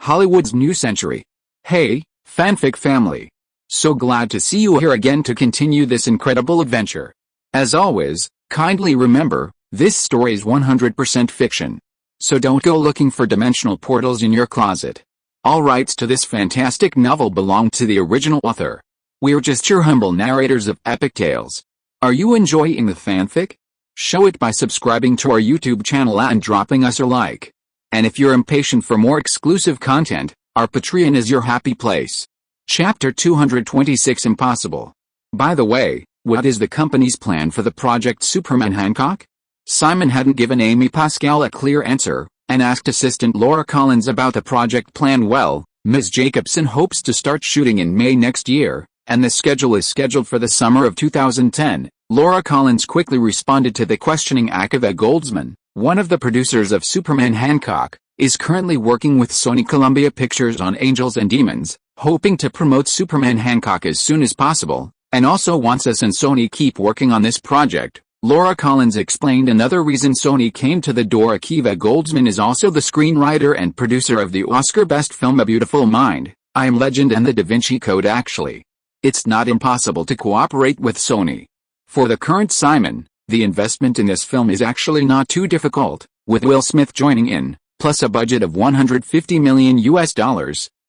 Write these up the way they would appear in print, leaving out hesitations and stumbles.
Hollywood's new century. Hey, fanfic family. So glad to see you here again to continue this incredible adventure. As always, kindly remember, this story is 100% fiction. So don't go looking for dimensional portals in your closet. All rights to this fantastic novel belong to the original author. We're just your humble narrators of epic tales. Are you enjoying the fanfic? Show it by subscribing to our YouTube channel and dropping us a like. And if you're impatient for more exclusive content, our Patreon is your happy place. Chapter 226 Impossible. By the way, what is the company's plan for the project Superman Hancock? Simon hadn't given Amy Pascal a clear answer, and asked assistant Laura Collins about the project plan. Well, Ms. Jacobson hopes to start shooting in May next year, and the schedule is scheduled for the summer of 2010. Laura Collins quickly responded to the questioning. Akiva Goldsman, one of the producers of Superman Hancock, is currently working with Sony Columbia Pictures on Angels and Demons, hoping to promote Superman Hancock as soon as possible, and also wants us and Sony keep working on this project. Laura Collins explained another reason Sony came to the door. Akiva Goldsman is also the screenwriter and producer of the Oscar-best film A Beautiful Mind, I Am Legend and The Da Vinci Code. Actually, it's not impossible to cooperate with Sony. For the current Simon, the investment in this film is actually not too difficult, with Will Smith joining in, plus a budget of $150 million.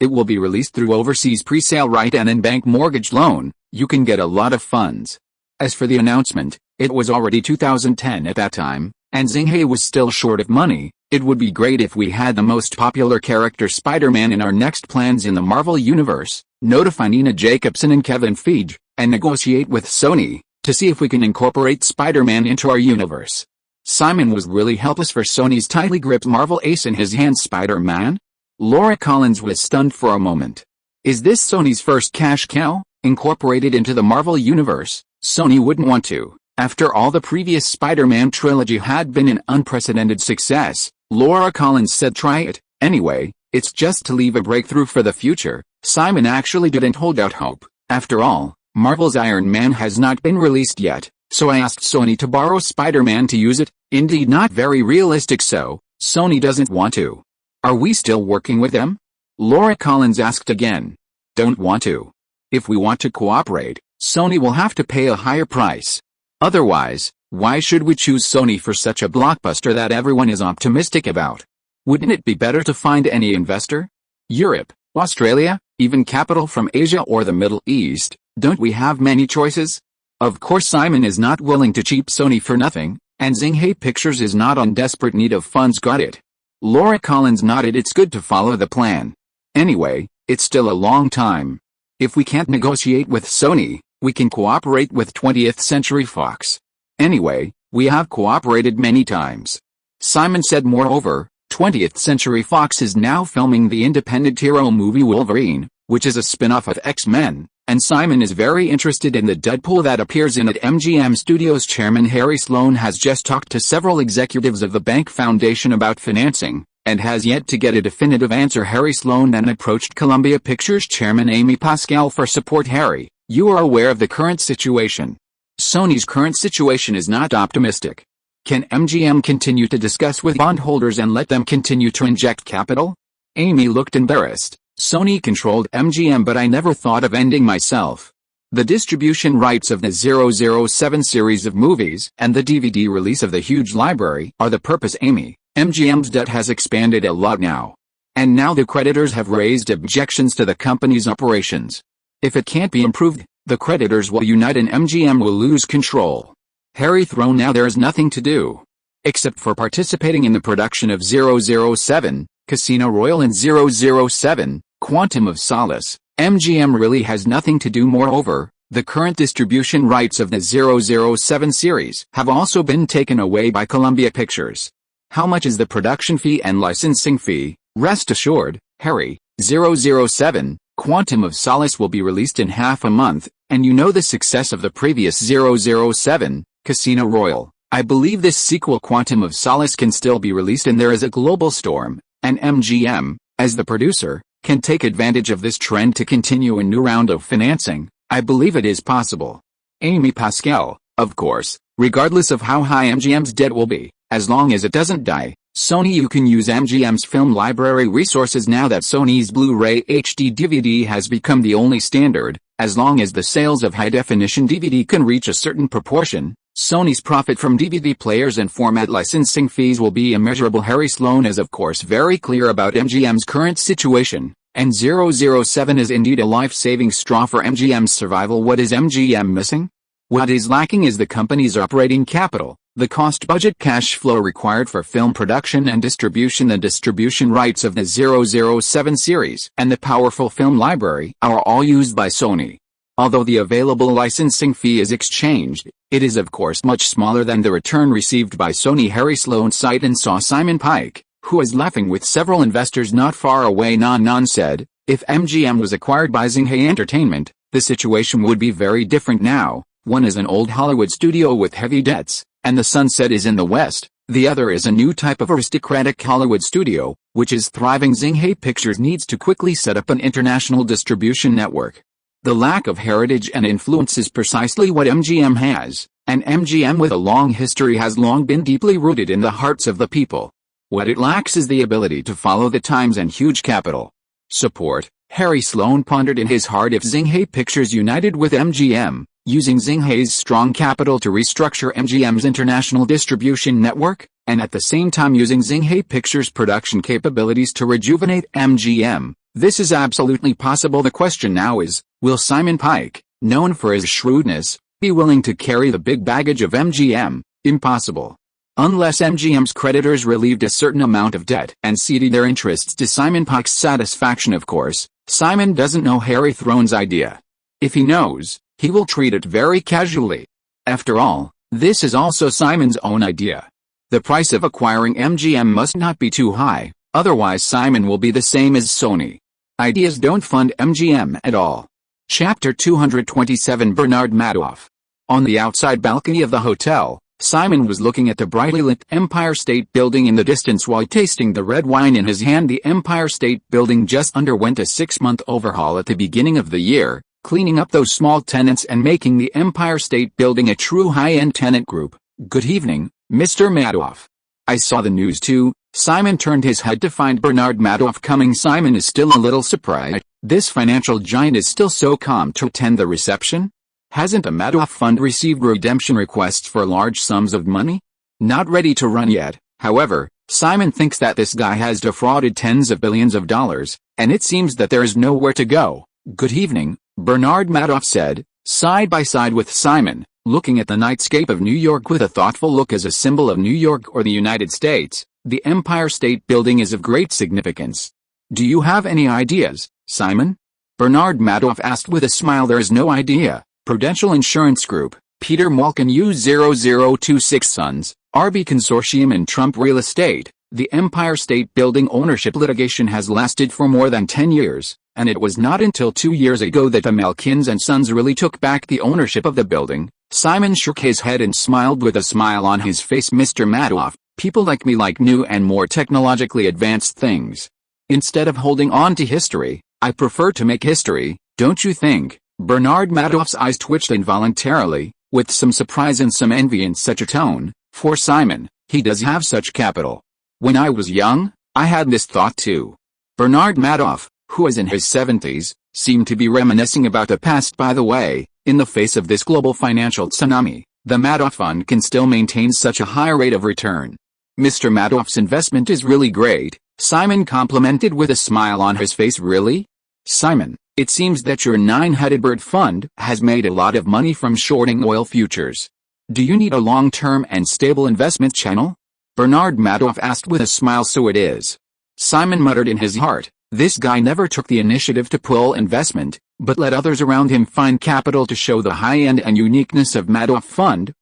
It will be released through overseas pre-sale right and in-bank mortgage loan. You can get a lot of funds. As for the announcement, it was already 2010 at that time, and Xinghe was still short of money. It would be great if we had the most popular character Spider-Man in our next plans in the Marvel Universe. Notify Nina Jacobson and Kevin Feige, and negotiate with Sony, to see if we can incorporate Spider-Man into our universe. Simon was really helpless for Sony's tightly gripped Marvel ace in his hands. Spider-Man? Laura Collins was stunned for a moment. Is this Sony's first cash cow, incorporated into the Marvel Universe? Sony wouldn't want to. After all, the previous Spider-Man trilogy had been an unprecedented success. Laura Collins said try it. Anyway, it's just to leave a breakthrough for the future. Simon actually didn't hold out hope. After all, Marvel's Iron Man has not been released yet, so I asked Sony to borrow Spider-Man to use it. Indeed, not very realistic, so Sony doesn't want to. Are we still working with them? Laura Collins asked again. Don't want to. If we want to cooperate, Sony will have to pay a higher price. Otherwise, why should we choose Sony for such a blockbuster that everyone is optimistic about? Wouldn't it be better to find any investor? Europe, Australia, even capital from Asia or the Middle East? Don't we have many choices? Of course, Simon is not willing to cheap Sony for nothing, and Xinghe Pictures is not on desperate need of funds. Got it? Laura Collins nodded. It's good to follow the plan. Anyway, it's still a long time. If we can't negotiate with Sony, we can cooperate with 20th Century Fox. Anyway, we have cooperated many times. Simon said. Moreover, 20th Century Fox is now filming the independent hero movie Wolverine, which is a spin-off of X-Men, and Simon is very interested in the Deadpool that appears in it. MGM Studios chairman Harry Sloan has just talked to several executives of the Bank Foundation about financing, and has yet to get a definitive answer. Harry Sloan then approached Columbia Pictures chairman Amy Pascal for support. Harry, you are aware of the current situation. Sony's current situation is not optimistic. Can MGM continue to discuss with bondholders and let them continue to inject capital? Amy looked embarrassed. Sony controlled MGM, but I never thought of ending myself. The distribution rights of the 007 series of movies and the DVD release of the huge library are the purpose. Amy, MGM's debt has expanded a lot now. And now the creditors have raised objections to the company's operations. If it can't be improved, the creditors will unite and MGM will lose control. Harry thrown. Now there is nothing to do, except for participating in the production of 007, Casino Royale, and 007, Quantum of Solace. MGM really has nothing to do. Moreover, the current distribution rights of the 007 series have also been taken away by Columbia Pictures. How much is the production fee and licensing fee? Rest assured, Harry, 007, Quantum of Solace will be released in half a month, and you know the success of the previous 007, Casino Royale. I believe this sequel Quantum of Solace can still be released, and there is a global storm, and MGM, as the producer, can take advantage of this trend to continue a new round of financing. I believe it is possible. Amy Pascal, of course, regardless of how high MGM's debt will be, as long as it doesn't die. Sony, you can use MGM's film library resources now that Sony's Blu-ray HD DVD has become the only standard. As long as the sales of high-definition DVD can reach a certain proportion, Sony's profit from DVD players and format licensing fees will be immeasurable. Harry Sloan is of course very clear about MGM's current situation, and 007 is indeed a life-saving straw for MGM's survival. What is MGM missing? What is lacking is the company's operating capital, the cost budget cash flow required for film production and distribution. The distribution rights of the 007 series and the powerful film library are all used by Sony. Although the available licensing fee is exchanged, it is of course much smaller than the return received by Sony. Harry Sloan sighed and saw Simon Pike, who was laughing with several investors not far away. Non said, if MGM was acquired by Xinghai Entertainment, the situation would be very different now. One is an old Hollywood studio with heavy debts, and the sunset is in the West. The other is a new type of aristocratic Hollywood studio, which is thriving. Xinghai Pictures needs to quickly set up an international distribution network. The lack of heritage and influence is precisely what MGM has, and MGM with a long history has long been deeply rooted in the hearts of the people. What it lacks is the ability to follow the times and huge capital support. Harry Sloan pondered in his heart, if Xinghai Pictures united with MGM, using Xinghai's strong capital to restructure MGM's international distribution network, and at the same time using Xinghai Pictures' production capabilities to rejuvenate MGM, this is absolutely possible. The question now is, will Simon Pike, known for his shrewdness, be willing to carry the big baggage of MGM? Impossible. Unless MGM's creditors relieved a certain amount of debt and ceded their interests to Simon Pike's satisfaction. Of course, Simon doesn't know Harry Sloan's idea. If he knows, he will treat it very casually. After all, this is also Simon's own idea. The price of acquiring MGM must not be too high, otherwise Simon will be the same as Sony. Ideas don't fund MGM at all. Chapter 227. Bernard Madoff. On the outside balcony of the hotel, Simon was looking at the brightly lit Empire State Building in the distance while tasting the red wine in his hand. The Empire State Building just underwent a 6-month overhaul at the beginning of the year, cleaning up those small tenants and making the Empire State Building a true high-end tenant group. Good evening, Mr. Madoff. I saw the news too. Simon turned his head to find Bernard Madoff coming. Simon is still a little surprised. This financial giant is still so calm to attend the reception? Hasn't a Madoff fund received redemption requests for large sums of money? Not ready to run yet. However, Simon thinks that this guy has defrauded tens of billions of dollars, and it seems that there is nowhere to go. Good evening, Bernard Madoff said, side by side with Simon, looking at the nightscape of New York with a thoughtful look. As a symbol of New York or the United States, the Empire State Building is of great significance. Do you have any ideas, Simon? Bernard Madoff asked with a smile. There is no idea. Prudential Insurance Group, Peter Malkin U0026 Sons, RB Consortium and Trump Real Estate. The Empire State Building ownership litigation has lasted for more than 10 years, and it was not until 2 years ago that the Malkins and Sons really took back the ownership of the building. Simon shook his head and smiled with a smile on his face. Mr. Madoff, people like me like new and more technologically advanced things. Instead of holding on to history, I prefer to make history, don't you think? Bernard Madoff's eyes twitched involuntarily, with some surprise and some envy in such a tone. For Simon, he does have such capital. When I was young, I had this thought too. Bernard Madoff, who is in his 70s, seemed to be reminiscing about the past. By the way, in the face of this global financial tsunami, the Madoff fund can still maintain such a high rate of return. Mr. Madoff's investment is really great, Simon complimented with a smile on his face. Really? Simon, it seems that your nine-headed bird fund has made a lot of money from shorting oil futures. Do you need a long-term and stable investment channel? Bernard Madoff asked with a smile. So it is. Simon muttered in his heart, this guy never took the initiative to pull investment, but let others around him find capital to show the high-end and uniqueness of Madoff fund.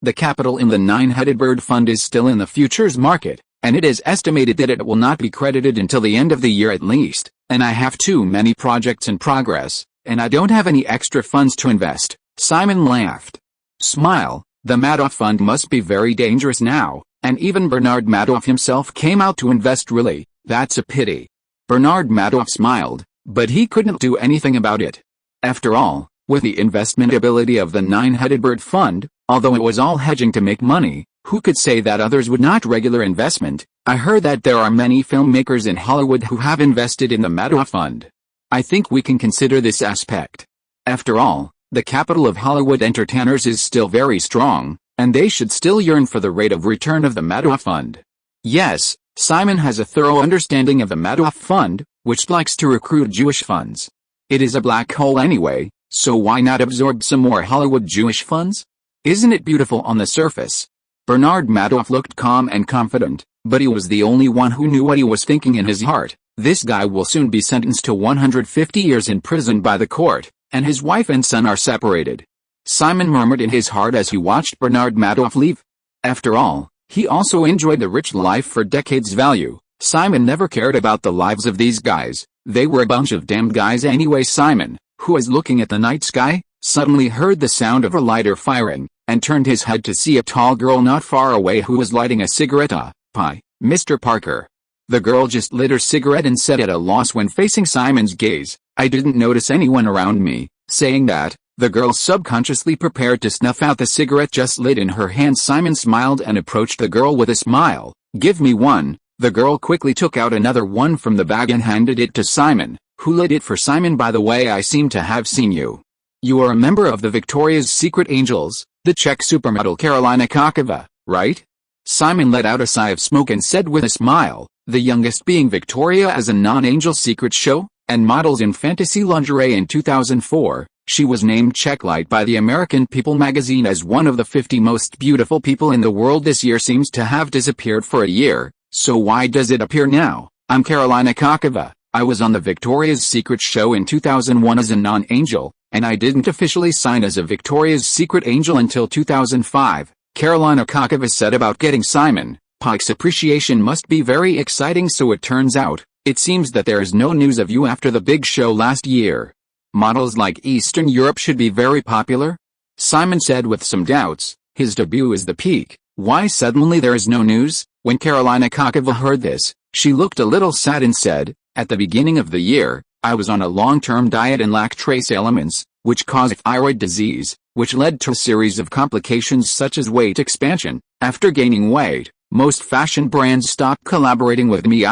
The capital in the nine-headed bird fund is still in the futures market, and it is estimated that it will not be credited until the end of the year at least. And I have too many projects in progress, and I don't have any extra funds to invest. Simon laughed. Smile, the Madoff fund must be very dangerous now, and even Bernard Madoff himself came out to invest. Really, that's a pity. Bernard Madoff smiled, but he couldn't do anything about it. After all, with the investment ability of the nine-headed bird fund, although it was all hedging to make money, Who could say that others would not regular investment? I heard that there are many filmmakers in Hollywood who have invested in the Meta Fund. I think we can consider this aspect. After all, the capital of Hollywood entertainers is still very strong, and they should still yearn for the rate of return of the Meta Fund. Yes, Simon has a thorough understanding of the Meta Fund, which likes to recruit Jewish funds. It is a black hole anyway, so why not absorb some more Hollywood Jewish funds? Isn't it beautiful on the surface? Bernard Madoff looked calm and confident, but he was the only one who knew what he was thinking in his heart. This guy will soon be sentenced to 150 years in prison by the court, and his wife and son are separated. Simon murmured in his heart as he watched Bernard Madoff leave. After all, he also enjoyed the rich life for decades value. Simon never cared about the lives of these guys. They were a bunch of damned guys anyway. Simon, who was looking at the night sky, suddenly heard the sound of a lighter firing, and turned his head to see a tall girl not far away who was lighting a cigarette. Pie, Mr. Parker. The girl just lit her cigarette and said at a loss when facing Simon's gaze, I didn't notice anyone around me. Saying that, the girl subconsciously prepared to snuff out the cigarette just lit in her hand. Simon smiled and approached the girl with a smile. Give me one. The girl quickly took out another one from the bag and handed it to Simon, who lit it for Simon. By the way, I seem to have seen you. You are a member of the Victoria's Secret Angels, the Czech supermodel Karolina Kakova, right? Simon let out a sigh of smoke and said with a smile, the youngest being Victoria as a non-angel secret show, and models in fantasy lingerie in 2004. She was named Czechlight by the American People magazine as one of the 50 most beautiful people in the world. This year seems to have disappeared for a year, so why does it appear now? I'm Karolina Kakova. I was on the Victoria's Secret show in 2001 as a non-angel, and I didn't officially sign as a Victoria's Secret angel until 2005, Karolina Kakova said about getting Simon. Pike's appreciation must be very exciting. So it turns out, it seems that there is no news of you after the big show last year. Models like Eastern Europe should be very popular? Simon said with some doubts. His debut is the peak. Why suddenly there is no news? When Karolina Kakova heard this, she looked a little sad and said, at the beginning of the year, I was on a long-term diet and lacked trace elements, which caused thyroid disease, which led to a series of complications such as weight expansion. After gaining weight, most fashion brands stopped collaborating with me.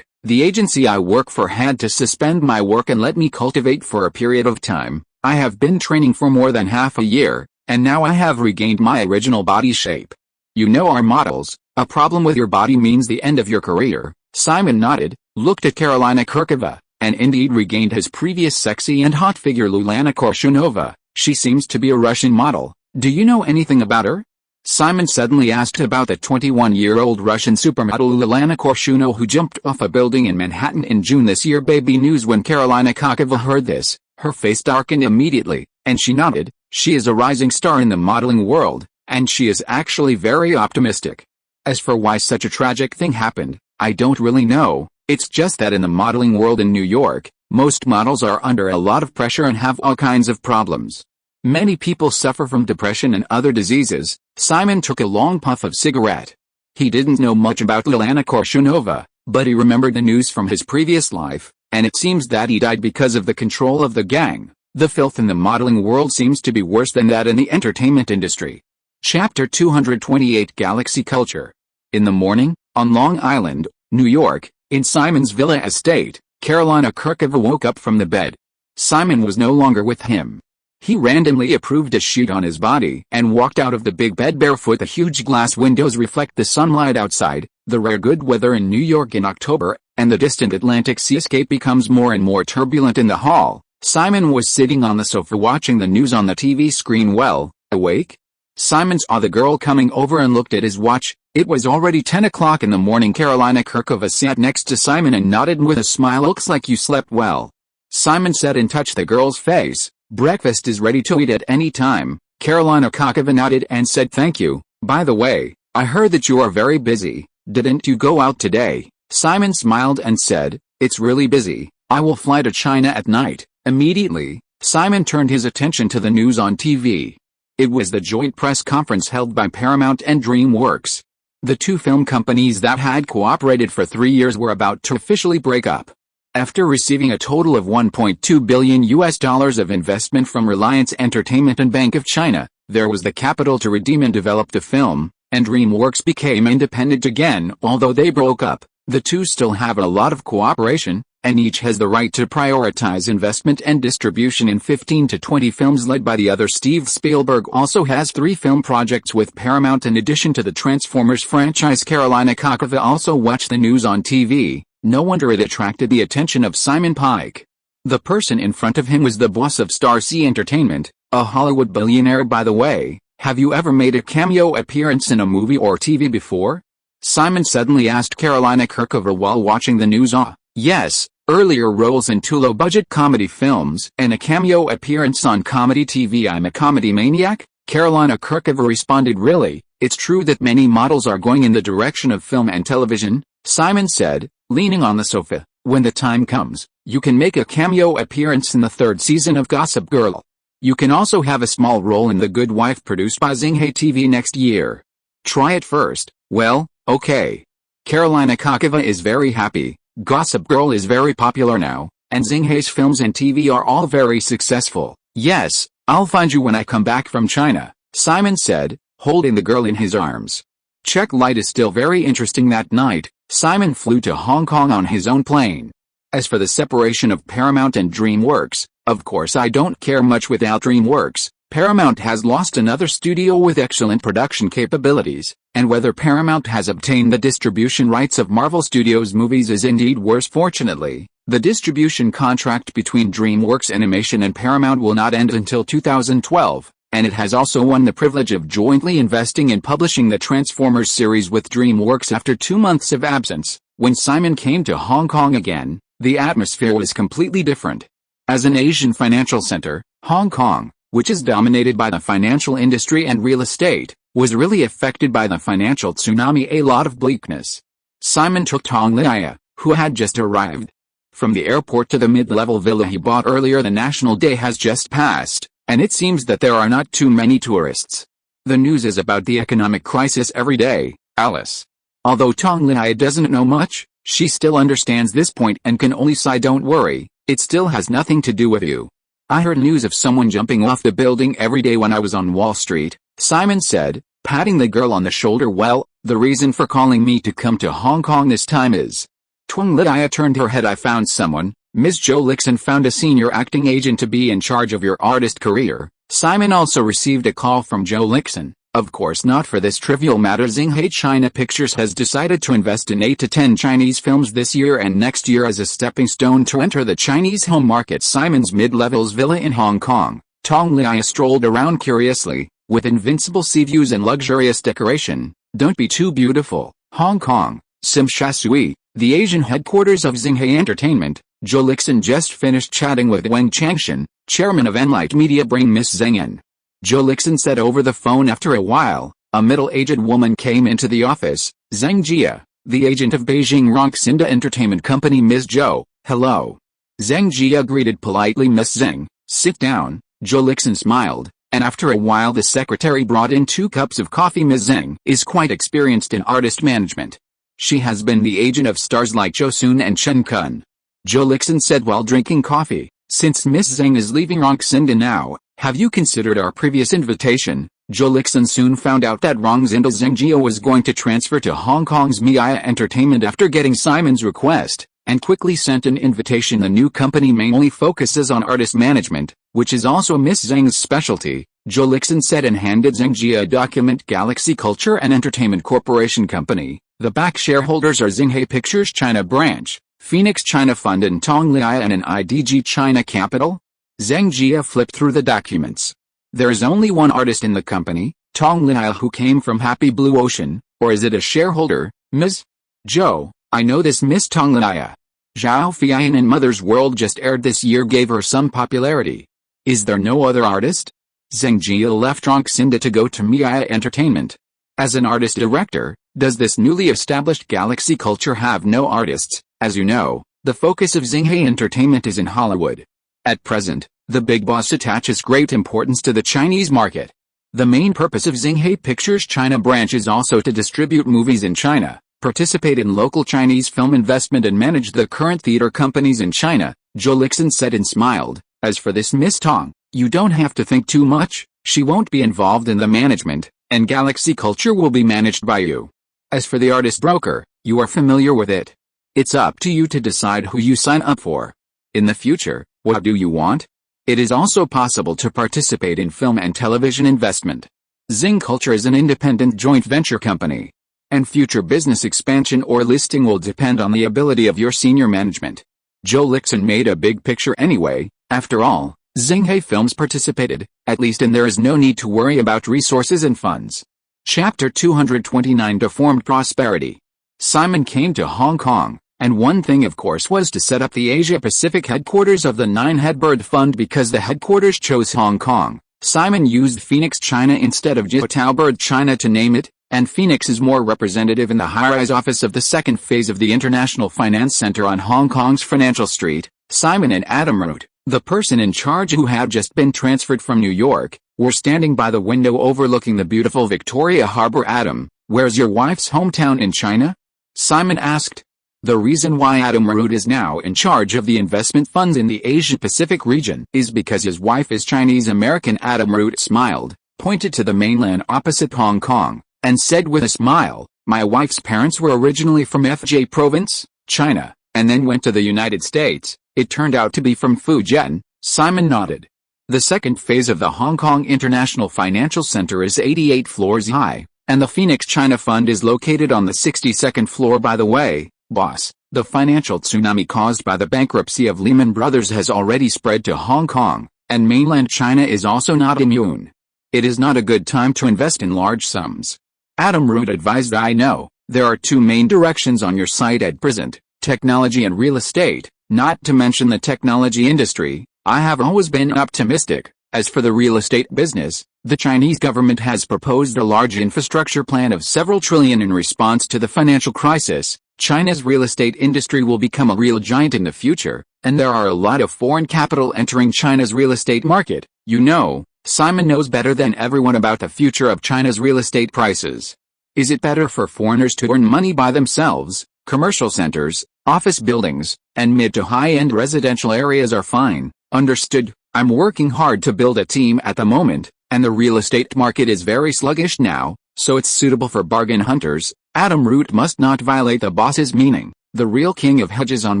The agency I work for had to suspend my work and let me cultivate for a period of time. I have been training for more than half a year, and now I have regained my original body shape. You know our models, a problem with your body means the end of your career. Simon nodded, looked at Karolina Kakova, and indeed regained his previous sexy and hot figure. Lulana Korshunova, she seems to be a Russian model. Do you know anything about her? Simon suddenly asked about the 21-year-old Russian supermodel Lulana Korshunova who jumped off a building in Manhattan in June this year. Baby news. When Karolina Kakova heard this, her face darkened immediately, and she nodded. She is a rising star in the modeling world, and she is actually very optimistic. As for why such a tragic thing happened, I don't really know. It's just that in the modeling world in New York, most models are under a lot of pressure and have all kinds of problems. Many people suffer from depression and other diseases. Simon took a long puff of cigarette. He didn't know much about Lulana Korshunova, but he remembered the news from his previous life, and it seems that he died because of the control of the gang. The filth in the modeling world seems to be worse than that in the entertainment industry. Chapter 228 Galaxy Culture. In the morning, on Long Island, New York, in Simon's villa estate, Karolina Kakova woke up from the bed. Simon was no longer with him. He randomly approved a sheet on his body and walked out of the big bed barefoot. The huge glass windows reflect the sunlight outside, the rare good weather in New York in October, and the distant Atlantic seascape becomes more and more turbulent in the hall. Simon was sitting on the sofa watching the news on the TV screen. Well, awake? Simon saw the girl coming over and looked at his watch. It was already 10 o'clock in the morning. Karolina Kakova sat next to Simon and nodded with a smile. Looks like you slept well. Simon said and touched the girl's face. Breakfast is ready to eat at any time. Karolina Kakova nodded and said thank you. By the way, I heard that you are very busy. Didn't you go out today? Simon smiled and said, it's really busy. I will fly to China at night. Immediately, Simon turned his attention to the news on TV. It was the joint press conference held by Paramount and DreamWorks. The two film companies that had cooperated for 3 years were about to officially break up. After receiving a total of $1.2 billion of investment from Reliance Entertainment and Bank of China, there was the capital to redeem and develop the film, and DreamWorks became independent again. Although they broke up, the two still have a lot of cooperation, and each has the right to prioritize investment and distribution in 15 to 20 films led by the other. Steve Spielberg also has 3 film projects with Paramount in addition to the Transformers franchise. Carolina Kakava also watched the news on TV. No wonder it attracted the attention of Simon Pike. The person in front of him was the boss of Star C Entertainment, a Hollywood billionaire. By the way, have you ever made a cameo appearance in a movie or TV before? Simon suddenly asked Carolina Kakava while watching the news. Yes. Earlier roles in 2 low-budget comedy films and a cameo appearance on comedy TV. I'm a comedy maniac, Carolina Kakava responded. Really, it's true that many models are going in the direction of film and television, Simon said, leaning on the sofa. When the time comes, you can make a cameo appearance in the 3rd season of Gossip Girl. You can also have a small role in The Good Wife produced by Xinghe TV next year. Try it first. Well, okay. Carolina Kakava is very happy. Gossip Girl is very popular now, and Xinghe's films and TV are all very successful. Yes, I'll find you when I come back from China, Simon said, holding the girl in his arms. Check Light is still very interesting. That night, Simon flew to Hong Kong on his own plane. As for the separation of Paramount and DreamWorks, of course I don't care much without DreamWorks. Paramount has lost another studio with excellent production capabilities, and whether Paramount has obtained the distribution rights of Marvel Studios movies is indeed worse. Fortunately, the distribution contract between DreamWorks Animation and Paramount will not end until 2012, and it has also won the privilege of jointly investing in publishing the Transformers series with DreamWorks. After 2 months of absence, when Simon came to Hong Kong again, the atmosphere was completely different. As an Asian financial center, Hong Kong, which is dominated by the financial industry and real estate, was really affected by the financial tsunami. A lot of bleakness. Simon took Tong Liya, who had just arrived from the airport, to the mid-level villa he bought earlier. The National Day has just passed, and it seems that there are not too many tourists. The news is about the economic crisis every day, Alice. Although Tong Liya doesn't know much, she still understands this point and can only sigh. Don't worry, it still has nothing to do with you. I heard news of someone jumping off the building every day when I was on Wall Street, Simon said, patting the girl on the shoulder. Well, the reason for calling me to come to Hong Kong this time is... Tong Liya turned her head. I found someone. Ms. Jo Lixon found a senior acting agent to be in charge of your artist career. Simon also received a call from Jo Lixon. Of course not for this trivial matter. Xinghe China Pictures has decided to invest in 8 to 10 Chinese films this year and next year as a stepping stone to enter the Chinese home market. Simon's mid-levels villa in Hong Kong. Tong Liya strolled around curiously, with invincible sea views and luxurious decoration. Don't be too beautiful, Hong Kong. Sim Sha Sui, the Asian headquarters of Xinghe Entertainment. Jo Lixon just finished chatting with Wang Changshan, chairman of Enlight Media. Bring Miss Zheng in, Jo Lixon said over the phone. After a while, a middle-aged woman came into the office. Zheng Jia, the agent of Beijing Ronxinda Entertainment Company. Ms. Jo, hello. Zheng Jia greeted politely. Miss Zheng, sit down. Jo Lixon smiled, and after a while the secretary brought in 2 cups of coffee. Ms. Zheng is quite experienced in artist management. She has been the agent of stars like Zhou Sun and Chen Kun. Jo Lixon said while drinking coffee, since Miss Zheng is leaving Ronxinda now, have you considered our previous invitation? Jo Lixon soon found out that Ronxinda Zheng Jia was going to transfer to Hong Kong's Mia Entertainment after getting Simon's request, and quickly sent an invitation. The new company mainly focuses on artist management, which is also Miss Zheng's specialty, Jo Lixon said, and handed Zheng Jia a document. Galaxy Culture and Entertainment Corporation Company. The back shareholders are Xinghe Pictures China Branch, Phoenix China Fund and Tong Liya and an IDG China Capital. Zheng Jia flipped through the documents. There is only one artist in the company, Tong Liya, who came from Happy Blue Ocean, or is it a shareholder, Ms. Jo? I know this Miss Tong Liya. Zhao Fian in Mother's World just aired this year, gave her some popularity. Is there no other artist? Zheng Jia left Ronxinda to go to Mia Entertainment. As an artist director, does this newly established Galaxy Culture have no artists? As you know, the focus of Xinghe Entertainment is in Hollywood. At present, the big boss attaches great importance to the Chinese market. The main purpose of Xinghe Pictures China Branch is also to distribute movies in China, participate in local Chinese film investment and manage the current theater companies in China, Jo Lixon said and smiled. As for this Miss Tong, you don't have to think too much, she won't be involved in the management, and Galaxy Culture will be managed by you. As for the artist broker, you are familiar with it. It's up to you to decide who you sign up for. In the future, what do you want? It is also possible to participate in film and television investment. Zing Culture is an independent joint venture company, and future business expansion or listing will depend on the ability of your senior management. Joe Lixon made a big picture anyway. After all, Zinghe Films participated, at least, and there is no need to worry about resources and funds. Chapter 229 Deformed Prosperity. Simon came to Hong Kong, and one thing of course was to set up the Asia-Pacific headquarters of the Nine-Head Bird Fund because the headquarters chose Hong Kong. Simon used Phoenix, China instead of Jiatao Bird, China to name it, and Phoenix is more representative in the high-rise office of the second phase of the International Finance Center on Hong Kong's Financial Street. Simon and Adam Root, the person in charge who had just been transferred from New York, were standing by the window overlooking the beautiful Victoria Harbor. Adam, where's your wife's hometown in China? Simon asked. The reason why Adam Root is now in charge of the investment funds in the Asia-Pacific region is because his wife is Chinese-American. Adam Root smiled, pointed to the mainland opposite Hong Kong, and said with a smile, my wife's parents were originally from FJ Province, China, and then went to the United States. It turned out to be from Fujian. Simon nodded. The second phase of the Hong Kong International Financial Center is 88 floors high, and the Phoenix China Fund is located on the 62nd floor. By the way, boss, the financial tsunami caused by the bankruptcy of Lehman Brothers has already spread to Hong Kong, and mainland China is also not immune. It is not a good time to invest in large sums. Adam Root advised. I know, there are two main directions on your site at present, technology and real estate, not to mention the technology industry. I have always been optimistic. As for the real estate business, the Chinese government has proposed a large infrastructure plan of several trillion in response to the financial crisis. China's real estate industry will become a real giant in the future, and there are a lot of foreign capital entering China's real estate market. You know, Simon knows better than everyone about the future of China's real estate prices. Is it better for foreigners to earn money by themselves? Commercial centers, office buildings, and mid to high-end residential areas are fine. Understood. I'm working hard to build a team at the moment, and the real estate market is very sluggish now, so it's suitable for bargain hunters. Adam Root must not violate the boss's meaning, the real king of hedges on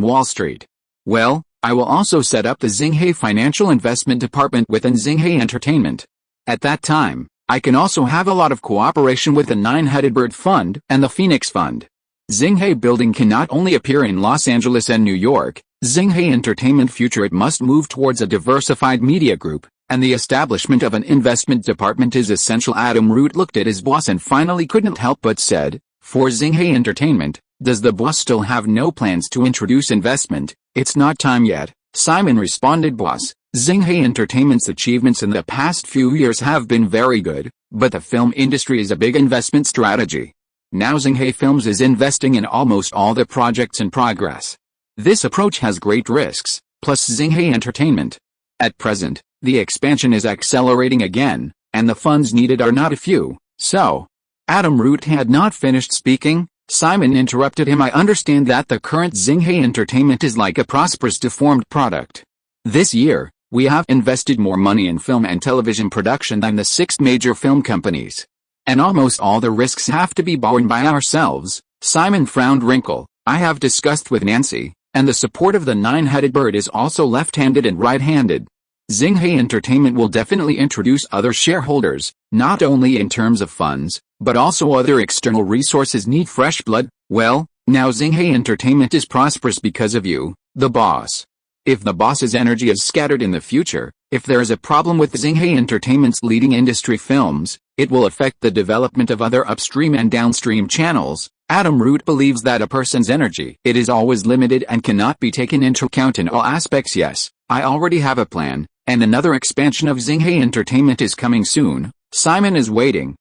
Wall Street. Well, I will also set up the Zinghe Financial Investment Department within Zinghe Entertainment. At that time, I can also have a lot of cooperation with the Nine-Headed Bird Fund and the Phoenix Fund. Zinghe Building can not only appear in Los Angeles and New York, Zinghe Entertainment future it must move towards a diversified media group, and the establishment of an investment department is essential. Adam Root looked at his boss and finally couldn't help but said, for Zinghe Entertainment, does the boss still have no plans to introduce investment? It's not time yet, Simon responded. Boss, Zinghe Entertainment's achievements in the past few years have been very good, but the film industry is a big investment strategy. Now Zinghe Films is investing in almost all the projects in progress. This approach has great risks, plus Zinghe Entertainment. At present, the expansion is accelerating again, and the funds needed are not a few, so. Adam Root had not finished speaking. Simon interrupted him. I understand that the current Zinghe Entertainment is like a prosperous deformed product. This year, we have invested more money in film and television production than the 6 major film companies. And almost all the risks have to be borne by ourselves. Simon frowned. Wrinkle. I have discussed with Nancy, and the support of the Nine-Headed Bird is also left-handed and right-handed. Zinghe Entertainment will definitely introduce other shareholders, not only in terms of funds, but also other external resources need fresh blood. Well, now Zinghe Entertainment is prosperous because of you, the boss. If the boss's energy is scattered in the future, if there is a problem with Zinghe Entertainment's leading industry films, it will affect the development of other upstream and downstream channels. Adam Root believes that a person's energy, it is always limited and cannot be taken into account in all aspects. Yes, I already have a plan, and another expansion of Zinghe Entertainment is coming soon. Simon is waiting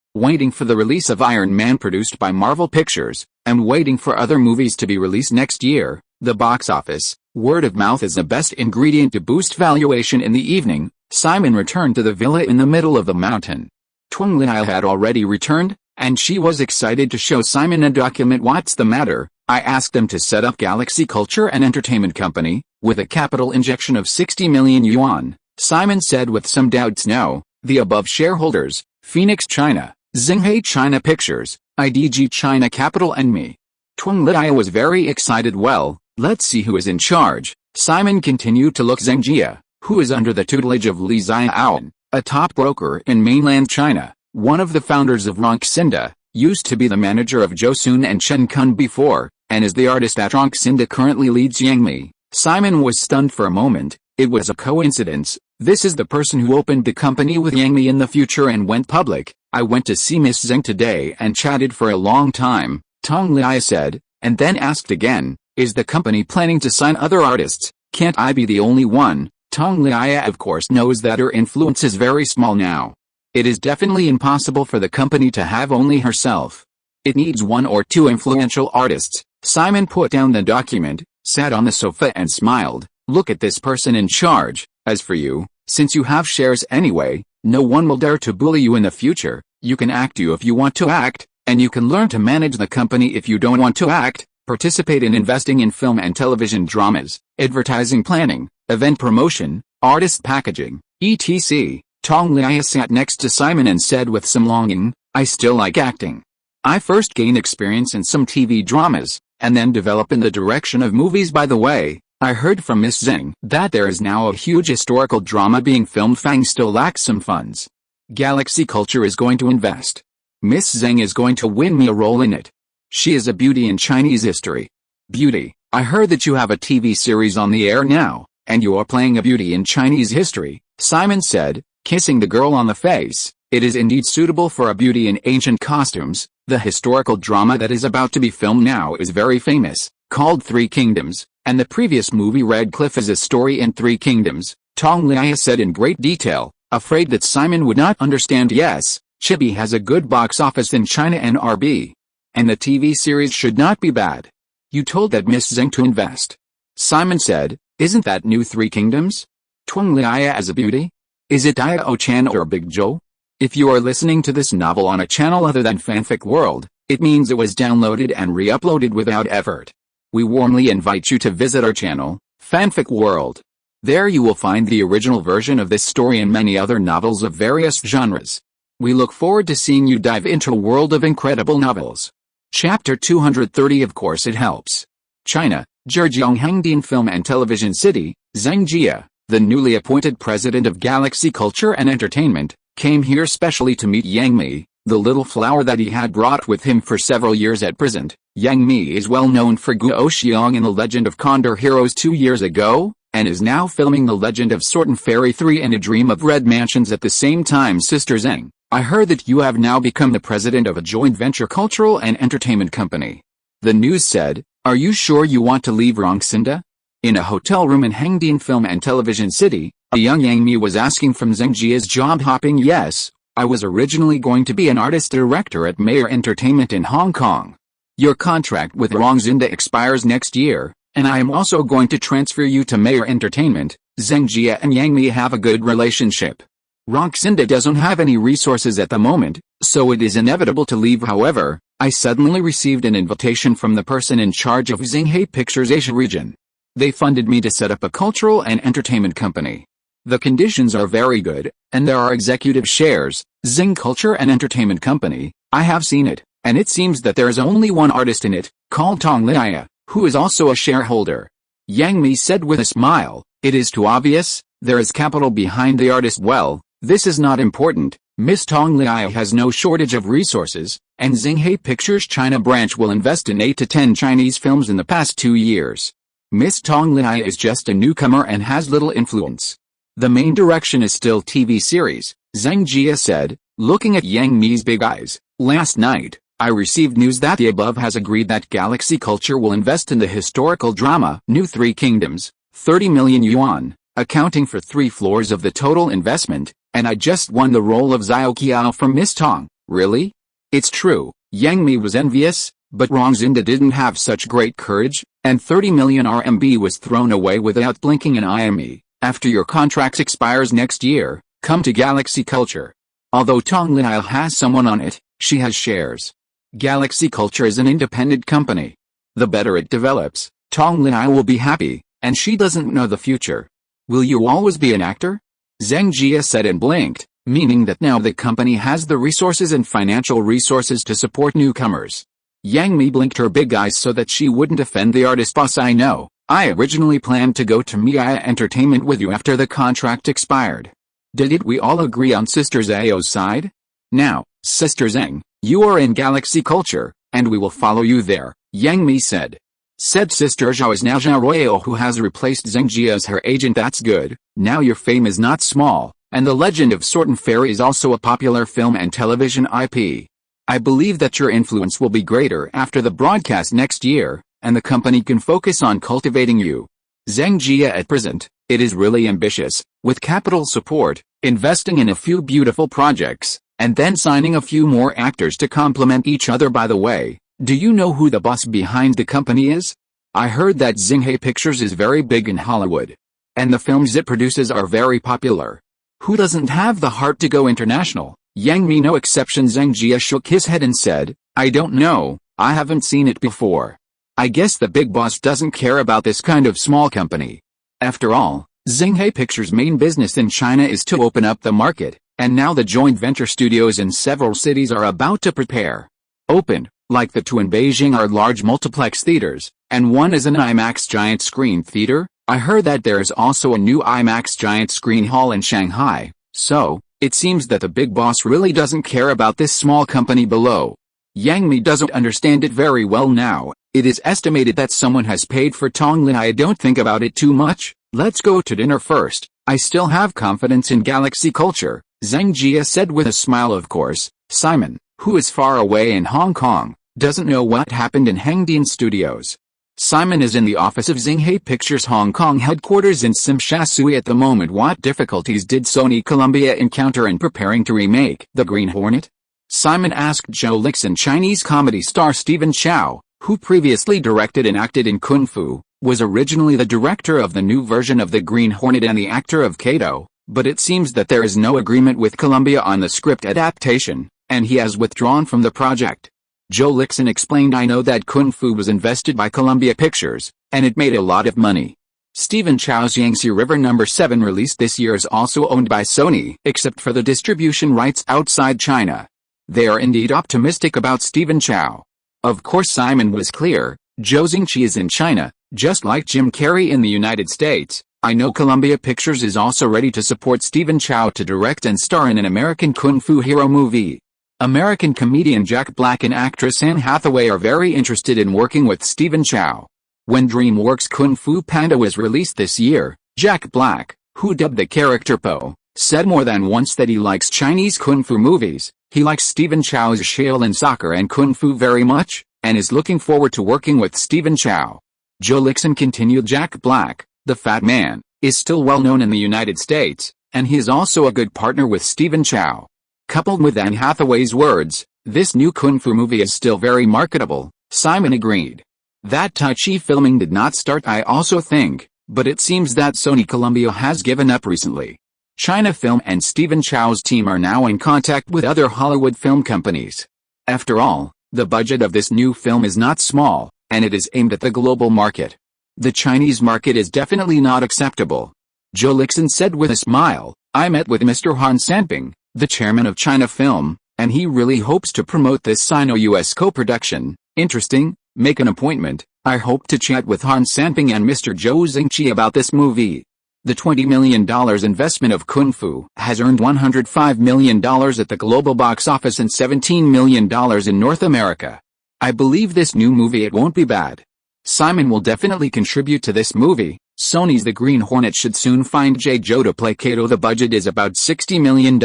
for the release of Iron Man produced by Marvel Pictures, and waiting for other movies to be released next year. The box office, word of mouth is the best ingredient to boost valuation. In the evening, Simon returned to the villa in the middle of the mountain. Twang Lin had already returned, and she was excited to show Simon a document. What's the matter? I asked them to set up Galaxy Culture and Entertainment Company, with a capital injection of 60 million yuan. Simon said with some doubts. No, the above shareholders, Phoenix China, Xinghai China Pictures, IDG China Capital and me. Twang Liaya was very excited. Well, let's see who is in charge. Simon continued to look. Zheng Jia, who is under the tutelage of Li Ziaoan, a top broker in mainland China, one of the founders of Ronxinda, used to be the manager of Joseon and Chen Kun before, and is the artist at Ronxinda currently leads Yang Mi. Simon was stunned for a moment. It was a coincidence. This is the person who opened the company with Yang Mi in the future and went public. I went to see Miss Zheng today and chatted for a long time, Tong Liai said, and then asked again, is the company planning to sign other artists? Can't I be the only one? Tong Liai of course knows that her influence is very small now. It is definitely impossible for the company to have only herself. It needs one or two influential artists. Simon put down the document, sat on the sofa and smiled. Look at this person in charge. As for you, since you have shares anyway, no one will dare to bully you in the future. You can act if you want to act, and you can learn to manage the company if you don't want to act. Participate in investing in film and television dramas, advertising planning, event promotion, artist packaging, etc. Tong Liai sat next to Simon and said with some longing, I still like acting. I first gained experience in some TV dramas, and then develop in the direction of movies. By the way, I heard from Miss Zheng that there is now a huge historical drama being filmed. Fang still lacks some funds. Galaxy Culture is going to invest. Miss Zheng is going to win me a role in it. She is a beauty in Chinese history. Beauty, I heard that you have a TV series on the air now, and you are playing a beauty in Chinese history, Simon said, kissing the girl on the face. It is indeed suitable for a beauty in ancient costumes. The historical drama that is about to be filmed now is very famous, called Three Kingdoms, and the previous movie Red Cliff is a story in Three Kingdoms, Tong Liai said in great detail, afraid that Simon would not understand. Yes, Chibi has a good box office in China and RB. And the TV series should not be bad. You told that Miss Zheng to invest. Simon said, isn't that new Three Kingdoms? Twang Liaya as a beauty? Is it Diao Chan or Big Joe? If you are listening to this novel on a channel other than Fanfic World, it means it was downloaded and re-uploaded without effort. We warmly invite you to visit our channel, Fanfic World. There you will find the original version of this story and many other novels of various genres. We look forward to seeing you dive into a world of incredible novels. Chapter 230. Of course it helps. China, Zhejiang Hangdian Film and Television City, Zheng Jia, the newly appointed president of Galaxy Culture and Entertainment, came here specially to meet Yang Mi, the little flower that he had brought with him for several years at present. Yang Mi is well known for Guo Xiong in The Legend of Condor Heroes 2 years ago, and is now filming The Legend of Sword and Fairy 3 and A Dream of Red Mansions at the same time. Sister Zheng, I heard that you have now become the president of a joint venture cultural and entertainment company. The news said, are you sure you want to leave Ronxinda? In a hotel room in Hangdian Film and Television City, a young Yang Mi was asking from Zheng Jia's job hopping. Yes, I was originally going to be an artist director at Mayer Entertainment in Hong Kong. Your contract with Ronxinda expires next year, and I am also going to transfer you to Mayer Entertainment. Zheng Jia and Yang Mi have a good relationship. Ronxinda doesn't have any resources at the moment, so it is inevitable to leave. However, I suddenly received an invitation from the person in charge of Xinghai Pictures Asia region. They funded me to set up a cultural and entertainment company. The conditions are very good, and there are executive shares. Xing Culture and Entertainment Company, I have seen it, and it seems that there is only one artist in it, called Tong Liaya, who is also a shareholder. Yang Mi said with a smile, it is too obvious, there is capital behind the artist. Well, this is not important. Miss Tong Liaya has no shortage of resources, and Xinghai Pictures China branch will invest in 8 to 10 Chinese films in the past 2 years. Miss Tong Liaya is just a newcomer and has little influence. The main direction is still TV series, Zheng Jia said, looking at Yang Mi's big eyes. Last night, I received news that the above has agreed that Galaxy Culture will invest in the historical drama New Three Kingdoms, 30 million yuan, accounting for 3 floors of the total investment, and I just won the role of Xiao Qiao from Miss Tong. Really? It's true. Yang Mi was envious, but Ronxinda didn't have such great courage, and 30 million RMB was thrown away without blinking an eye. After your contract expires next year, come to Galaxy Culture. Although Tong Liao has someone on it, she has shares. Galaxy Culture is an independent company. The better it develops, Tong Liao will be happy, and she doesn't know the future. Will you always be an actor? Zheng Jia said and blinked. meaning that now the company has the resources and financial resources to support newcomers. Yang Mi blinked her big eyes so that she wouldn't offend the artist boss. I know, I originally planned to go to Mia Entertainment with you after the contract expired. Did we all agree on Sister Zhao's side? Now, Sister Zhang, you are in Galaxy Culture, and we will follow you there, Yang Mi said. Said Sister Zhao is now Zhao Royale, who has replaced Zheng Jie as her agent. That's good, now your fame is not small, and The Legend of Sword and Fairy is also a popular film and television IP. I believe that your influence will be greater after the broadcast next year, and the company can focus on cultivating you. Zheng Jie at present, it is really ambitious, with capital support, investing in a few beautiful projects, and then signing a few more actors to complement each other. By the way, do you know who the boss behind the company is? I heard that Xinghai Pictures is very big in Hollywood, and the films it produces are very popular. Who doesn't have the heart to go international? Yang Mi no exception. Zheng Jie shook his head and said, I don't know, I haven't seen it before. I guess the big boss doesn't care about this kind of small company. After all, Xinghai Pictures' main business in China is to open up the market, and now the joint venture studios in several cities are about to prepare. Open, like the two in Beijing are large multiplex theaters, and one is an IMAX giant screen theater. I heard that there is also a new IMAX giant screen hall in Shanghai, so, it seems that the big boss really doesn't care about this small company below. Yang Mi doesn't understand it very well now. It is estimated that someone has paid for Tonglin. I don't think about it too much. Let's go to dinner first. I still have confidence in Galaxy Culture, Zheng Jie said with a smile. Of course, Simon, who is far away in Hong Kong, doesn't know what happened in Hengdian Studios. Simon is in the office of Xinghai Pictures Hong Kong headquarters in Simsha at the moment. What difficulties did Sony Columbia encounter in preparing to remake The Green Hornet? Simon asked Joe Lixon. Chinese comedy star Stephen Chow, who previously directed and acted in Kung Fu, was originally the director of the new version of The Green Hornet and the actor of Kato, but it seems that there is no agreement with Columbia on the script adaptation, and he has withdrawn from the project. Joe Lixon explained, I know that Kung Fu was invested by Columbia Pictures, and it made a lot of money. Stephen Chow's Yangtze River No. 7 released this year is also owned by Sony, except for the distribution rights outside China. They are indeed optimistic about Stephen Chow. Of course, Simon was clear, Zhou Xingqi is in China, just like Jim Carrey in the United States. I know Columbia Pictures is also ready to support Stephen Chow to direct and star in an American Kung Fu hero movie. American comedian Jack Black and actress Anne Hathaway are very interested in working with Stephen Chow. When DreamWorks' Kung Fu Panda was released this year, Jack Black, who dubbed the character Po, said more than once that he likes Chinese Kung Fu movies. He likes Stephen Chow's Shaolin Soccer and Kung Fu very much, and is looking forward to working with Stephen Chow. Joe Lixon continued. Jack Black, the fat man, is still well known in the United States, and he is also a good partner with Stephen Chow. Coupled with Anne Hathaway's words, this new Kung Fu movie is still very marketable, Simon agreed. That Tai Chi filming did not start, I also think, but it seems that Sony Columbia has given up recently. China Film and Stephen Chow's team are now in contact with other Hollywood film companies. After all, the budget of this new film is not small, and it is aimed at the global market. The Chinese market is definitely not acceptable. Joe Lixon said with a smile, I met with Mr. Han Sanping, the chairman of China Film, and he really hopes to promote this Sino-US co-production. Interesting, make an appointment. I hope to chat with Han Sanping and Mr. Zhou Xingqi about this movie. The $20 million investment of Kung Fu has earned $105 million at the global box office and $17 million in North America. I believe this new movie, it won't be bad. Simon will definitely contribute to this movie. Sony's The Green Hornet should soon find J. Joe to play Kato. The budget is about $60 million.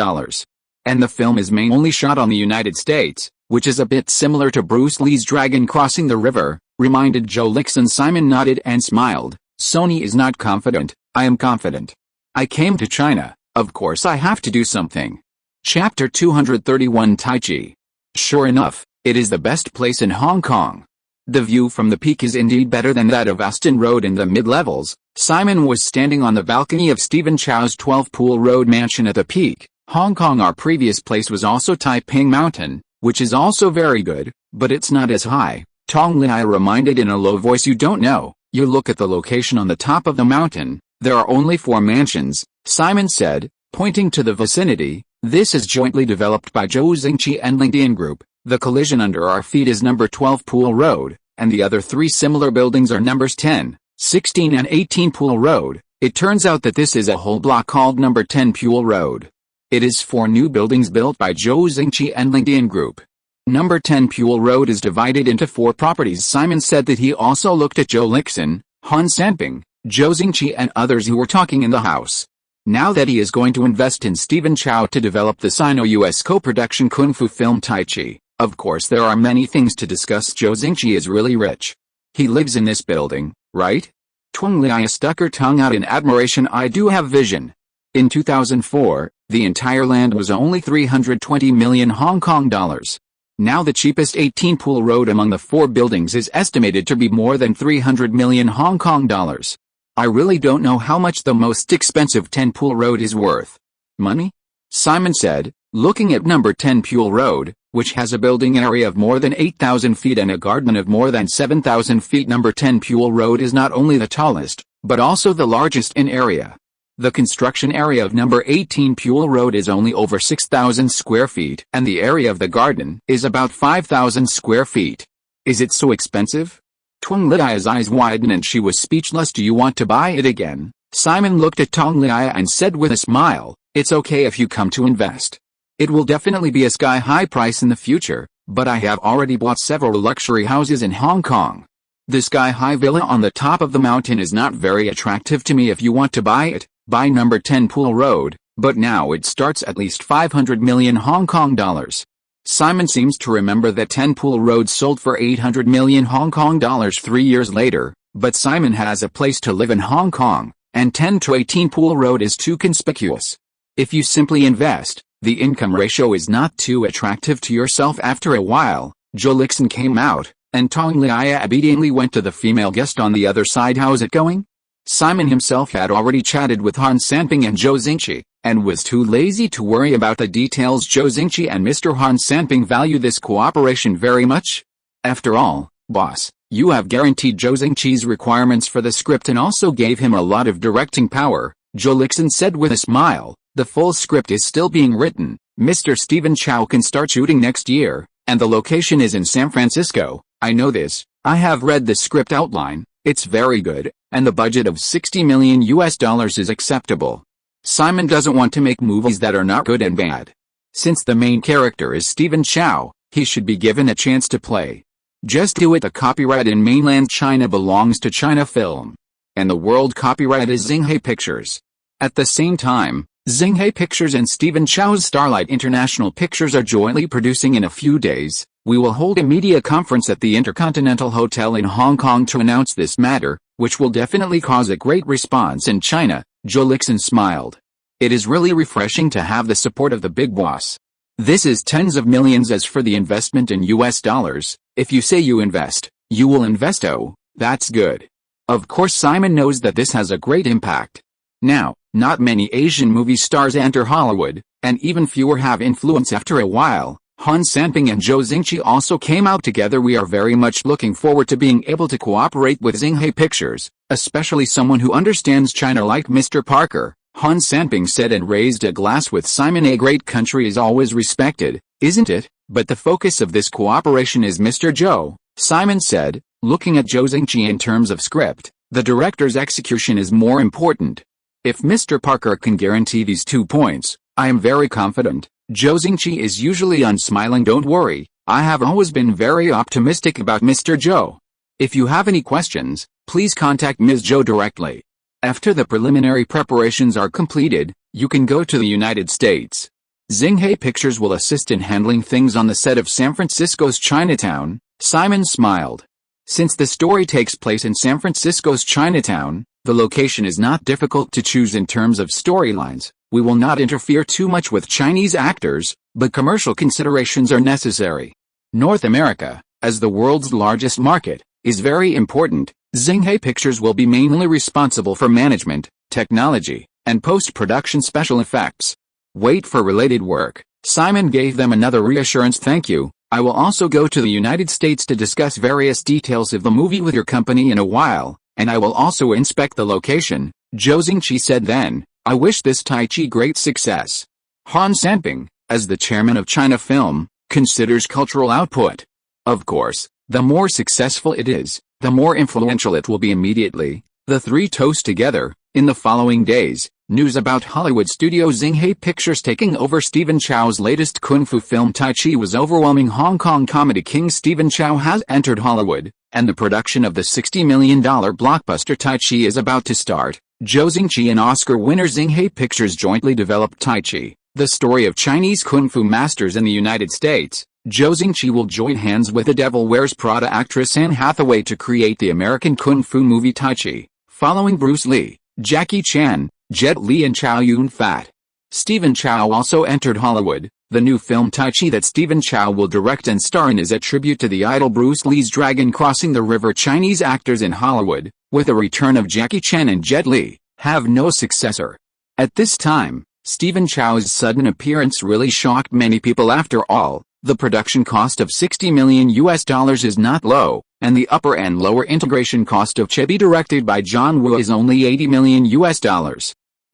And the film is mainly shot on the United States, which is a bit similar to Bruce Lee's Dragon Crossing the River, reminded Joe Lixon. Simon nodded and smiled. Sony is not confident, I am confident. I came to China, of course I have to do something. Chapter 231 Tai Chi. Sure enough, it is the best place in Hong Kong. The view from the peak is indeed better than that of Aston Road in the mid-levels. Simon was standing on the balcony of Stephen Chow's 12-Pool Road mansion at the peak, Hong Kong. Our previous place was also Taiping Mountain, which is also very good, but it's not as high. Tong Lin reminded in a low voice. You don't know, you look at the location on the top of the mountain, there are only 4 mansions, Simon said, pointing to the vicinity. This is jointly developed by Zhou Xingqi and LinkedIn Group. The collision under our feet is number 12 Pool Road, and the other three similar buildings are numbers 10, 16 and 18 Pool Road. It turns out that this is a whole block called number 10 Pool Road. It is 4 new buildings built by Zhou Xingqi and LinkedIn Group. Number 10 Pool Road is divided into 4 properties. Simon said that he also looked at Joe Lixon, Han Sanping, Zhou Xingqi and others who were talking in the house. Now that he is going to invest in Stephen Chow to develop the Sino-US co-production kung fu film Tai Chi. Of course there are many things to discuss. Zhou Xingqi is really rich. He lives in this building, right? Twang Lia stuck her tongue out in admiration. I do have vision. In 2004, the entire land was only 320 million Hong Kong dollars. Now the cheapest 18 Pool Road among the 4 buildings is estimated to be more than 300 million Hong Kong dollars. I really don't know how much the most expensive 10 Pool Road is worth. Money? Simon said, looking at number 10 Pool Road, which has a building area of more than 8,000 feet and a garden of more than 7,000 feet. Number 10 Pool Road is not only the tallest, but also the largest in area. The construction area of number 18 Pool Road is only over 6,000 square feet, and the area of the garden is about 5,000 square feet. Is it so expensive? Twang Lia's eyes widened and she was speechless. Do you want to buy it again? Simon looked at Twang Lia and said with a smile, it's okay if you come to invest. It will definitely be a sky-high price in the future, but I have already bought several luxury houses in Hong Kong. The sky-high villa on the top of the mountain is not very attractive to me. If you want to buy it, buy number 10 Pool Road, but now it starts at least 500 million Hong Kong dollars. Simon seems to remember that 10 Pool Road sold for 800 million Hong Kong dollars 3 years later, but Simon has a place to live in Hong Kong, and 10 to 18 Pool Road is too conspicuous. If you simply invest, the income ratio is not too attractive to yourself. After a while, Joe Lixon came out, and Tong Lia obediently went to the female guest on the other side. How's it going? Simon himself had already chatted with Han Sanping and Zhou Xingqi, and was too lazy to worry about the details. Zhou Xingqi and Mr. Han Sanping value this cooperation very much. After all, boss, you have guaranteed Zhou Xingqi's requirements for the script and also gave him a lot of directing power, Joe Lixon said with a smile. The full script is still being written. Mr. Stephen Chow can start shooting next year, and the location is in San Francisco. I know this. I have read the script outline. It's very good, and the budget of $60 million is acceptable. Simon doesn't want to make movies that are not good and bad. Since the main character is Stephen Chow, he should be given a chance to play. Just do it. The copyright in mainland China belongs to China Film, and the world copyright is Xinghe Pictures. At the same time, Xinghe Pictures and Stephen Chow's Starlight International Pictures are jointly producing. In a few days, we will hold a media conference at the Intercontinental Hotel in Hong Kong to announce this matter, which will definitely cause a great response in China, Joe Lixon smiled. It is really refreshing to have the support of the big boss. This is tens of millions. As for the investment in US dollars, if you say you invest, you will invest. Oh, that's good. Of course Simon knows that this has a great impact. Now, not many Asian movie stars enter Hollywood, and even fewer have influence. After a while, Han Sanping and Zhou Xingqi also came out together. We are very much looking forward to being able to cooperate with Xinghe Pictures, especially someone who understands China like Mr. Parker, Han Sanping said and raised a glass with Simon. A great country is always respected, isn't it? But the focus of this cooperation is Mr. Zhou, Simon said, looking at Zhou Xingqi. In terms of script, the director's execution is more important. If Mr. Parker can guarantee these 2 points, I am very confident. Zhou Xingqi is usually unsmiling. Don't worry, I have always been very optimistic about Mr. Zhou. If you have any questions, please contact Ms. Zhou directly. After the preliminary preparations are completed, you can go to the United States. Xinghe Pictures will assist in handling things on the set of San Francisco's Chinatown, Simon smiled. Since the story takes place in San Francisco's Chinatown, the location is not difficult to choose. In terms of storylines, we will not interfere too much with Chinese actors, but commercial considerations are necessary. North America, as the world's largest market, is very important. Xinghe Pictures will be mainly responsible for management, technology, and post-production special effects. Wait for related work. Simon gave them another reassurance. Thank you. I will also go to the United States to discuss various details of the movie with your company in a while, and I will also inspect the location, Zhou Xingqi said then. I wish this Tai Chi great success. Han Sanping, as the chairman of China Film, considers cultural output. Of course, the more successful it is, the more influential it will be immediately. The three toast together. In the following days, news about Hollywood studio Xinghai Pictures taking over Stephen Chow's latest kung fu film Tai Chi was overwhelming. Hong Kong comedy king Stephen Chow has entered Hollywood, and the production of the $60 million blockbuster Tai Chi is about to start. Zhou Xingqi and Oscar winner Xinghai Pictures jointly developed Tai Chi, the story of Chinese kung fu masters in the United States. Zhou Xingqi will join hands with The Devil Wears Prada actress Anne Hathaway to create the American kung fu movie Tai Chi, following Bruce Lee, Jackie Chan, Jet Li and Chow Yun-fat. Stephen Chow also entered Hollywood. The new film Tai Chi that Stephen Chow will direct and star in is a tribute to the idol Bruce Lee's Dragon Crossing the River. Chinese actors in Hollywood, with the return of Jackie Chan and Jet Li, have no successor. At this time, Stephen Chow's sudden appearance really shocked many people. After all, the production cost of $60 million is not low, and the upper and lower integration cost of Chibi directed by John Woo is only $80 million.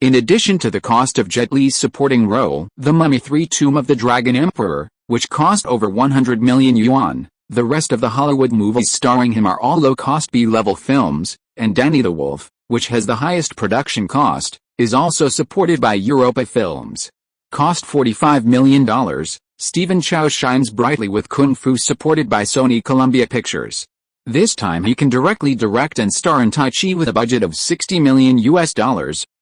In addition to the cost of Jet Li's supporting role, The Mummy 3: Tomb of the Dragon Emperor, which cost over 100 million yuan, the rest of the Hollywood movies starring him are all low-cost B-level films, and Danny the Wolf, which has the highest production cost, is also supported by Europa Films. Cost $45 million, Stephen Chow shines brightly with Kung Fu supported by Sony Columbia Pictures. This time he can directly direct and star in Tai Chi with a budget of $60 million,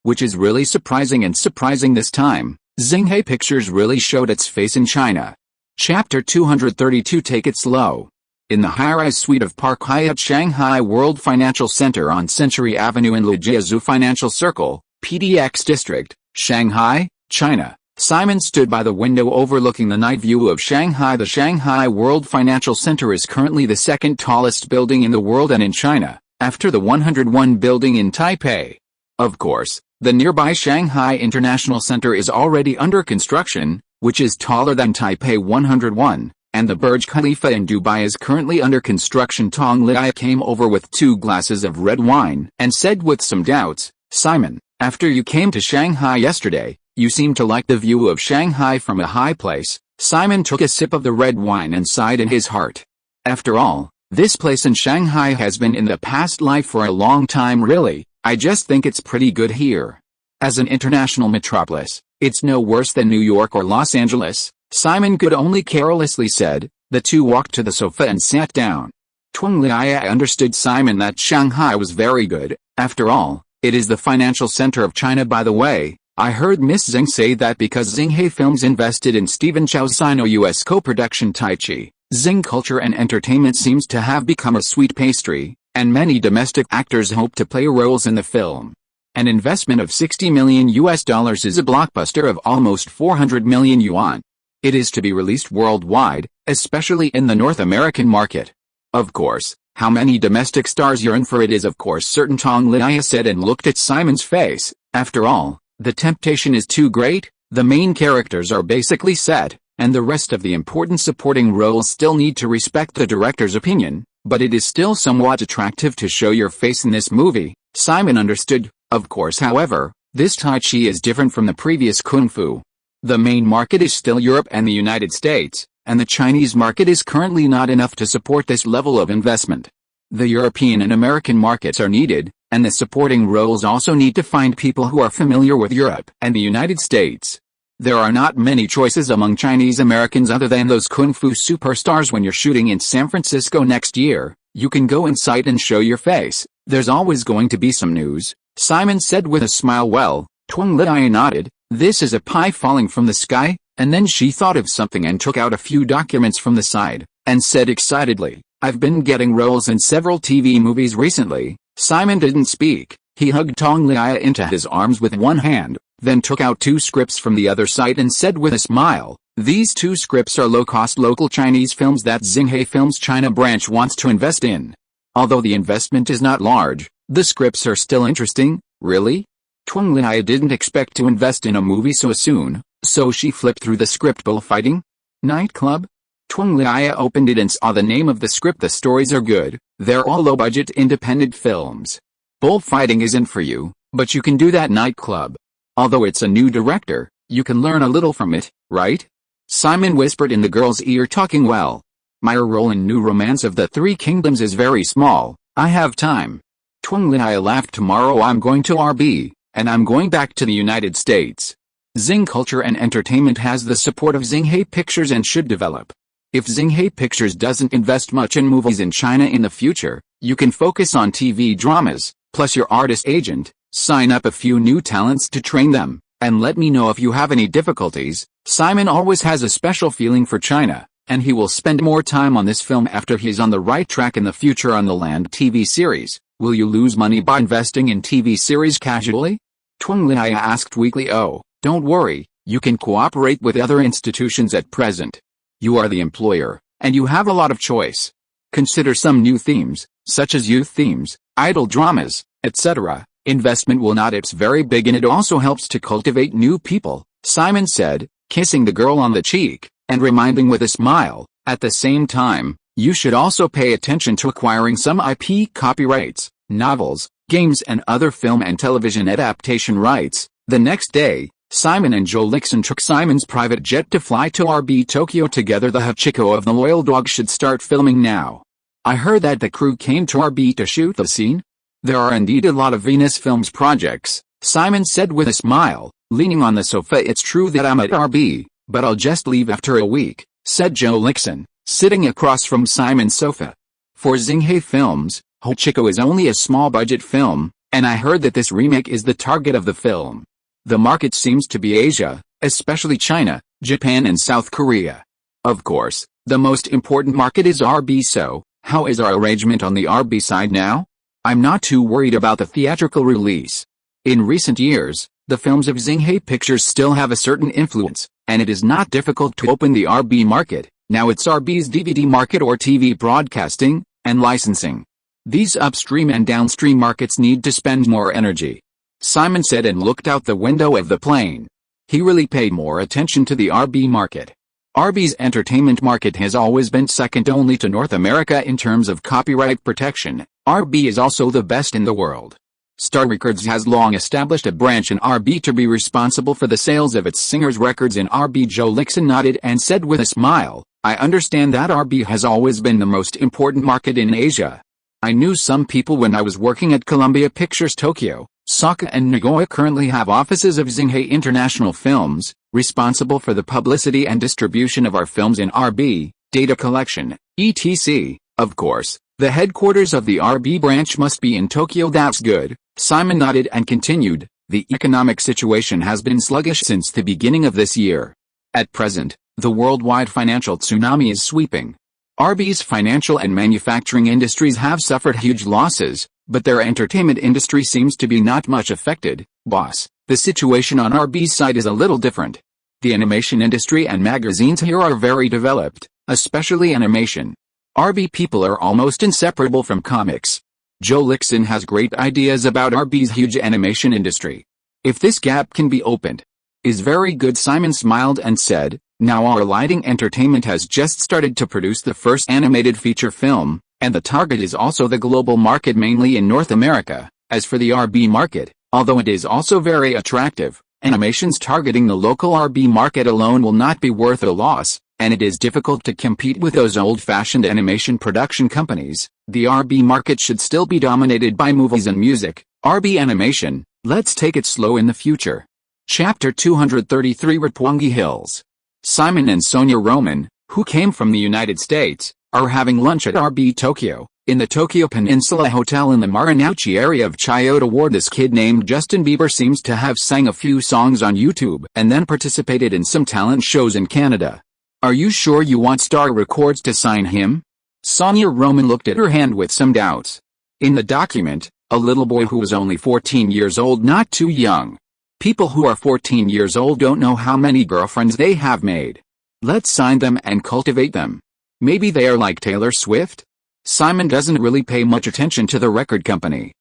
which is really surprising, and surprising this time. Xinghai Pictures really showed its face in China. Chapter 232. Take it slow. In the high-rise suite of Park Hyatt Shanghai World Financial Center on Century Avenue in Lijiazhu Financial Circle, PDX District, Shanghai, China, Simon stood by the window overlooking the night view of Shanghai. The Shanghai World Financial Center is currently the second tallest building in the world and in China, after the 101 building in Taipei. Of course, the nearby Shanghai International Center is already under construction, which is taller than Taipei 101, and the Burj Khalifa in Dubai is currently under construction. Tong Liai came over with 2 glasses of red wine and said with some doubts, "Simon, after you came to Shanghai yesterday, you seem to like the view of Shanghai from a high place." Simon took a sip of the red wine and sighed in his heart. After all, this place in Shanghai has been in the past life for a long time. Really, I just think it's pretty good here. As an international metropolis, it's no worse than New York or Los Angeles, Simon could only carelessly said. The two walked to the sofa and sat down. Tong Liai understood Simon that Shanghai was very good. After all, it is the financial center of China. By the way, I heard Miss Zheng say that because Xinghai Films invested in Stephen Chow's Sino-US co-production Tai Chi, Xing Culture and Entertainment seems to have become a sweet pastry, and many domestic actors hope to play roles in the film. An investment of $60 million is a blockbuster of almost 400 million yuan. It is to be released worldwide, especially in the North American market. Of course, how many domestic stars yearn for it is of course certain. Tong Liai said and looked at Simon's face. After all, the temptation is too great. The main characters are basically set, and the rest of the important supporting roles still need to respect the director's opinion, but it is still somewhat attractive to show your face in this movie. Simon understood. Of course, however, this Tai Chi is different from the previous Kung Fu. The main market is still Europe and the United States, and the Chinese market is currently not enough to support this level of investment. The European and American markets are needed, and the supporting roles also need to find people who are familiar with Europe and the United States. There are not many choices among Chinese Americans other than those Kung Fu superstars. When you're shooting in San Francisco next year, you can go in sight and show your face. There's always going to be some news, Simon said with a smile. Well, Tong Liai nodded. This is a pie falling from the sky, and then she thought of something and took out a few documents from the side, and said excitedly, I've been getting roles in several TV movies recently. Simon didn't speak. He hugged Tong Liai into his arms with one hand, then took out 2 scripts from the other side and said with a smile, these 2 scripts are low-cost local Chinese films that Xinghai Films China branch wants to invest in. Although the investment is not large, the scripts are still interesting. Really? Tong Liai didn't expect to invest in a movie so soon, so she flipped through the script. Bullfighting? Nightclub? Tong Liai opened it and saw the name of the script. The stories are good, they're all low-budget independent films. Bullfighting isn't for you, but you can do that. Nightclub. Although it's a new director, You can learn a little from it, right? Simon whispered in the girl's ear, talking well. My role in new romance of the Three Kingdoms is very small. I have time. Twinglin laughed. Tomorrow I'm going to RB, and I'm going back to the United States. Xing Culture and Entertainment has the support of Xinghai Pictures and should develop. If Xinghai Pictures doesn't invest much in movies in China in the future, you can focus on TV dramas, plus your artist agent, sign up a few new talents to train them, and let me know if you have any difficulties. Simon always has a special feeling for China, and he will spend more time on this film after he's on the right track in the future on the Land TV series. Will you lose money by investing in TV series casually? Twinglin asked weakly. Oh, don't worry, you can cooperate with other institutions at present. You are the employer, and you have a lot of choice. Consider some new themes, such as youth themes, idol dramas, etc. Investment will not it's very big and it also helps to cultivate new people, Simon said, kissing the girl on the cheek, and reminding with a smile, at the same time, you should also pay attention to acquiring some IP copyrights, novels, games and other film and television adaptation rights. The next day, Simon and Joe Lixon took Simon's private jet to fly to RB Tokyo together. The Hachiko of the Loyal Dog should start filming now. I heard that the crew came to RB to shoot the scene. There are indeed a lot of Venus Films projects, Simon said with a smile, leaning on the sofa. It's true that I'm at RB, but I'll just leave after a week, said Joe Lixon, sitting across from Simon's sofa. For Xinghai Films, Hachiko is only a small budget film, and I heard that this remake is the target of the film. The market seems to be Asia, especially China, Japan and South Korea. Of course, the most important market is RB. So, how is our arrangement on the RB side now? I'm not too worried about the theatrical release. In recent years, the films of Xinghai Pictures still have a certain influence, and it is not difficult to open the RB market. Now it's RB's DVD market or TV broadcasting and licensing. These upstream and downstream markets need to spend more energy, Simon said and looked out the window of the plane. He really paid more attention to the RB market. RB's entertainment market has always been second only to North America in terms of copyright protection. RB is also the best in the world. Star Records has long established a branch in RB to be responsible for the sales of its singers' records in RB. Joe Lixon nodded and said with a smile, I understand that RB has always been the most important market in Asia. I knew some people when I was working at Columbia Pictures Tokyo. Osaka and Nagoya currently have offices of Xinghai International Films, responsible for the publicity and distribution of our films in RB, data collection, etc. Of course, the headquarters of the RB branch must be in Tokyo. That's good, Simon nodded and continued, the economic situation has been sluggish since the beginning of this year. At present, the worldwide financial tsunami is sweeping. RB's financial and manufacturing industries have suffered huge losses, but their entertainment industry seems to be not much affected, boss. The situation on RB's side is a little different. The animation industry and magazines here are very developed, especially animation. RB people are almost inseparable from comics. Joe Lixon has great ideas about RB's huge animation industry. If this gap can be opened, is very good. Simon smiled and said, now our lighting entertainment has just started to produce the first animated feature film, and the target is also the global market, mainly in North America. As for the RB market, although it is also very attractive, animations targeting the local RB market alone will not be worth a loss, and it is difficult to compete with those old-fashioned animation production companies. The RB market should still be dominated by movies and music. RB animation, let's take it slow in the future. Chapter 233 Roppongi Hills. Simon and Sonia Roman, who came from the United States, are having lunch at RB Tokyo, in the Tokyo Peninsula Hotel in the Marunouchi area of Chiyoda Ward. This kid named Justin Bieber seems to have sang a few songs on YouTube and then participated in some talent shows in Canada. Are you sure you want Star Records to sign him? Sonia Roman looked at her hand with some doubts. In the document, a little boy who was only 14 years old, not too young. People who are 14 years old don't know how many girlfriends they have made. Let's sign them and cultivate them. Maybe they are like Taylor Swift? Simon doesn't really pay much attention to the record company.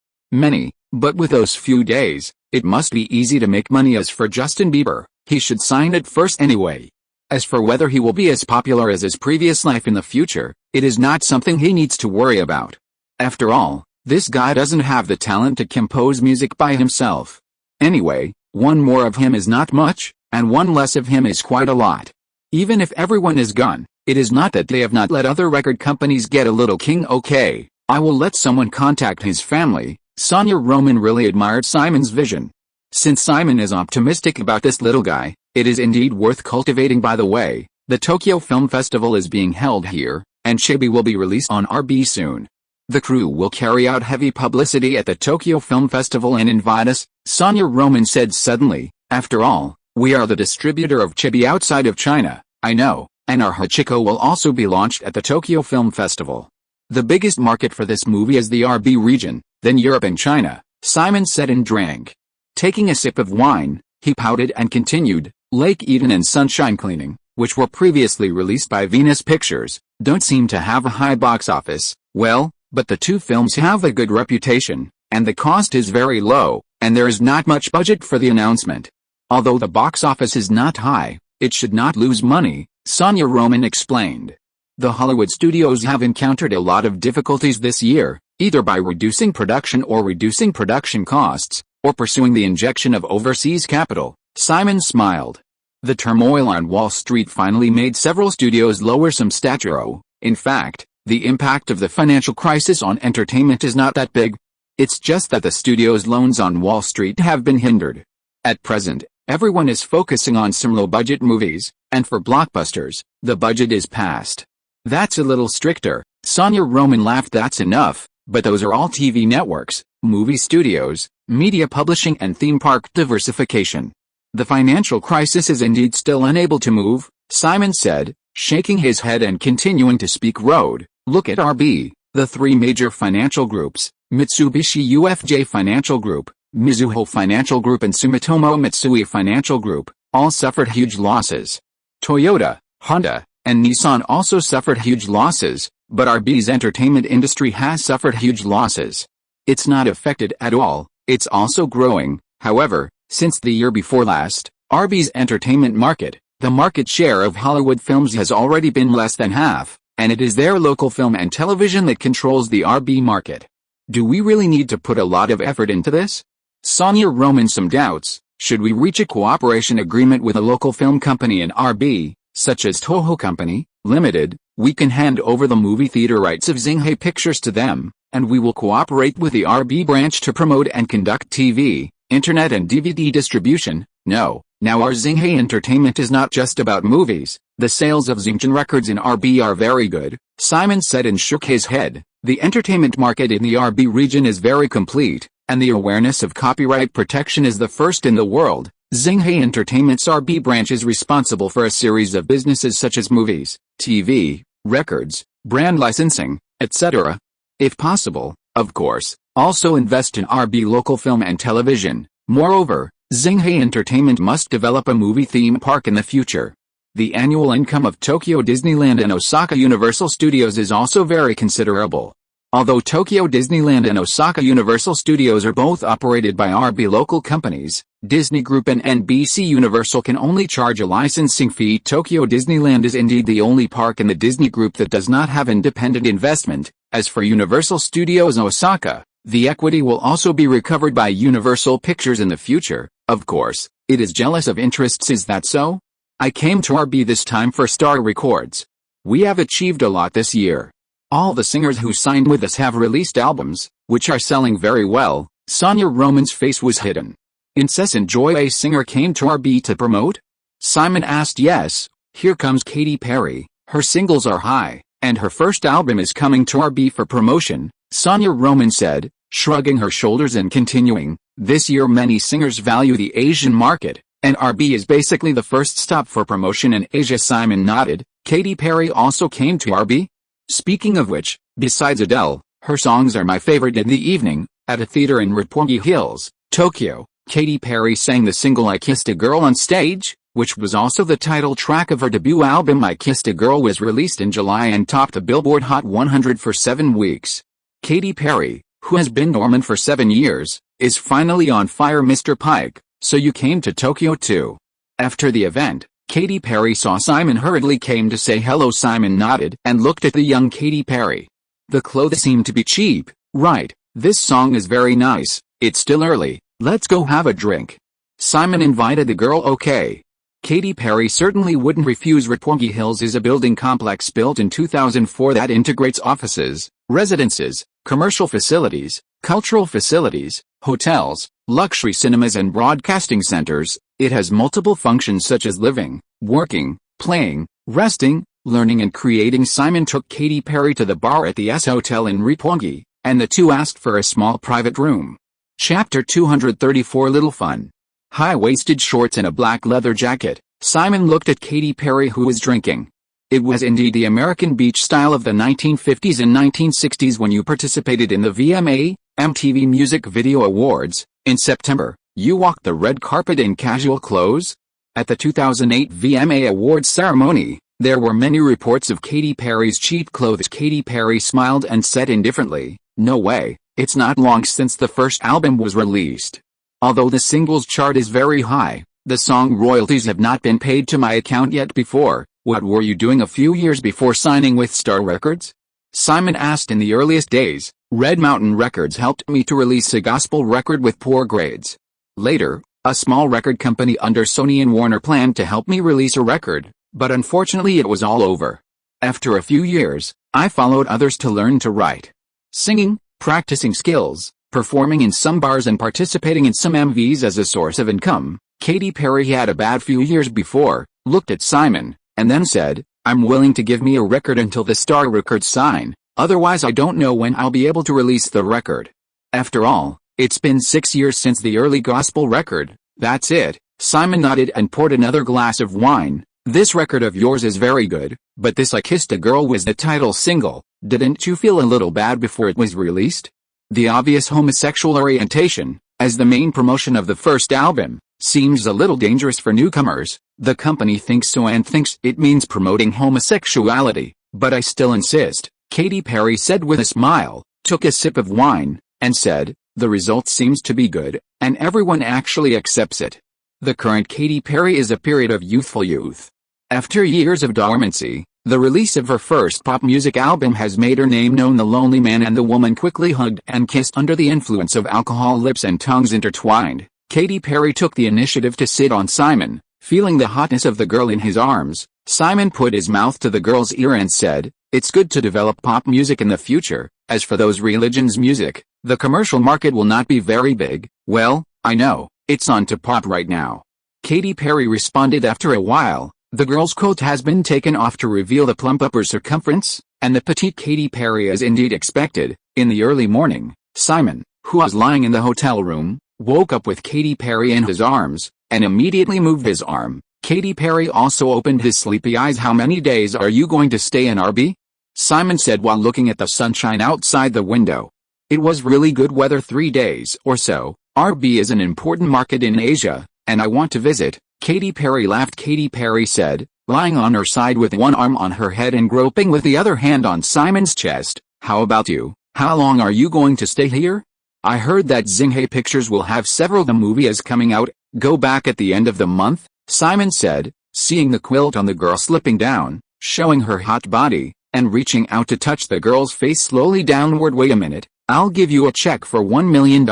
But with those few days, it must be easy to make money. As for Justin Bieber, he should sign it first anyway. As for whether he will be as popular as his previous life in the future, it is not something he needs to worry about. After all, this guy doesn't have the talent to compose music by himself. Anyway, one more of him is not much, and one less of him is quite a lot. Even if everyone is gone, it is not that they have not let other record companies get a little king. Okay, I will let someone contact his family. Sonia Roman really admired Simon's vision. Since Simon is optimistic about this little guy, it is indeed worth cultivating. By the way, the Tokyo Film Festival is being held here, and Chibi will be released on RB soon. The crew will carry out heavy publicity at the Tokyo Film Festival and invite us, Sonia Roman said suddenly. After all, we are the distributor of Chibi outside of China, I know, and our Hachiko will also be launched at the Tokyo Film Festival. The biggest market for this movie is the RB region, then Europe and China, Simon said and drank. Taking a sip of wine, he pouted and continued, Lake Eden and Sunshine Cleaning, which were previously released by Venus Pictures, don't seem to have a high box office. Well, but the two films have a good reputation, and the cost is very low, and there is not much budget for the announcement. Although the box office is not high, it should not lose money, Sonia Roman explained. The Hollywood studios have encountered a lot of difficulties this year, either by reducing production or reducing production costs, or pursuing the injection of overseas capital. Simon smiled. The turmoil on Wall Street finally made several studios lower some stature. In fact, the impact of the financial crisis on entertainment is not that big. It's just that the studios' loans on Wall Street have been hindered. At present, everyone is focusing on some low-budget movies, and for blockbusters, the budget is passed. That's a little stricter, Sonia Roman laughed. That's enough, but those are all TV networks, movie studios, media publishing and theme park diversification. The financial crisis is indeed still unable to move, Simon said, shaking his head and continuing to speak. Look at RB, the three major financial groups, Mitsubishi UFJ Financial Group, Mizuho Financial Group and Sumitomo Mitsui Financial Group, all suffered huge losses. Toyota, Honda, and Nissan also suffered huge losses, but RB's entertainment industry has suffered huge losses. It's not affected at all, it's also growing. However, since the year before last, RB's entertainment market, the market share of Hollywood films, has already been less than half, and it is their local film and television that controls the RB market. Do we really need to put a lot of effort into this? Sonia Roman some doubts. Should we reach a cooperation agreement with a local film company in RB, such as Toho Company, Limited, we can hand over the movie theater rights of Xinghai Pictures to them, and we will cooperate with the RB branch to promote and conduct TV, internet and DVD distribution. No, now our Xinghai Entertainment is not just about movies. The sales of Xinjiang records in RB are very good, Simon said and shook his head. The entertainment market in the RB region is very complete, and the awareness of copyright protection is the first in the world. Xinghai Entertainment's RB branch is responsible for a series of businesses such as movies, TV, records, brand licensing, etc. If possible, of course, also invest in RB local film and television. Moreover, Xinghai Entertainment must develop a movie theme park in the future. The annual income of Tokyo Disneyland and Osaka Universal Studios is also very considerable. Although Tokyo Disneyland and Osaka Universal Studios are both operated by RB local companies, Disney Group and NBC Universal can only charge a licensing fee. Tokyo Disneyland is indeed the only park in the Disney Group that does not have independent investment. As for Universal Studios Osaka, the equity will also be recovered by Universal Pictures in the future. Of course, it is jealous of interests. Is that so? I came to RB this time for Star Records. We have achieved a lot this year. All the singers who signed with us have released albums, which are selling very well. Sonia Roman's face was hidden. Incessant joy. A singer came to RB to promote? Simon asked. Yes, here comes Katy Perry. Her singles are high, and her first album is coming to RB for promotion, Sonia Roman said, shrugging her shoulders and continuing. This year many singers value the Asian market, and RB is basically the first stop for promotion in Asia. Simon nodded. Katy Perry also came to RB? Speaking of which, besides Adele, her songs are my favorite. In the evening, at a theater in Roppongi Hills, Tokyo, Katy Perry sang the single I Kissed a Girl on stage, which was also the title track of her debut album. I Kissed a Girl was released in July and topped the Billboard Hot 100 for 7 weeks. Katy Perry, who has been dormant for 7 years, is finally on fire. Mr. Pike, so you came to Tokyo too? After the event, Katy Perry saw Simon hurriedly came to say hello. Simon nodded and looked at the young Katy Perry. The clothes seem to be cheap, right? This song is very nice. It's still early, let's go have a drink. Simon invited the girl. Okay. Katy Perry certainly wouldn't refuse. Roppongi Hills is a building complex built in 2004 that integrates offices, residences, commercial facilities, cultural facilities, hotels, luxury cinemas and broadcasting centers. It has multiple functions such as living, working, playing, resting, learning and creating. Simon took Katy Perry to the bar at the S Hotel in Roppongi, and the two asked for a small private room. Chapter 234 Little Fun. High-waisted shorts and a black leather jacket, Simon looked at Katy Perry, who was drinking. It was indeed the American beach style of the 1950s and 1960s. When you participated in the VMA, MTV Music Video Awards, in September, you walked the red carpet in casual clothes? At the 2008 VMA Awards ceremony, there were many reports of Katy Perry's cheap clothes. Katy Perry smiled and said indifferently, "No way, it's not long since the first album was released. Although the singles chart is very high, the song royalties have not been paid to my account yet." Before, what were you doing a few years before signing with Star Records? Simon asked. In the earliest days, Red Mountain Records helped me to release a gospel record with poor grades. Later, a small record company under Sony and Warner planned to help me release a record, but unfortunately it was all over. After a few years, I followed others to learn to write, singing, practicing skills, performing in some bars and participating in some MVs as a source of income. Katy Perry had a bad few years before, looked at Simon, and then said, "I'm willing to give me a record until the Star Records sign, otherwise I don't know when I'll be able to release the record." After all, it's been 6 years since the early gospel record. That's it. Simon nodded and poured another glass of wine. "This record of yours is very good, but this I Kissed a Girl was the title single. Didn't you feel a little bad before it was released? The obvious homosexual orientation, as the main promotion of the first album, seems a little dangerous for newcomers. The company thinks so and thinks it means promoting homosexuality, but I still insist," Katy Perry said with a smile, took a sip of wine, and said, "The result seems to be good, and everyone actually accepts it." The current Katy Perry is a period of youthful youth. After years of dormancy, the release of her first pop music album has made her name known. The lonely man and the woman quickly hugged and kissed under the influence of alcohol. Lips and tongues intertwined. Katy Perry took the initiative to sit on Simon, feeling the hotness of the girl in his arms. Simon put his mouth to the girl's ear and said, "It's good to develop pop music in the future. As for those religions music, the commercial market will not be very big." "Well, I know, it's on to pop right now," Katy Perry responded. After a while, the girl's coat has been taken off to reveal the plump upper circumference, and the petite Katy Perry is indeed expected. In the early morning, Simon, who was lying in the hotel room, woke up with Katy Perry in his arms, and immediately moved his arm. Katy Perry also opened his sleepy eyes. "How many days are you going to stay in RB?" Simon said while looking at the sunshine outside the window. "It was really good weather 3 days or so. RB is an important market in Asia, and I want to visit." Katy Perry laughed. Katy Perry said, lying on her side with one arm on her head and groping with the other hand on Simon's chest, "How about you? How long are you going to stay here? I heard that Zinghe Pictures will have several the movies coming out. Go back at the end of the month," Simon said, seeing the quilt on the girl slipping down, showing her hot body, and reaching out to touch the girl's face slowly downward. "Wait a minute, I'll give you a check for $1 million,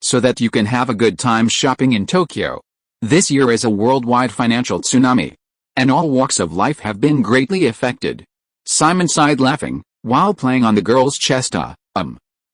so that you can have a good time shopping in Tokyo. This year is a worldwide financial tsunami, and all walks of life have been greatly affected." Simon sighed, laughing, while playing on the girl's chest.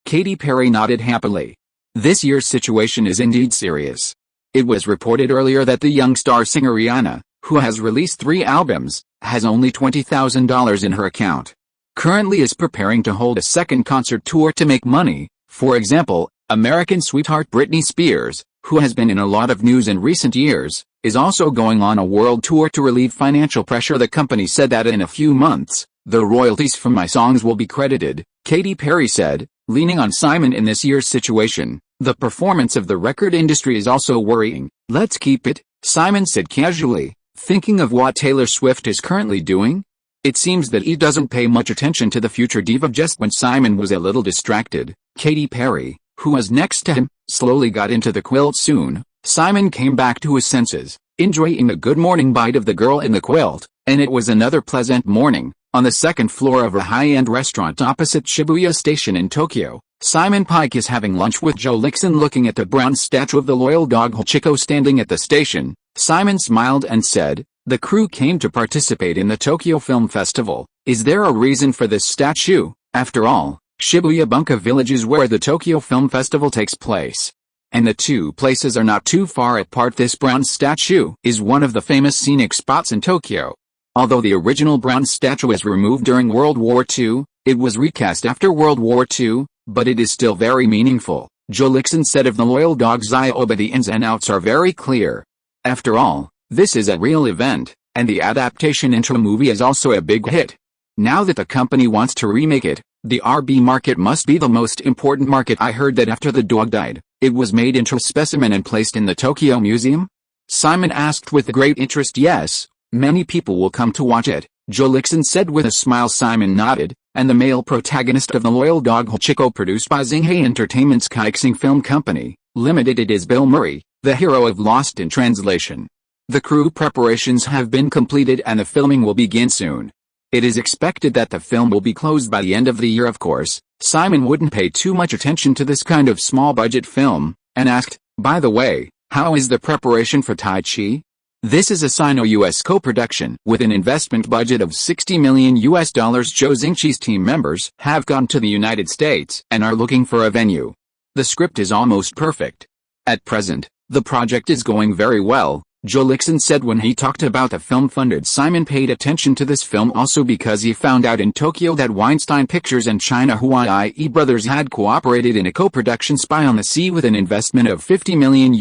Katy Perry nodded happily. "This year's situation is indeed serious. It was reported earlier that the young star singer Rihanna, who has released 3 albums, has only $20,000 in her account. Currently is preparing to hold a second concert tour to make money. For example, American sweetheart Britney Spears, who has been in a lot of news in recent years, is also going on a world tour to relieve financial pressure. The company said that in a few months, the royalties from my songs will be credited," Katy Perry said, leaning on Simon. "In this year's situation, the performance of the record industry is also worrying." "Let's keep it," Simon said casually, thinking of what Taylor Swift is currently doing. It seems that he doesn't pay much attention to the future diva. Just when Simon was a little distracted, Katy Perry, who was next to him, slowly got into the quilt. Soon, Simon came back to his senses, enjoying a good morning bite of the girl in the quilt, and it was another pleasant morning. On the second floor of a high-end restaurant opposite Shibuya Station in Tokyo, Simon Pike is having lunch with Joe Lixon looking at the bronze statue of the loyal dog Hachiko standing at the station. Simon smiled and said, "The crew came to participate in the Tokyo Film Festival. Is there a reason for this statue? After all, Shibuya Bunka Village is where the Tokyo Film Festival takes place. And the two places are not too far apart. This bronze statue is one of the famous scenic spots in Tokyo. Although the original bronze statue was removed during World War II, it was recast after World War II, but it is still very meaningful," Joe Lixon said of the loyal dog Zioba. "The ins and outs are very clear. After all, this is a real event, and the adaptation into a movie is also a big hit. Now that the company wants to remake it, the RB market must be the most important market. I heard that after the dog died, it was made into a specimen and placed in the Tokyo Museum?" Simon asked with great interest. "Yes, many people will come to watch it," Joe Lixon said with a smile. Simon nodded, and the male protagonist of the loyal dog Hachiko, produced by Xinghai Entertainment's Kaixing Film Company, Limited, it is Bill Murray, the hero of Lost in Translation. The crew preparations have been completed and the filming will begin soon. It is expected that the film will be closed by the end of the year. Of course, Simon wouldn't pay too much attention to this kind of small-budget film, and asked, "By the way, how is the preparation for Tai Chi?" This is a Sino-US co-production with an investment budget of $60 million. Joe Xingqi's team members have gone to the United States and are looking for a venue. The script is almost perfect. At present, the project is going very well, Joe Lixon said when he talked about the film funded. Simon paid attention to this film also because he found out in Tokyo that Weinstein Pictures and China Huai Brothers had cooperated in a co-production Spy on the Sea with an investment of $50 million.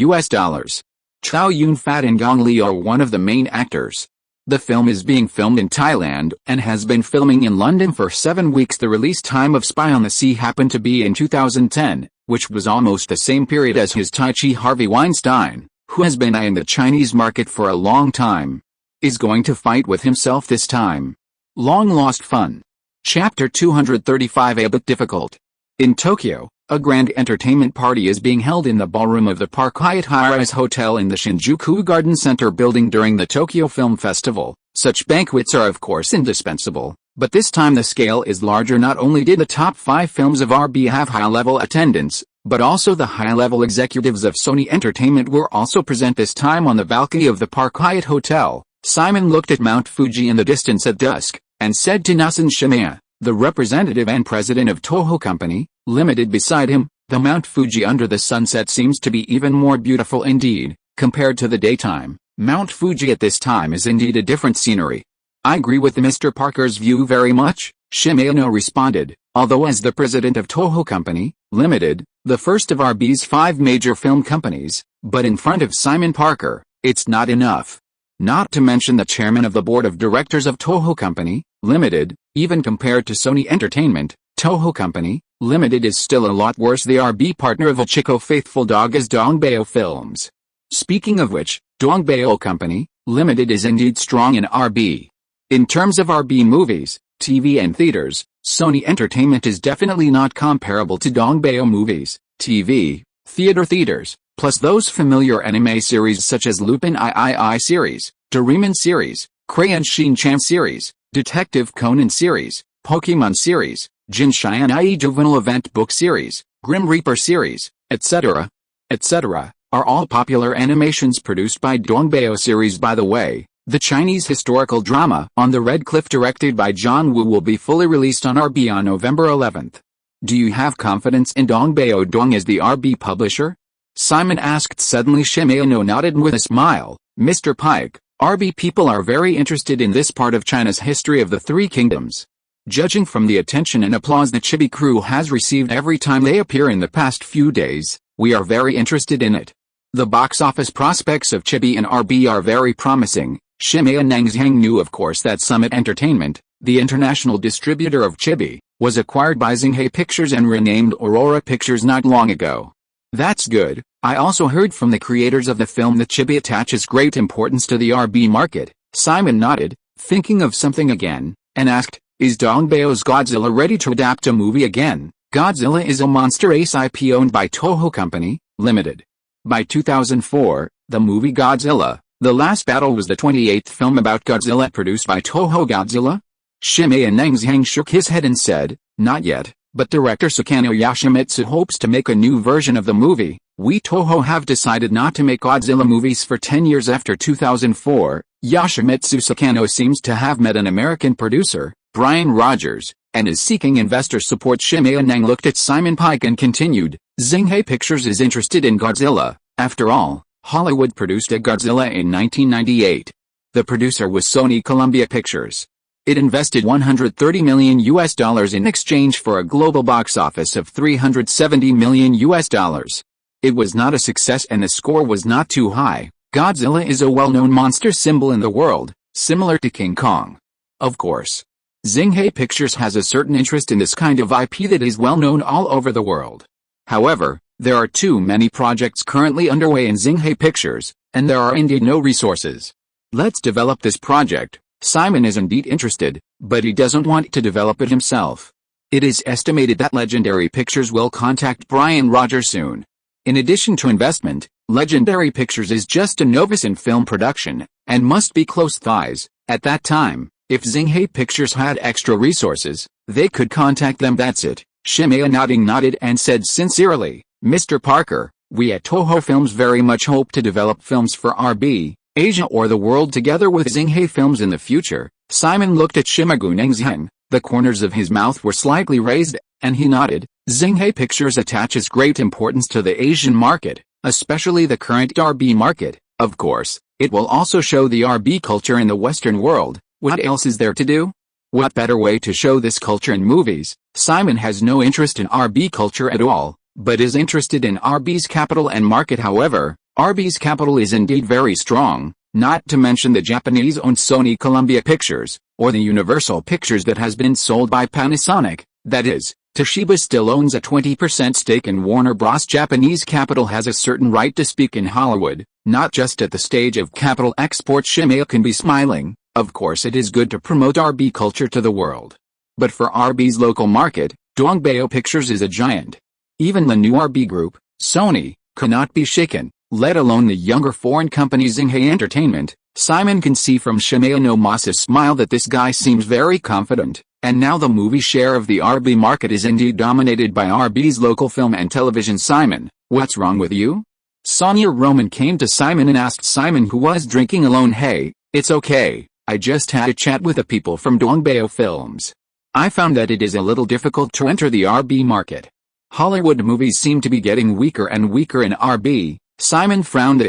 Chow Yun-fat and Gong Li are one of the main actors. The film is being filmed in Thailand and has been filming in London for 7 weeks. The release time of Spy on the Sea happened to be in 2010, which was almost the same period as his Tai Chi. Harvey Weinstein, who has been eyeing the Chinese market for a long time, is going to fight with himself this time. Long lost fun. Chapter 235. A bit difficult. In Tokyo, a grand entertainment party is being held in the ballroom of the Park Hyatt high-rise hotel in the Shinjuku Garden Center building during the Tokyo Film Festival. Such banquets are of course indispensable, but this time the scale is larger. Not only did the top 5 films of RB have high-level attendance, but also the high-level executives of Sony Entertainment were also present this time on the balcony of the Park Hyatt Hotel. Simon looked at Mount Fuji in the distance at dusk, and said to Nasan Shimaya, the representative and president of Toho Company, Limited, beside him, "The Mount Fuji under the sunset seems to be even more beautiful indeed, compared to the daytime. Mount Fuji at this time is indeed a different scenery." "I agree with Mr. Parker's view very much," Shimano responded, although as the president of Toho Company, Limited, the first of RB's 5 major film companies, but in front of Simon Parker, it's not enough. Not to mention the chairman of the board of directors of Toho Company, Limited, even compared to Sony Entertainment, Toho Company, Limited is still a lot worse. The RB partner of Hachiko Faithful Dog is Dongbeo Films. Speaking of which, Dongbeo Company, Limited is indeed strong in RB. In terms of RB movies, TV and theaters, Sony Entertainment is definitely not comparable to Dongbeo movies, TV, theaters, plus those familiar anime series such as Lupin III series, Doraemon series, Crayon Shin-chan series, Detective Conan series, Pokemon series, Jinshian IE Juvenile Event Book series, Grim Reaper series, etc., are all popular animations produced by Dongbeo series. By the way, the Chinese historical drama On the Red Cliff directed by John Woo will be fully released on RB on November 11th. Do you have confidence in Dongbeo Dong as the RB publisher? Simon asked suddenly. Shimano nodded with a smile. Mr. Pike, RB people are very interested in this part of China's history of the Three Kingdoms. Judging from the attention and applause the Chibi crew has received every time they appear in the past few days, we are very interested in it. The box office prospects of Chibi and RB are very promising. Shimei Nangzhang knew of course that Summit Entertainment, the international distributor of Chibi, was acquired by Xinghai Pictures and renamed Aurora Pictures not long ago. That's good. I also heard from the creators of the film that Chibi attaches great importance to the RB market. Simon nodded, thinking of something again, and asked, is Dongbeo's Godzilla ready to adapt a movie again? Godzilla is a monster ace IP owned by Toho Company, Limited. By 2004, the movie Godzilla, The Last Battle was the 28th film about Godzilla produced by Toho. Godzilla? Shimei Nangzhang shook his head and said, not yet, but director Sakano Yoshimitsu hopes to make a new version of the movie. We Toho have decided not to make Godzilla movies for 10 years after 2004. Yoshimitsu Sakano seems to have met an American producer, Brian Rogers, and is seeking investor support. Shimei Nang looked at Simon Pike and continued, Xinghai Pictures is interested in Godzilla. After all, Hollywood produced a Godzilla in 1998. The producer was Sony Columbia Pictures. It invested $130 million in exchange for a global box office of $370 million. It was not a success and the score was not too high. Godzilla is a well-known monster symbol in the world, similar to King Kong. Of course, Xinghai Pictures has a certain interest in this kind of IP that is well known all over the world. However, there are too many projects currently underway in Xinghai Pictures, and there are indeed no resources. Let's develop this project. Simon is indeed interested, but he doesn't want to develop it himself. It is estimated that Legendary Pictures will contact Brian Rogers soon. In addition to investment, Legendary Pictures is just a novice in film production, and must be close thighs. At that time, if Xinghai Pictures had extra resources, they could contact them. That's it. Shimei nodded and said sincerely, Mr. Parker, we at Toho Films very much hope to develop films for RB, Asia or the world together with Xinghai Films in the future. Simon looked at Shimagu Nengzheng, the corners of his mouth were slightly raised, and he nodded. Xinghai Pictures attaches great importance to the Asian market, especially the current RB market. Of course, it will also show the RB culture in the Western world. What else is there to do? What better way to show this culture in movies? Simon has no interest in RB culture at all, but is interested in RB's capital and market. However, RB's capital is indeed very strong, not to mention the Japanese-owned Sony Columbia Pictures, or the Universal Pictures that has been sold by Panasonic. That is, Toshiba still owns a 20% stake in Warner Bros. Japanese capital has a certain right to speak in Hollywood, not just at the stage of capital export. Shimei can be smiling. Of course it is good to promote RB culture to the world. But for RB's local market, Dongbeo Pictures is a giant. Even the new RB group, Sony, cannot be shaken, let alone the younger foreign company Xinghai Entertainment. Simon can see from Shimei no Masa's smile that this guy seems very confident, and now the movie share of the RB market is indeed dominated by RB's local film and television. Simon, what's wrong with you? Sonia Roman came to Simon and asked Simon, who was drinking alone, hey, it's okay, I just had a chat with the people from Dongbeo Films. I found that it is a little difficult to enter the RB market. Hollywood movies seem to be getting weaker and weaker in RB. Simon frowned.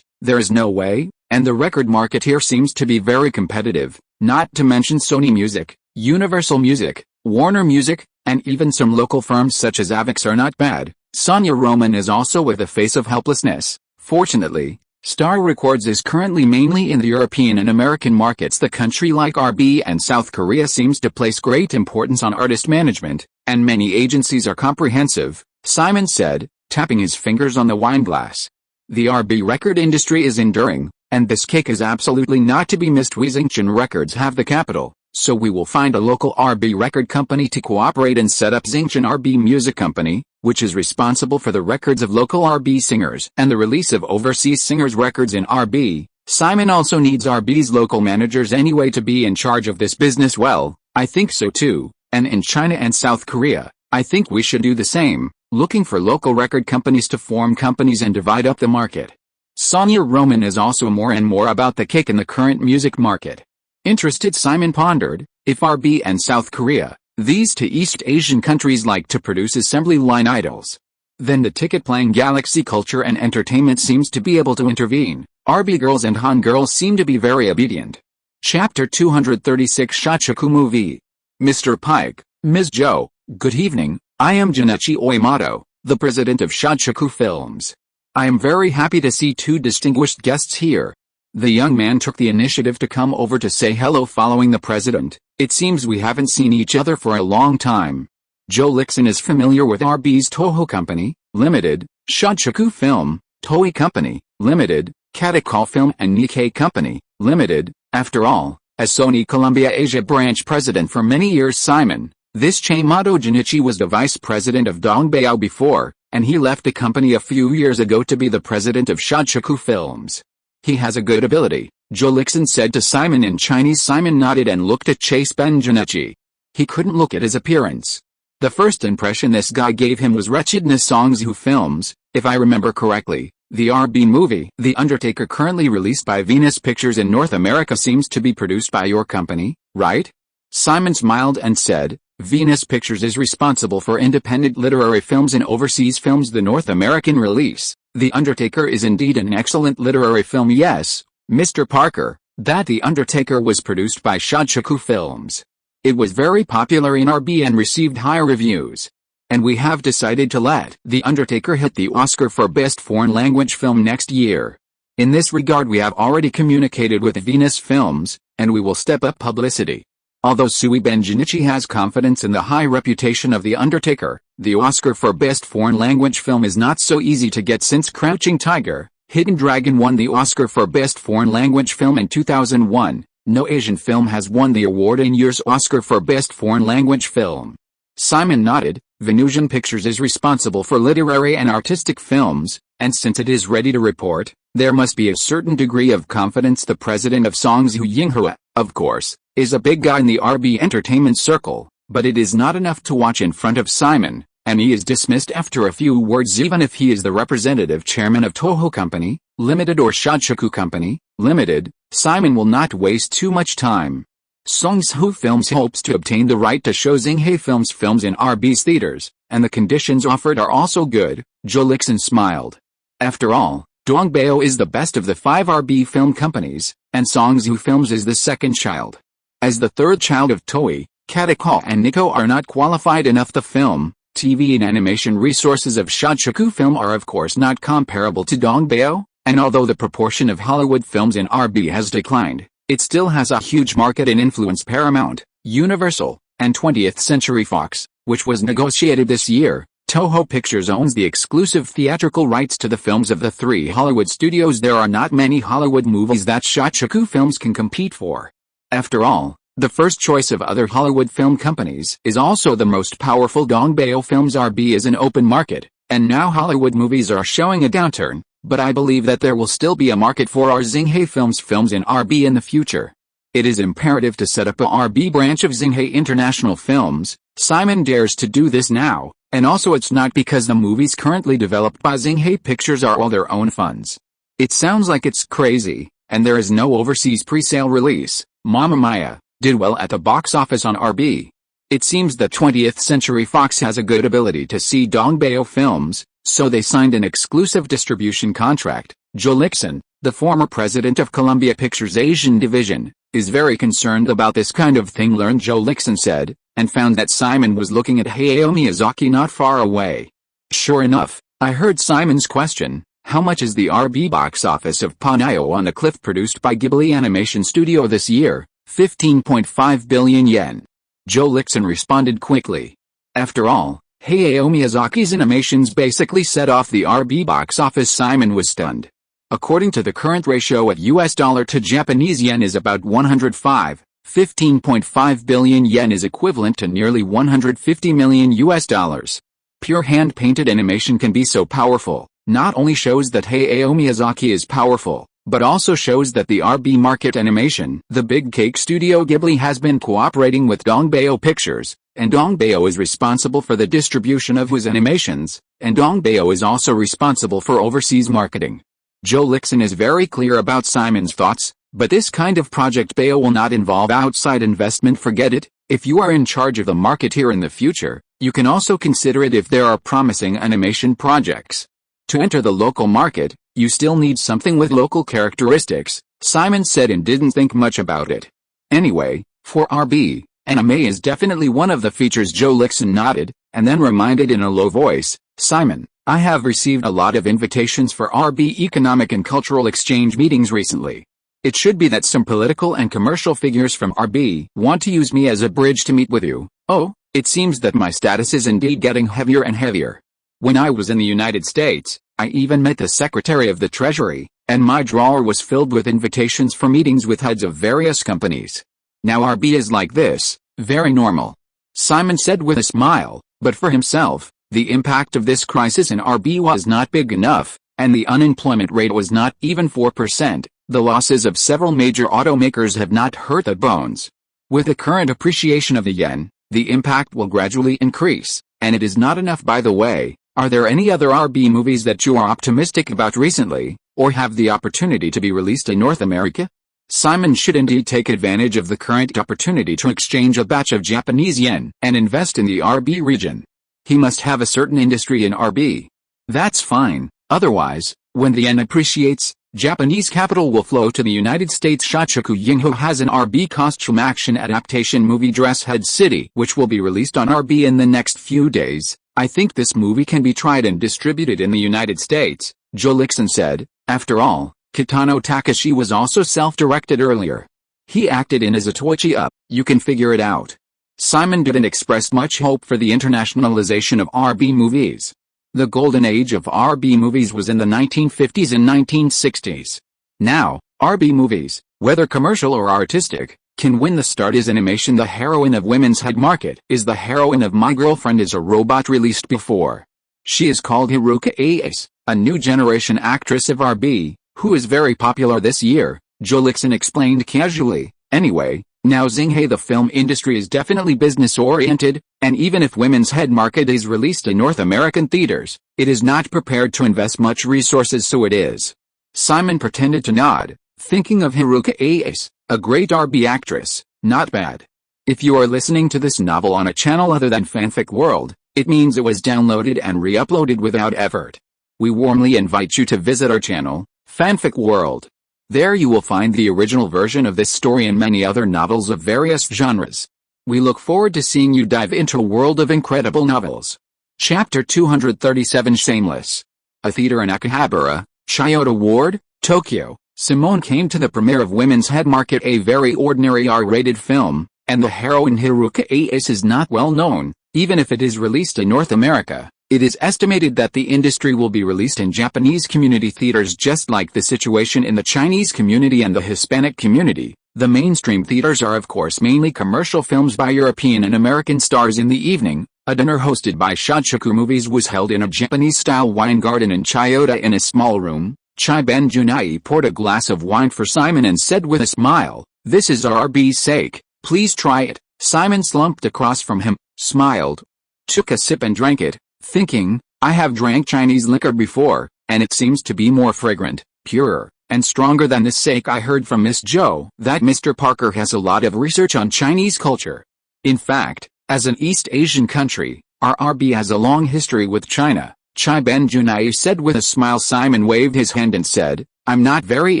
There is no way, and the record market here seems to be very competitive, not to mention Sony Music, Universal Music, Warner Music, and even some local firms such as Avex are not bad. Sonia Roman is also with a face of helplessness. Fortunately, Star Records is currently mainly in the European and American markets. The country like RB and South Korea seems to place great importance on artist management, and many agencies are comprehensive, Simon said, tapping his fingers on the wine glass. The RB record industry is enduring, and this cake is absolutely not to be missed. We Xinchen Records have the capital, so we will find a local RB record company to cooperate and set up Xinchen RB Music Company, which is responsible for the records of local RB singers and the release of overseas singers' records in RB. Simon also needs RB's local managers anyway to be in charge of this business. Well, I think so too, and in China and South Korea, I think we should do the same, looking for local record companies to form companies and divide up the market. Sonia Roman is also more and more about the cake in the current music market. Interested, Simon pondered, if RB and South Korea, these two East Asian countries, like to produce assembly line idols, then the ticket-playing Galaxy Culture and Entertainment seems to be able to intervene. RB girls and Han girls seem to be very obedient. Chapter 236 Shachaku Movie. Mr. Pike, Ms. Joe, good evening, I am Junichi Oimato, the president of Shachaku Films. I am very happy to see two distinguished guests here. The young man took the initiative to come over to say hello following the president. It seems we haven't seen each other for a long time. Joe Lixon is familiar with RB's Toho Company, Limited, Shachaku Film, Toei Company, Limited, Katakal Film and Nikkei Company, Limited. After all, as Sony Columbia Asia branch president for many years, Simon, this Chamato Junichi was the vice president of Dongbeo before, and he left the company a few years ago to be the president of Shachaku Films. He has a good ability, Joe Lixon said to Simon in Chinese. Simon nodded and looked at Chase Ben Junichi. He couldn't look at his appearance. The first impression this guy gave him was wretchedness. Songs Who Films, if I remember correctly, the RB movie, The Undertaker, currently released by Venus Pictures in North America, seems to be produced by your company, right? Simon smiled and said, Venus Pictures is responsible for independent literary films and overseas films. The North American release, The Undertaker, is indeed an excellent literary film. Yes, Mr. Parker, that The Undertaker was produced by Shochiku Films. It was very popular in RB and received high reviews. And we have decided to let The Undertaker hit the Oscar for Best Foreign Language Film next year. In this regard, we have already communicated with Venus Films, and we will step up publicity. Although Sui Benjinichi has confidence in the high reputation of The Undertaker, the Oscar for Best Foreign Language Film is not so easy to get since Crouching Tiger, Hidden Dragon won the Oscar for Best Foreign Language Film in 2001. No Asian film has won the award in years. Oscar for Best Foreign Language Film. Simon nodded. Venusian Pictures is responsible for literary and artistic films, and since it is ready to report, there must be a certain degree of confidence. The president of Songs Hu Yinghua, of course, is a big guy in the RB entertainment circle, but it is not enough to watch in front of Simon, and he is dismissed after a few words. Even if he is the representative chairman of Toho Company, Limited or Shochiku Company, Limited, Simon will not waste too much time. Songs Hu Films hopes to obtain the right to show Xinghe Films films in RB's theaters, and the conditions offered are also good. Joe Lixon smiled. After all, Dongbeo is the best of the 5 RB film companies, and Songs Hu Films is the second child. As the third child of Toei, Katakal and Nikko are not qualified enough. The film, TV and animation resources of Shochiku Film are of course not comparable to Dongbeo, and although the proportion of Hollywood films in RB has declined, it still has a huge market and influence. Paramount, Universal, and 20th Century Fox, which was negotiated this year. Toho Pictures owns the exclusive theatrical rights to the films of the 3 Hollywood studios. There are not many Hollywood movies that Shochiku Films can compete for. After all, the first choice of other Hollywood film companies is also the most powerful. Dongbeo Films RB is an open market, and now Hollywood movies are showing a downturn, but I believe that there will still be a market for our Xinghe Films films in RB in the future. It is imperative to set up a RB branch of Xinghe International Films. Simon dares to do this now, and also it's not because the movies currently developed by Xinghe Pictures are all their own funds. It sounds like it's crazy, and there is no overseas pre-sale release. Mamma Mia did well at the box office on RB. It seems that 20th Century Fox has a good ability to see Dongbeo films, so they signed an exclusive distribution contract. Joe Lixon, the former president of Columbia Pictures Asian Division, is very concerned about this kind of thing, learned Joe Lixon said, and found that Simon was looking at Hayao Miyazaki not far away. Sure enough, I heard Simon's question, how much is the RB box office of Ponyo on a Cliff produced by Ghibli Animation Studio this year? 15.5 billion yen. Joe Lixon responded quickly. After all, Hayao Miyazaki's animations basically set off the RB box office. Simon was stunned. According to the current ratio of US dollar to Japanese yen is about 105, 15.5 billion yen is equivalent to nearly 150 million US dollars. Pure hand-painted animation can be so powerful, not only shows that Hayao Miyazaki is powerful, but also shows that the RB market animation, the big cake studio Ghibli, has been cooperating with Dongbeo Pictures, and Dongbeo is responsible for the distribution of his animations, and Dongbeo is also responsible for overseas marketing. Joe Lixon is very clear about Simon's thoughts, but this kind of project Bayo will not involve outside investment. Forget it. If you are in charge of the market here in the future, you can also consider it if there are promising animation projects. To enter the local market, you still need something with local characteristics, Simon said, and didn't think much about it. Anyway, for RB, anime is definitely one of the features. Joe Lixon nodded, and then reminded in a low voice, Simon, I have received a lot of invitations for RB economic and cultural exchange meetings recently. It should be that some political and commercial figures from RB want to use me as a bridge to meet with you. Oh, it seems that my status is indeed getting heavier and heavier. When I was in the United States, I even met the Secretary of the Treasury, and my drawer was filled with invitations for meetings with heads of various companies. Now RB is like this, very normal. Simon said with a smile, but for himself, the impact of this crisis in RB was not big enough, and the unemployment rate was not even 4%. The losses of several major automakers have not hurt the bones. With the current appreciation of the yen, The impact will gradually increase, and it is not enough by the way. Are there any other RB movies that you are optimistic about recently, or have the opportunity to be released in North America? Simon should indeed take advantage of the current opportunity to exchange a batch of Japanese yen and invest in the RB region. He must have a certain industry in RB. That's fine, otherwise, when the yen appreciates, Japanese capital will flow to the United States. Shochoku Yingho has an RB costume action adaptation movie Dress Head City, which will be released on RB in the next few days. I think this movie can be tried and distributed in the United States, Joe Lixon said. After all, Kitano Takashi was also self-directed earlier. He acted in as a Toichi Up, you can figure it out. Simon didn't express much hope for the internationalization of RB movies. The golden age of RB movies was in the 1950s and 1960s. Now, RB movies, whether commercial or artistic, can win the start. Is animation the heroine of Women's Head Market? Is the heroine of My Girlfriend is a Robot released before? She is called Haruka Ace, a new generation actress of RB, who is very popular this year, Joe Lixon explained casually. Anyway, now Xinghai, the film industry is definitely business-oriented, and even if Women's Head Market is released in North American theaters, it is not prepared to invest much resources, so it is. Simon pretended to nod, thinking of Haruka Ace, a great RB actress. Not bad. If you are listening to this novel on a channel other than Fanfic World, it means it was downloaded and re-uploaded without effort. We warmly invite you to visit our channel, Fanfic World. There you will find the original version of this story and many other novels of various genres. We look forward to seeing you dive into a world of incredible novels. Chapter 237 Shameless. A theater in Akihabara, Chiyoda Ward, Tokyo. Simone came to the premiere of Women's Head Market, a very ordinary R-rated film, and the heroine Haruka Ace is not well known, even if it is released in North America. It is estimated that the industry will be released in Japanese community theaters just like the situation in the Chinese community and the Hispanic community. The mainstream theaters are of course mainly commercial films by European and American stars. In the evening, a dinner hosted by Shochoku Movies was held in a Japanese-style wine garden in Chiyoda. In a small room, Chai-Ben Junai poured a glass of wine for Simon and said with a smile, "This is RB's sake, please try it." Simon slumped across from him, smiled, took a sip and drank it, thinking, I have drank Chinese liquor before, and it seems to be more fragrant, purer, and stronger than this sake. I heard from Miss Joe that Mr. Parker has a lot of research on Chinese culture. In fact, as an East Asian country, our RB has a long history with China, Chai-Ben Junai said with a smile. Simon waved his hand and said, I'm not very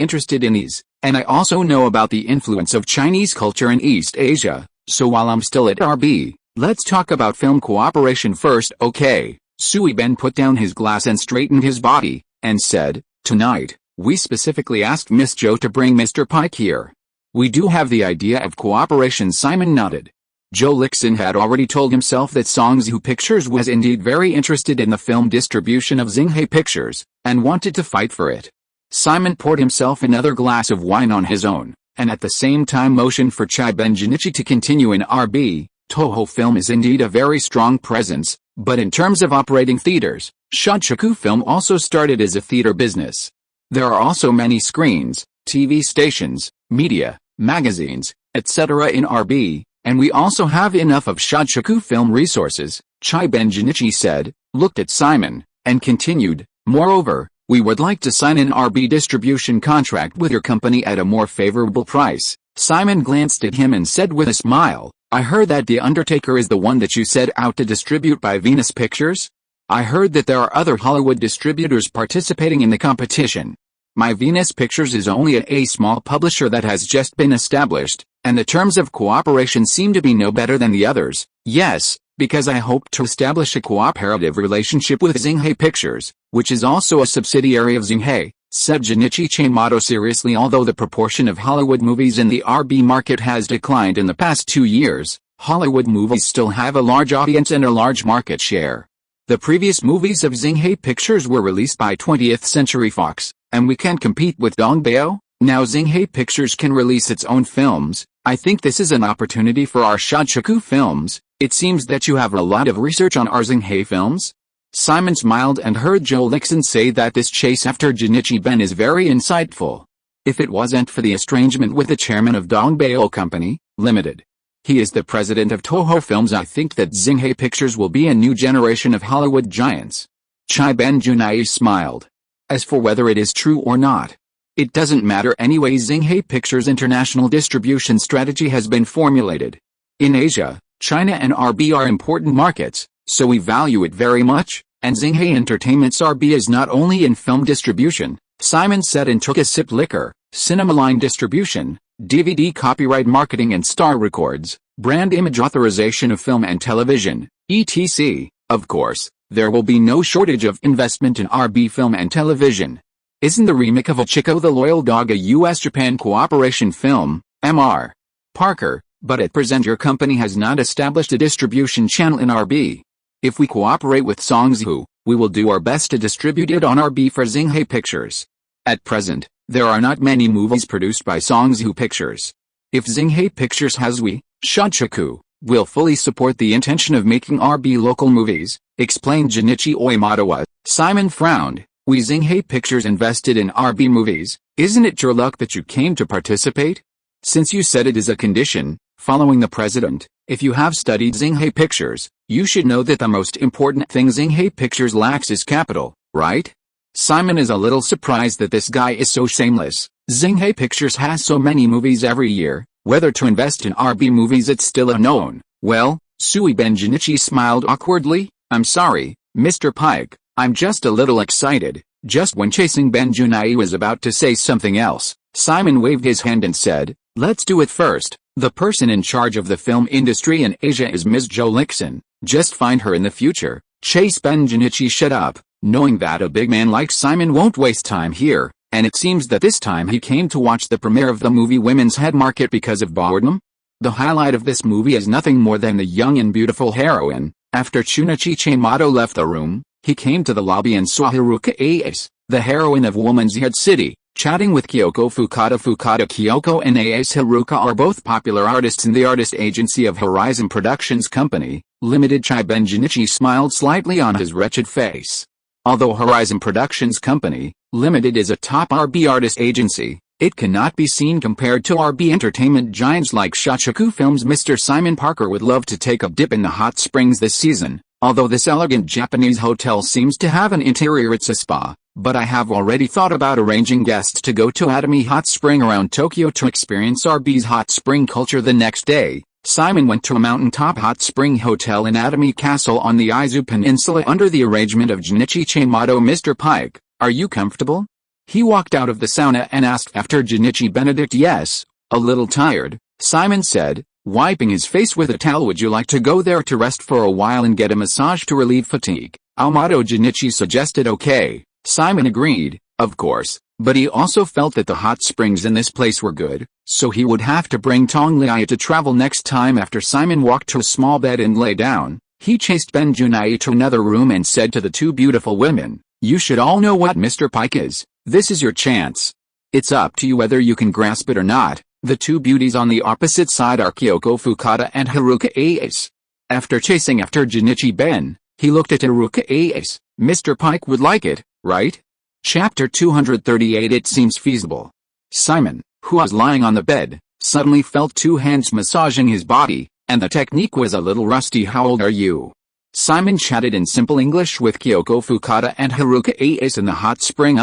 interested in these, and I also know about the influence of Chinese culture in East Asia, so while I'm still at RB, let's talk about film cooperation first. Okay. Sui-Ben put down his glass and straightened his body, and said, tonight, we specifically asked Miss Joe to bring Mr. Pike here. We do have the idea of cooperation. Simon nodded. Joe Lixon had already told himself that Songzhu Pictures was indeed very interested in the film distribution of Xinghai Pictures, and wanted to fight for it. Simon poured himself another glass of wine on his own, and at the same time motioned for Chai-Ben Junichi to continue. In RB, Toho Film is indeed a very strong presence, but in terms of operating theaters, Shochoku Film also started as a theater business. There are also many screens, TV stations, media, magazines, etc. in RB, and we also have enough of Shochoku Film resources, Chai-Ben Junichi said, looked at Simon, and continued, moreover, we would like to sign an RB distribution contract with your company at a more favorable price. Simon glanced at him and said with a smile, I heard that The Undertaker is the one that you set out to distribute by Venus Pictures? I heard that there are other Hollywood distributors participating in the competition. My Venus Pictures is only a small publisher that has just been established, and the terms of cooperation seem to be no better than the others. Yes, because I hope to establish a cooperative relationship with Xinghai Pictures, which is also a subsidiary of Xinghai, said Junichi Chaimoto seriously. Although the proportion of Hollywood movies in the RB market has declined in the past 2 years, Hollywood movies still have a large audience and a large market share. The previous movies of Xinghai Pictures were released by 20th Century Fox, and we can't compete with Dongbao. Now Xinghai Pictures can release its own films. I think this is an opportunity for our Shochoku films. It seems that you have a lot of research on our Xinghai films. Simon smiled and heard Joe Lixon say that this chase after Junichi Ben is very insightful. If it wasn't for the estrangement with the chairman of Dongbao Company, Limited, He is the president of Toho Films. I think that Xinghe Pictures will be a new generation of Hollywood giants. Chai Ben-Junai smiled. As for whether it is true or not, it doesn't matter anyway. Xinghe Pictures' international distribution strategy has been formulated. In Asia, China and RB are important markets, so we value it very much, and Xinghe Entertainment's RB is not only in film distribution, Simon said and took a sip liquor, cinema line distribution, DVD copyright marketing and star records, brand image authorization of film and television, etc. Of course, there will be no shortage of investment in RB film and television. Isn't the remake of Ochiko the Loyal Dog a US-Japan cooperation film, Mr. Parker, but at present your company has not established a distribution channel in RB. If we cooperate with Songzhu, we will do our best to distribute it on RB for Xinghe Pictures. At present, there are not many movies produced by Songzhu Pictures. If Xinghe Pictures has we, Shochaku, will fully support the intention of making RB local movies, explained Junichi Oimadowa. Simon frowned. We Xinghe Pictures invested in RB movies. Isn't it your luck that you came to participate? Since you said it is a condition, following the president, if you have studied Xinghe Pictures, you should know that the most important thing Xinghe Pictures lacks is capital, right? Simon is a little surprised that this guy is so shameless. Xinghe Pictures has so many movies every year, whether to invest in RB movies it's still unknown. Well, Sui Ben-Junichi smiled awkwardly. I'm sorry, Mr. Pike, I'm just a little excited. Just when chasing Ben-Junai was about to say something else, Simon waved his hand and said, let's do it first. The person in charge of the film industry in Asia is Ms. Jo Lixon. Just find her in the future. Chase Ben-Junichi shut up, knowing that a big man like Simon won't waste time here, and it seems that this time he came to watch the premiere of the movie Women's Head Market because of boredom. The highlight of this movie is nothing more than the young and beautiful heroine. After Chunichi Chaimado left the room, he came to the lobby and saw Haruka Ace, the heroine of Woman's Head City, chatting with Kyoko Fukada. Kyoko and Ace Haruka are both popular artists in the artist agency of Horizon Productions Company, Limited. Chai Ben-Junichi smiled slightly on his wretched face. Although Horizon Productions Company, Limited is a top RB artist agency, it cannot be seen compared to RB entertainment giants like Shochaku Films. Mr. Simon Parker would love to take a dip in the hot springs this season. Although this elegant Japanese hotel seems to have an interior, it's a spa, but I have already thought about arranging guests to go to Atami Hot Spring around Tokyo to experience RB's hot spring culture. The next day, Simon went to a mountaintop hot spring hotel in Atami Castle on the Izu Peninsula under the arrangement of Junichi Chaimado. Mr. Pike, are you comfortable? He walked out of the sauna and asked after Junichi Benedict. Yes, a little tired, Simon said, wiping his face with a towel. Would you like to go there to rest for a while and get a massage to relieve fatigue? Almado Junichi suggested. Okay, Simon agreed, of course, but he also felt that the hot springs in this place were good, so he would have to bring Tong Liai to travel next time. After Simon walked to a small bed and lay down, he chased Ben-Junai to another room and said to the two beautiful women, you should all know what Mr. Pike is. This is your chance. It's up to you whether you can grasp it or not. The two beauties on the opposite side are Kyoko Fukada and Haruka Ace. After chasing after Junichi Ben, he looked at Haruka Ace. Mr. Pike would like it, right? Chapter 238. It seems feasible. Simon, who was lying on the bed, suddenly felt two hands massaging his body, and the technique was a little rusty. How old are you? Simon chatted in simple English with Kyoko Fukada and Haruka Ace in the hot spring.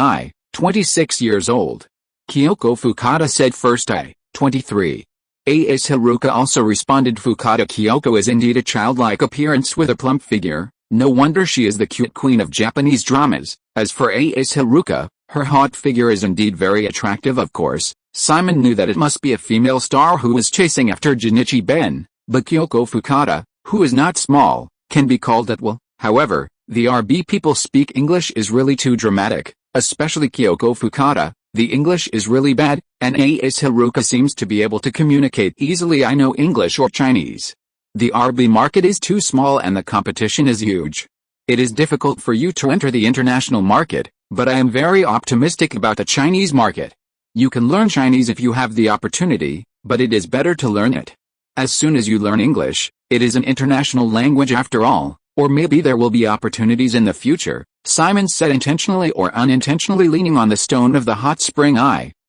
26 years old. Kyoko Fukada said first. 23. Ace Haruka also responded. Fukada. Kyoko is indeed a childlike appearance with a plump figure, no wonder she is the cute queen of Japanese dramas. As for Ace Haruka, her hot figure is indeed very attractive. Of course, Simon knew that it must be a female star who was chasing after Junichi Ben, but Kyoko Fukada, who is not small, can be called at will. However, the RB people speak English is really too dramatic, especially Kyoko Fukada. The English is really bad, and Ace Haruka seems to be able to communicate easily. I know English or Chinese. The RB market is too small and the competition is huge. It is difficult for you to enter the international market, but I am very optimistic about the Chinese market. You can learn Chinese if you have the opportunity, but it is better to learn it as soon as you learn English. It is an international language after all, or maybe there will be opportunities in the future, Simon said, intentionally or unintentionally leaning on the stone of the hot spring.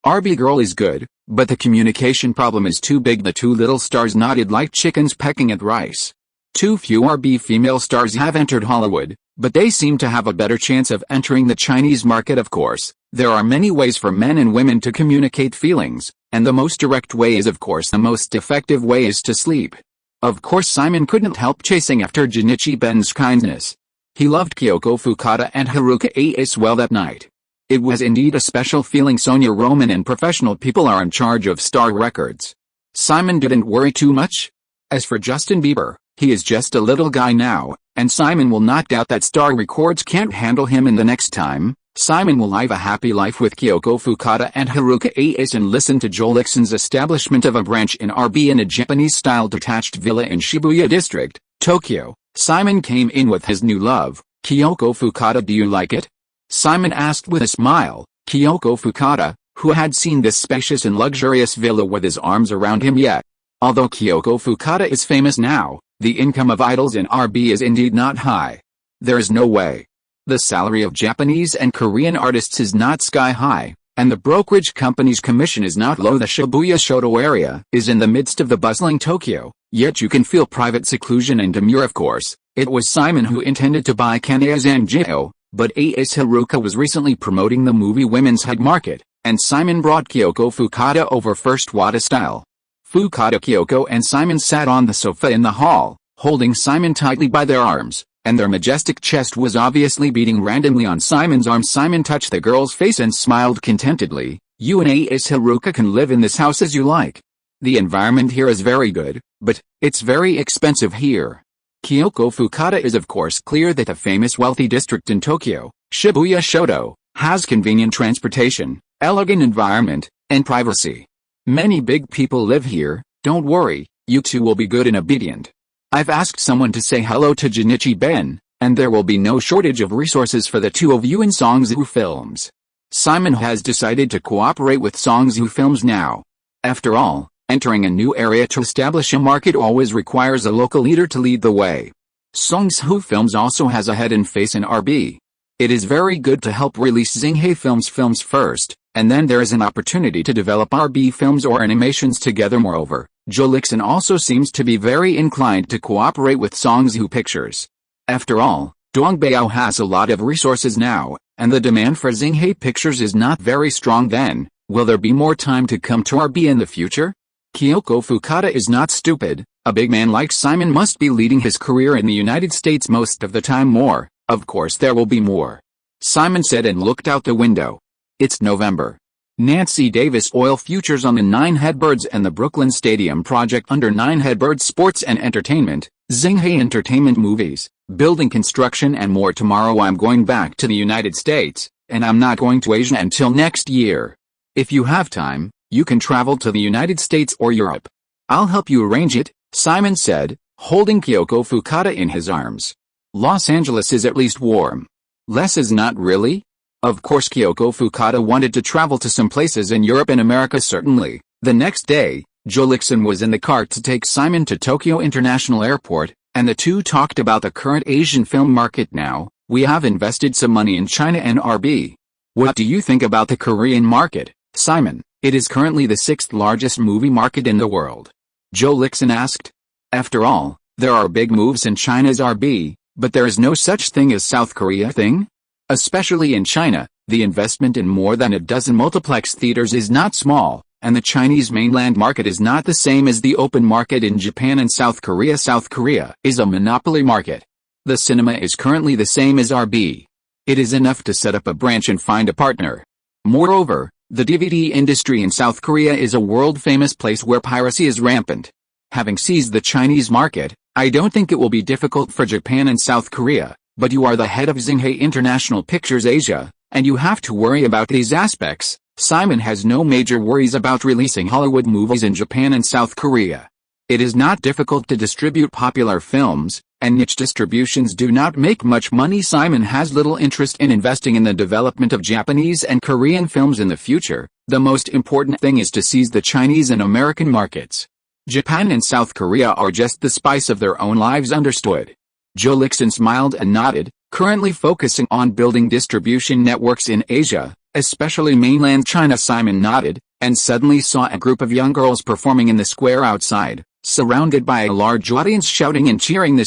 RB Girl is good, but the communication problem is too big. The two little stars nodded like chickens pecking at rice. Too few RB female stars have entered Hollywood, but they seem to have a better chance of entering the Chinese market. Of course, there are many ways for men and women to communicate feelings, and the most direct way is of course the most effective way is to sleep. Of course Simon couldn't help chasing after Junichi Ben's kindness. He loved Kyoko Fukada and Haruka as well that night. It was indeed a special feeling. Sonia Roman and professional people are in charge of Star Records. Simon didn't worry too much. As for Justin Bieber, he is just a little guy now, and Simon will not doubt that Star Records can't handle him. In the next time, Simon will live a happy life with Kyoko Fukada and Haruka as and listen to Joe Lixon's establishment of a branch in RB in a Japanese-style detached villa in Shibuya District, Tokyo. Simon came in with his new love, Kyoko Fukada. Do you like it? Simon asked with a smile. Kyoko Fukada, who had seen this spacious and luxurious villa with his arms around him yet. Although Kyoko Fukada is famous now, the income of idols in RB is indeed not high. There is no way. The salary of Japanese and Korean artists is not sky high, and the brokerage company's commission is not low. The Shibuya Shoto area is in the midst of the bustling Tokyo, yet you can feel private seclusion and demure. Of course, it was Simon who intended to buy Kanaya Zanjio, but as Haruka was recently promoting the movie Women's Head Market, and Simon brought Kyoko Fukada over first. What a style! Fukada, Kyoko and Simon sat on the sofa in the hall, holding Simon tightly by their arms, and their majestic chest was obviously beating randomly on Simon's arm. Simon touched the girl's face and smiled contentedly. You and as Haruka can live in this house as you like. The environment here is very good, but it's very expensive here. Kyoko Fukada is of course clear that the famous wealthy district in Tokyo, Shibuya Shoto, has convenient transportation, elegant environment, and privacy. Many big people live here. Don't worry, you two will be good and obedient. I've asked someone to say hello to Junichi Ben, and there will be no shortage of resources for the two of you in Songzoo Films. Simon has decided to cooperate with Songzoo Films now. After all, entering a new area to establish a market always requires a local leader to lead the way. Songzoo Films also has a head and face in RB. It is very good to help release Xinghe films first, and then there is an opportunity to develop RB films or animations together. Moreover, Joe Lixon also seems to be very inclined to cooperate with Songzoo Pictures. After all, Dongbao has a lot of resources now, and the demand for Xinghe Pictures is not very strong. Then, will there be more time to come to RB in the future? Kyoko Fukada is not stupid. A big man like Simon must be leading his career in the United States most of the time. More, of course there will be more. Simon said and looked out the window. It's November. Nancy Davis Oil Futures on the Nine Headbirds and the Brooklyn Stadium project under Nine Headbirds Sports and Entertainment, Xinghe Entertainment Movies, Building Construction and more. Tomorrow I'm going back to the United States, and I'm not going to Asia until next year. If you have time, you can travel to the United States or Europe. I'll help you arrange it, Simon said, holding Kyoko Fukada in his arms. Los Angeles is at least warm. Less is not really? Of course Kyoko Fukada wanted to travel to some places in Europe and America certainly. The next day, Joe Lixon was in the car to take Simon to Tokyo International Airport, and the two talked about the current Asian film market. Now, we have invested some money in China and RB. What do you think about the Korean market, Simon? It is currently the 6th largest movie market in the world. Joe Lixon asked. After all, there are big moves in China's RB, but there is no such thing as South Korea thing? Especially in China, the investment in more than a dozen multiplex theaters is not small, and the Chinese mainland market is not the same as the open market in Japan and South Korea. South Korea is a monopoly market. The cinema is currently the same as RB. It is enough to set up a branch and find a partner. Moreover, the DVD industry in South Korea is a world-famous place where piracy is rampant. Having seized the Chinese market, I don't think it will be difficult for Japan and South Korea, but you are the head of Xinghe International Pictures Asia, and you have to worry about these aspects. Simon has no major worries about releasing Hollywood movies in Japan and South Korea. It is not difficult to distribute popular films, and niche distributions do not make much money. Simon has little interest in investing in the development of Japanese and Korean films in the future. The most important thing is to seize the Chinese and American markets. Japan and South Korea are just the spice of their own lives. Understood. Joe Lixon smiled and nodded, currently focusing on building distribution networks in Asia, especially mainland China. Simon nodded, and suddenly saw a group of young girls performing in the square outside, surrounded by a large audience shouting and cheering.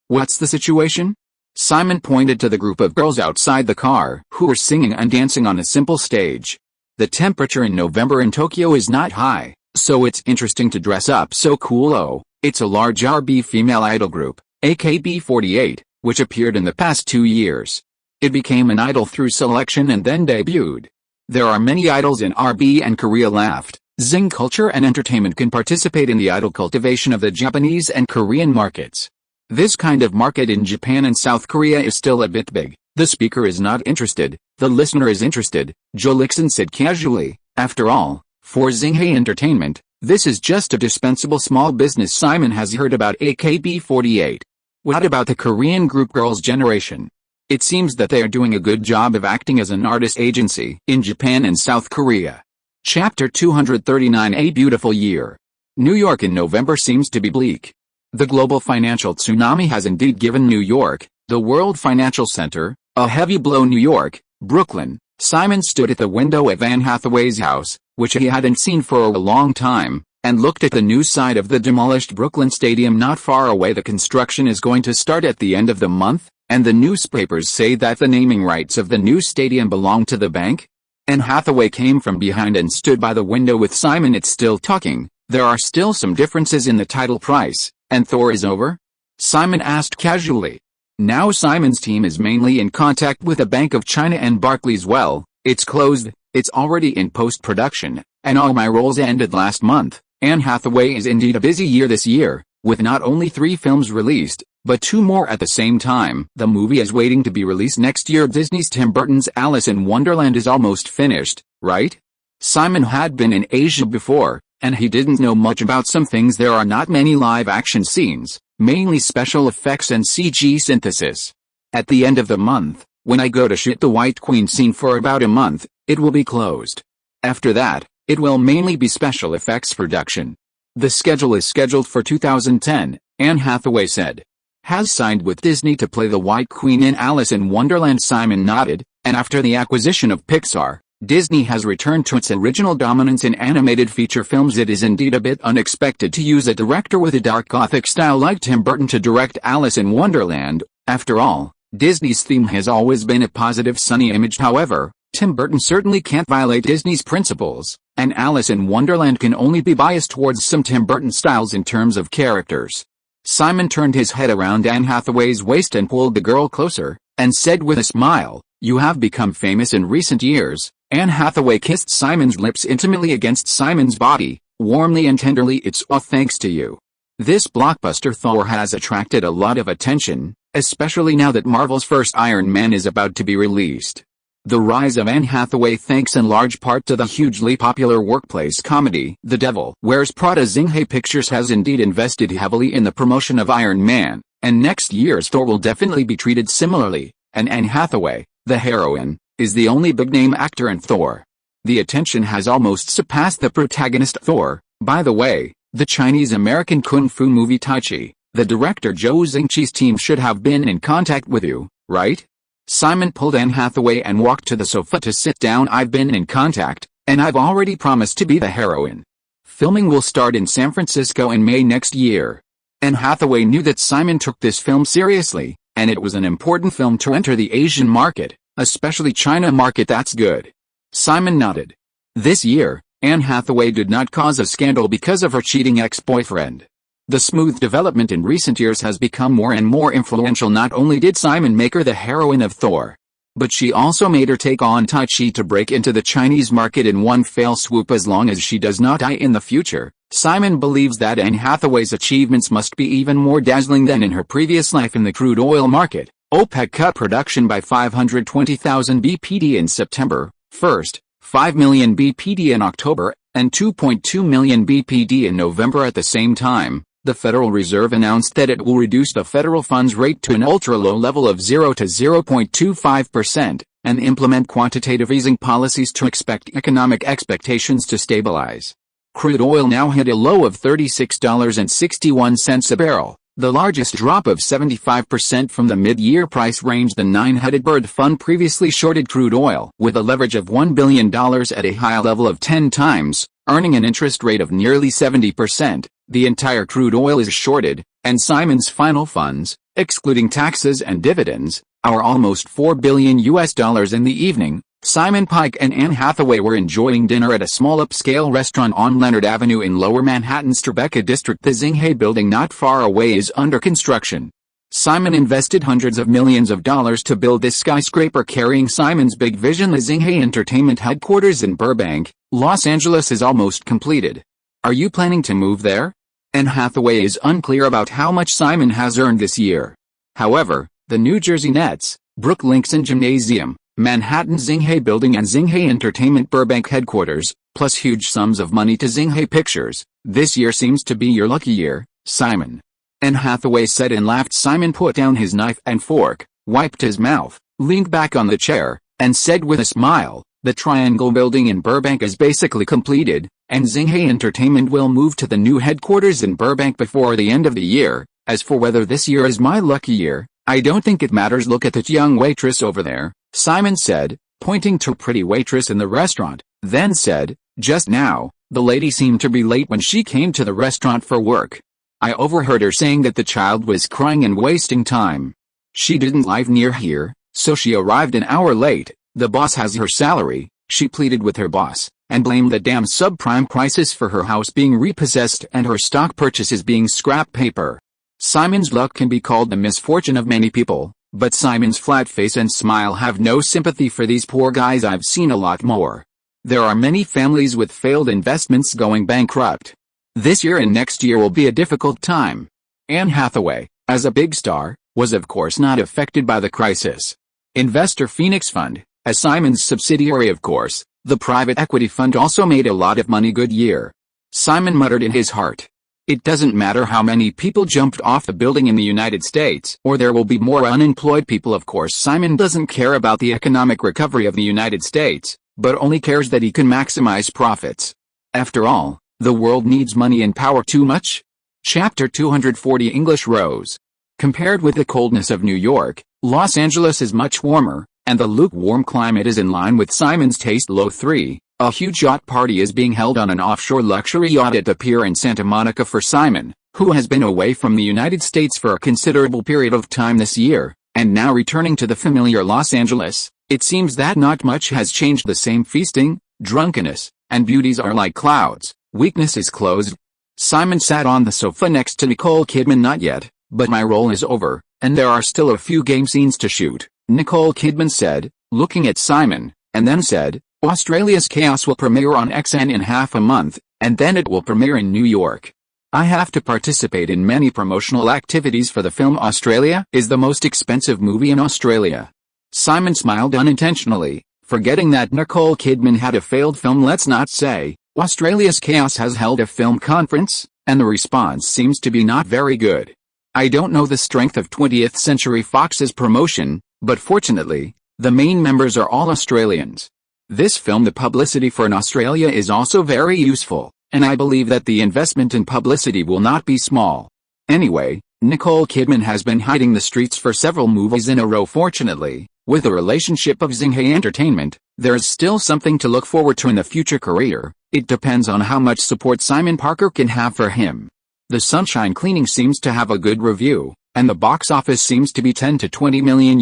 What's the situation? Simon pointed to the group of girls outside the car, who were singing and dancing on a simple stage. The temperature in November in Tokyo is not high, so it's interesting to dress up so cool. Oh, it's a large RB female idol group, AKB48, which appeared in the past 2 years. It became an idol through selection and then debuted. There are many idols in RB and Korea. Laughed. Zing culture and entertainment can participate in the idol cultivation of the Japanese and Korean markets. This kind of market in Japan and South Korea is still a bit big. The speaker is not interested, the listener is interested, Jolixon said casually. After all, for Xinghai Entertainment, this is just a dispensable small business. Simon has heard about AKB48. What about the Korean group Girls' Generation? It seems that they are doing a good job of acting as an artist agency in Japan and South Korea. Chapter 239. A beautiful year. New York in November seems to be bleak. The global financial tsunami has indeed given New York, the World Financial Center, a heavy blow. New York, Brooklyn. Simon stood at the window of Anne Hathaway's house, which he hadn't seen for a long time, and looked at the new side of the demolished Brooklyn Stadium not far away. The construction is going to start at the end of the month, and the newspapers say that the naming rights of the new stadium belong to the bank. Anne Hathaway came from behind and stood by the window with Simon. It's still talking. There are still some differences in the title price, and Thor is over? Simon asked casually. Now Simon's team is mainly in contact with the Bank of China and Barclays. Well, it's closed, it's already in post-production, and all my roles ended last month. Anne Hathaway is indeed a busy year this year, with not only 3 films released, but 2 more at the same time. The movie is waiting to be released next year. Disney's Tim Burton's Alice in Wonderland is almost finished, right? Simon had been in Asia before, and he didn't know much about some things. There are not many live-action scenes, mainly special effects and CG synthesis. At the end of the month, when I go to shoot the White Queen scene for about a month, it will be closed. After that, it will mainly be special effects production. The schedule is scheduled for 2010, Anne Hathaway said. Has signed with Disney to play the White Queen in Alice in Wonderland. Simon nodded, and after the acquisition of Pixar, Disney has returned to its original dominance in animated feature films. It is indeed a bit unexpected to use a director with a dark gothic style like Tim Burton to direct Alice in Wonderland. After all, Disney's theme has always been a positive sunny image. However, Tim Burton certainly can't violate Disney's principles, and Alice in Wonderland can only be biased towards some Tim Burton styles in terms of characters. Simon turned his head around Anne Hathaway's waist and pulled the girl closer, and said with a smile, "You have become famous in recent years." Anne Hathaway kissed Simon's lips intimately against Simon's body, warmly and tenderly. "It's all thanks to you." This blockbuster Thor has attracted a lot of attention, especially now that Marvel's first Iron Man is about to be released. The rise of Anne Hathaway thanks in large part to the hugely popular workplace comedy The Devil Wears Prada. Xinghai Pictures has indeed invested heavily in the promotion of Iron Man, and next year's Thor will definitely be treated similarly, and Anne Hathaway, the heroine, is the only big-name actor in Thor. The attention has almost surpassed the protagonist Thor. By the way, the Chinese-American kung fu movie Tai Chi, the director Zhou Xingqi's team should have been in contact with you, right? Simon pulled Anne Hathaway and walked to the sofa to sit down. "I've been in contact, and I've already promised to be the heroine. Filming will start in San Francisco in May next year." Anne Hathaway knew that Simon took this film seriously, and it was an important film to enter the Asian market, especially China market. "That's good." Simon nodded. This year, Anne Hathaway did not cause a scandal because of her cheating ex-boyfriend. The smooth development in recent years has become more and more influential. Not only did Simon make her the heroine of Thor, but she also made her take on Tai Chi to break into the Chinese market in one fell swoop. As long as she does not die in the future, Simon believes that Anne Hathaway's achievements must be even more dazzling than in her previous life in the crude oil market. OPEC cut production by 520,000 BPD in September 1st, 5 million BPD in October, and 2.2 million BPD in November. At the same time, the Federal Reserve announced that it will reduce the federal funds rate to an ultra-low level of 0 to 0.25%, and implement quantitative easing policies to expect economic expectations to stabilize. Crude oil now hit a low of $36.61 a barrel. the largest drop of 75% from the mid-year price range. The nine-headed bird fund previously shorted crude oil with a leverage of $1 billion at a high level of 10 times, earning an interest rate of nearly 70%. The entire crude oil is shorted, and Simon's final funds, excluding taxes and dividends, are almost $4 billion in the evening. Simon Pike and Anne Hathaway were enjoying dinner at a small upscale restaurant on Leonard Avenue in Lower Manhattan's Tribeca district. The Zinghe building not far away is under construction. Simon invested hundreds of millions of dollars to build this skyscraper carrying Simon's big vision. The Zinghe Entertainment headquarters in Burbank, Los Angeles is almost completed. Are you planning to move there? Anne Hathaway is unclear about how much Simon has earned this year. However, the New Jersey Nets, Brooklinks Gymnasium, Manhattan Zinghe Building and Zinghe Entertainment Burbank headquarters, plus huge sums of money to Zinghe Pictures. This year seems to be your lucky year, Simon. Anne Hathaway said and laughed. Simon put down his knife and fork, wiped his mouth, leaned back on the chair, and said with a smile, the Triangle Building in Burbank is basically completed, and Zinghe Entertainment will move to the new headquarters in Burbank before the end of the year. As for whether this year is my lucky year, I don't think it matters. Look at that young waitress over there, Simon said, pointing to a pretty waitress in the restaurant, then said, just now, the lady seemed to be late when she came to the restaurant for work. I overheard her saying that the child was crying and wasting time. She didn't live near here, so she arrived an hour late. The boss has her salary, she pleaded with her boss, and blamed the damn subprime crisis for her house being repossessed and her stock purchases being scrap paper. Simon's luck can be called the misfortune of many people, but Simon's flat face and smile have no sympathy for these poor guys. I've seen a lot more. There are many families with failed investments going bankrupt. This year and next year will be a difficult time. Anne Hathaway, as a big star, was of course not affected by the crisis. Investor Phoenix Fund, as Simon's subsidiary of course, the private equity fund also made a lot of money. Good year. Simon muttered in his heart. It doesn't matter how many people jumped off the building in the United States, or there will be more unemployed people. Of course Simon doesn't care about the economic recovery of the United States, but only cares that he can maximize profits. After all, the world needs money and power too much. Chapter 240 English Rose. Compared with the coldness of New York, Los Angeles is much warmer, and the lukewarm climate is in line with Simon's taste. Low 3. A huge yacht party is being held on an offshore luxury yacht at the pier in Santa Monica for Simon, who has been away from the United States for a considerable period of time this year, and now returning to the familiar Los Angeles. It seems that not much has changed. The same feasting, drunkenness, and beauties are like clouds. Weakness is closed. Simon sat on the sofa next to Nicole Kidman. Not yet, but my role is over, and there are still a few game scenes to shoot, Nicole Kidman said, looking at Simon, and then said, Australia's Chaos will premiere on XN in half a month, and then it will premiere in New York. I have to participate in many promotional activities for the film. Australia is the most expensive movie in Australia. Simon smiled unintentionally, forgetting that Nicole Kidman had a failed film. Let's not say, Australia's Chaos has held a film conference, and the response seems to be not very good. I don't know the strength of 20th Century Fox's promotion, but fortunately, the main members are all Australians. This film, the publicity for in Australia is also very useful, and I believe that the investment in publicity will not be small. Anyway, Nicole Kidman has been hiding the streets for several movies in a row. Fortunately, with the relationship of Zinghe Entertainment, there is still something to look forward to in the future career. It depends on how much support Simon Parker can have for him. The Sunshine Cleaning seems to have a good review, and the box office seems to be $10 to $20 million.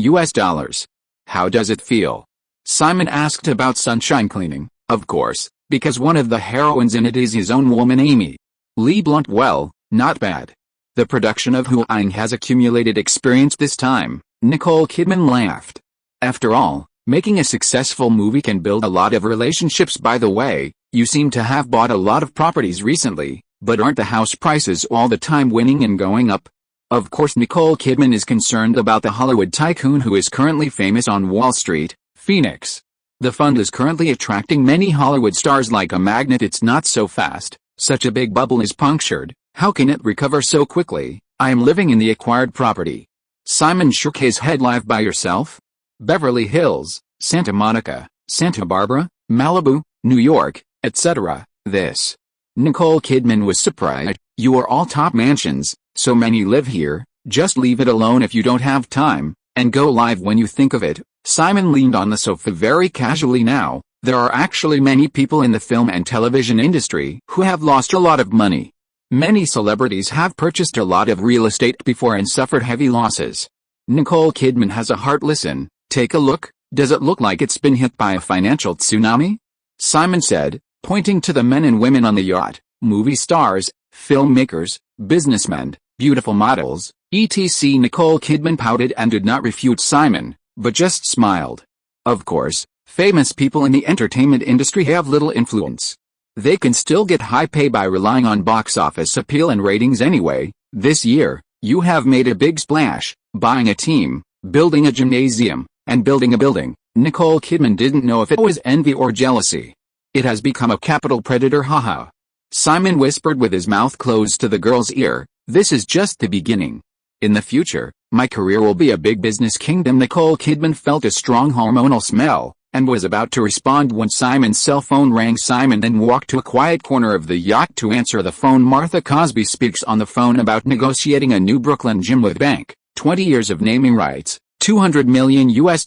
How does it feel? Simon asked about Sunshine Cleaning, of course, because one of the heroines in it is his own woman Amy Lee Blunt. Well, not bad. The production of Huang has accumulated experience this time, Nicole Kidman laughed. After all, making a successful movie can build a lot of relationships. By the way, you seem to have bought a lot of properties recently, but aren't the house prices all the time winning and going up? Of course Nicole Kidman is concerned about the Hollywood tycoon who is currently famous on Wall Street, Phoenix. The fund is currently attracting many Hollywood stars like a magnet. It's not so fast. Such a big bubble is punctured. How can it recover so quickly? I am living in the acquired property. Simon shook his head. Live by yourself? Beverly Hills, Santa Monica, Santa Barbara, Malibu, New York, etc. This. Nicole Kidman was surprised. You are all top mansions, So many live here, just leave it alone if you don't have time, and go live when you think of it. Simon leaned on the sofa very casually. Now, there are actually many people in the film and television industry who have lost a lot of money. Many celebrities have purchased a lot of real estate before and suffered heavy losses. Nicole Kidman has a heart. Listen, take a look. Does it look like it's been hit by a financial tsunami? Simon said, pointing to the men and women on the yacht, movie stars, filmmakers, businessmen, beautiful models, etc. Nicole Kidman pouted and did not refute Simon, but just smiled. Of course, famous people in the entertainment industry have little influence. They can still get high pay by relying on box office appeal and ratings anyway. This year, you have made a big splash, buying a team, building a gymnasium, and building a building. Nicole Kidman didn't know if it was envy or jealousy. It has become a capital predator, haha. Simon whispered with his mouth closed to the girl's ear, this is just the beginning. In the future, my career will be a big business kingdom. Nicole Kidman felt a strong hormonal smell, and was about to respond when Simon's cell phone rang. Simon then walked to a quiet corner of the yacht to answer the phone. Martha Cosby speaks on the phone about negotiating a new Brooklyn gym with bank, 20 years of naming rights, $200 million US.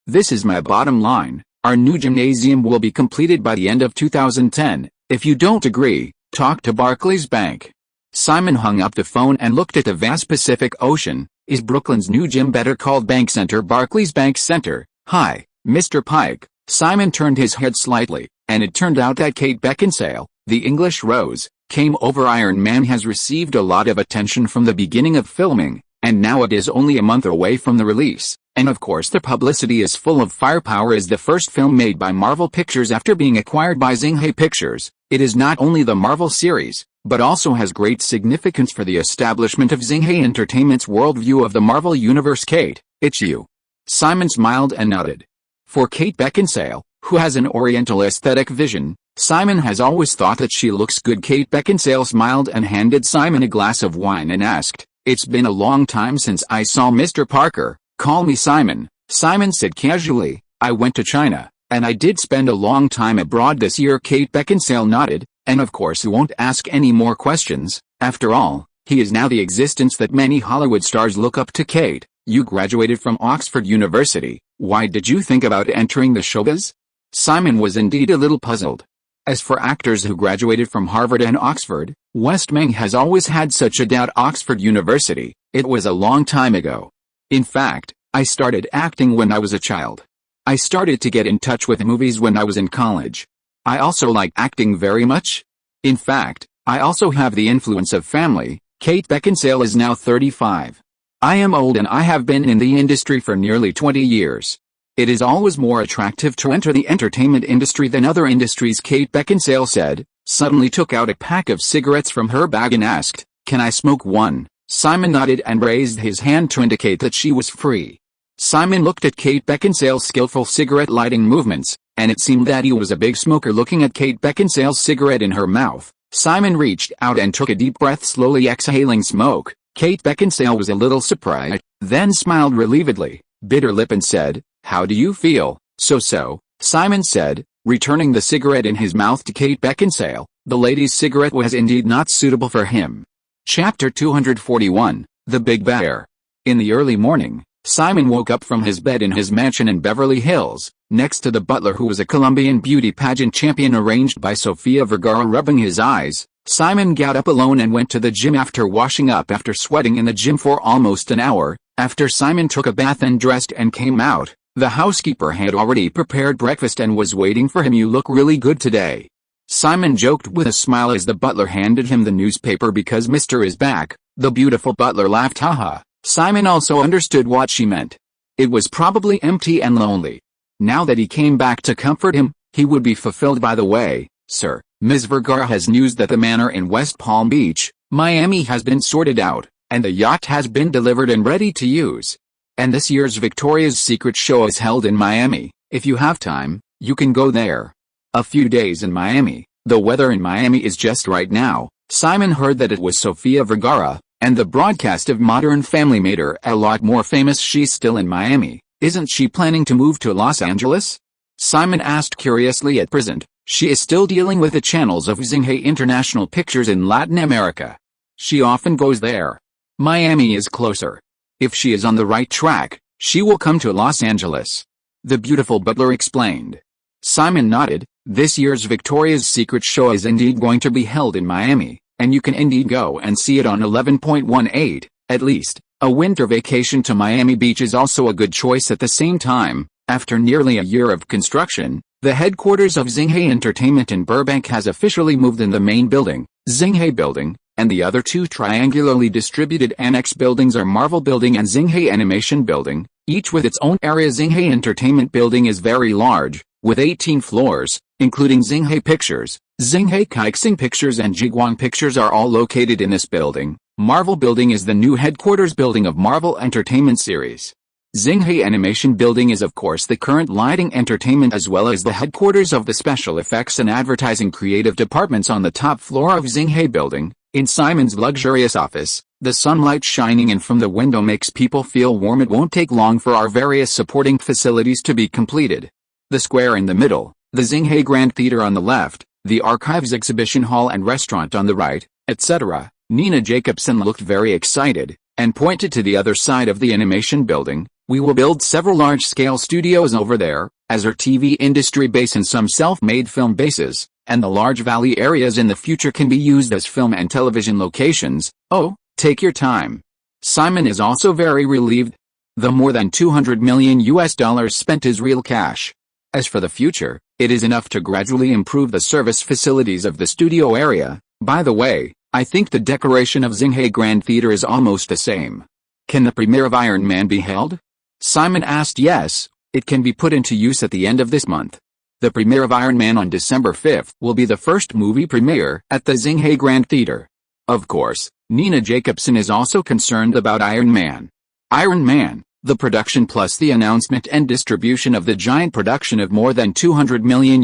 This is my bottom line. Our new gymnasium will be completed by the end of 2010. If you don't agree, talk to Barclays Bank. Simon hung up the phone and looked at the vast Pacific Ocean. Is Brooklyn's new gym better called Bank Center? Barclays Bank Center. Hi, Mr. Pike. Simon turned his head slightly, and it turned out that Kate Beckinsale, the English Rose, came over. Iron Man has received a lot of attention from the beginning of filming, and now it is only a month away from the release. And of course the publicity is full of firepower. Is the first film made by Marvel Pictures after being acquired by Xinhai Pictures. It is not only the Marvel series, but also has great significance for the establishment of Xinhai Entertainment's worldview of the Marvel Universe. Kate, it's you. Simon smiled and nodded. For Kate Beckinsale, who has an oriental aesthetic vision, Simon has always thought that she looks good. Kate Beckinsale smiled and handed Simon a glass of wine and asked, it's been a long time since I saw Mr. Parker. Call me Simon. Simon said casually, I went to China, and I did spend a long time abroad this year. Kate Beckinsale nodded, and of course he won't ask any more questions. After all, he is now the existence that many Hollywood stars look up to. Kate, you graduated from Oxford University. Why did you think about entering the showbiz? Simon was indeed a little puzzled. As for actors who graduated from Harvard and Oxford, West Meng has always had such a doubt. Oxford University, it was a long time ago. In fact, I started acting when I was a child. I started to get in touch with movies when I was in college. I also like acting very much. In fact, I also have the influence of family. Kate Beckinsale is now 35. I am old and I have been in the industry for nearly 20 years. It is always more attractive to enter the entertainment industry than other industries. Kate Beckinsale said, suddenly took out a pack of cigarettes from her bag and asked, can I smoke one? Simon nodded and raised his hand to indicate that she was free. Simon looked at Kate Beckinsale's skillful cigarette lighting movements, and it seemed that he was a big smoker. Looking at Kate Beckinsale's cigarette in her mouth, Simon reached out and took a deep breath, slowly exhaling smoke. Kate Beckinsale was a little surprised, then smiled relievedly, bit her lip and said, how do you feel? So, Simon said, returning the cigarette in his mouth to Kate Beckinsale. The lady's cigarette was indeed not suitable for him. Chapter 241, The Big Bear. In the early morning, Simon woke up from his bed in his mansion in Beverly Hills, next to the butler who was a Colombian beauty pageant champion arranged by Sofia Vergara. Rubbing his eyes, Simon got up alone and went to the gym after washing up after sweating in the gym for almost an hour. After Simon took a bath and dressed and came out, the housekeeper had already prepared breakfast and was waiting for him. You look really good today. Simon joked with a smile as the butler handed him the newspaper. Because Mr. is back, the beautiful butler laughed. Haha. Simon also understood what she meant. It was probably empty and lonely. Now that he came back to comfort him, he would be fulfilled. By the way, sir, Ms. Vergara has news that the manor in West Palm Beach, Miami has been sorted out, and the yacht has been delivered and ready to use. And this year's Victoria's Secret show is held in Miami. If you have time, you can go there. A few days in Miami. The weather in Miami is just right now. Simon heard that it was Sofia Vergara, and the broadcast of Modern Family made her a lot more famous. She's still in Miami. Isn't she planning to move to Los Angeles? Simon asked curiously. At present, she is still dealing with the channels of Xinhai International Pictures in Latin America. She often goes there. Miami is closer. If she is on the right track, she will come to Los Angeles. The beautiful butler explained. Simon nodded. This year's Victoria's Secret show is indeed going to be held in Miami, and you can indeed go and see it on 11.18, at least. A winter vacation to Miami Beach is also a good choice at the same time. After nearly a year of construction, the headquarters of Xinghe Entertainment in Burbank has officially moved in the main building, Xinghe Building, and the other two triangularly distributed annex buildings are Marvel Building and Xinghe Animation Building, each with its own area. Xinghe Entertainment Building is very large, with 18 floors, including Xinghe Pictures, Xinghe Kaixing Pictures and Jiguang Pictures are all located in this building. Marvel Building is the new headquarters building of Marvel Entertainment series. Xinghe Animation Building is of course the current lighting entertainment as well as the headquarters of the special effects and advertising creative departments on the top floor of Xinghe Building. In Simon's luxurious office, the sunlight shining in from the window makes people feel warm. It won't take long for our various supporting facilities to be completed. The square in the middle, the Xinghe Grand Theater on the left, the Archives Exhibition Hall and Restaurant on the right, etc. Nina Jacobson looked very excited, and pointed to the other side of the animation building. We will build several large-scale studios over there, as our TV industry base and some self-made film bases, and the large valley areas in the future can be used as film and television locations. Oh, take your time. Simon is also very relieved. The more than $200 million spent is real cash. As for the future, it is enough to gradually improve the service facilities of the studio area. By the way, I think the decoration of Xinghe Grand Theater is almost the same. Can the premiere of Iron Man be held? Simon asked. Yes, it can be put into use at the end of this month. The premiere of Iron Man on December 5th will be the first movie premiere at the Xinghe Grand Theater. Of course, Nina Jacobson is also concerned about Iron Man. Iron Man, the production plus the announcement and distribution of the giant production of more than $200 million.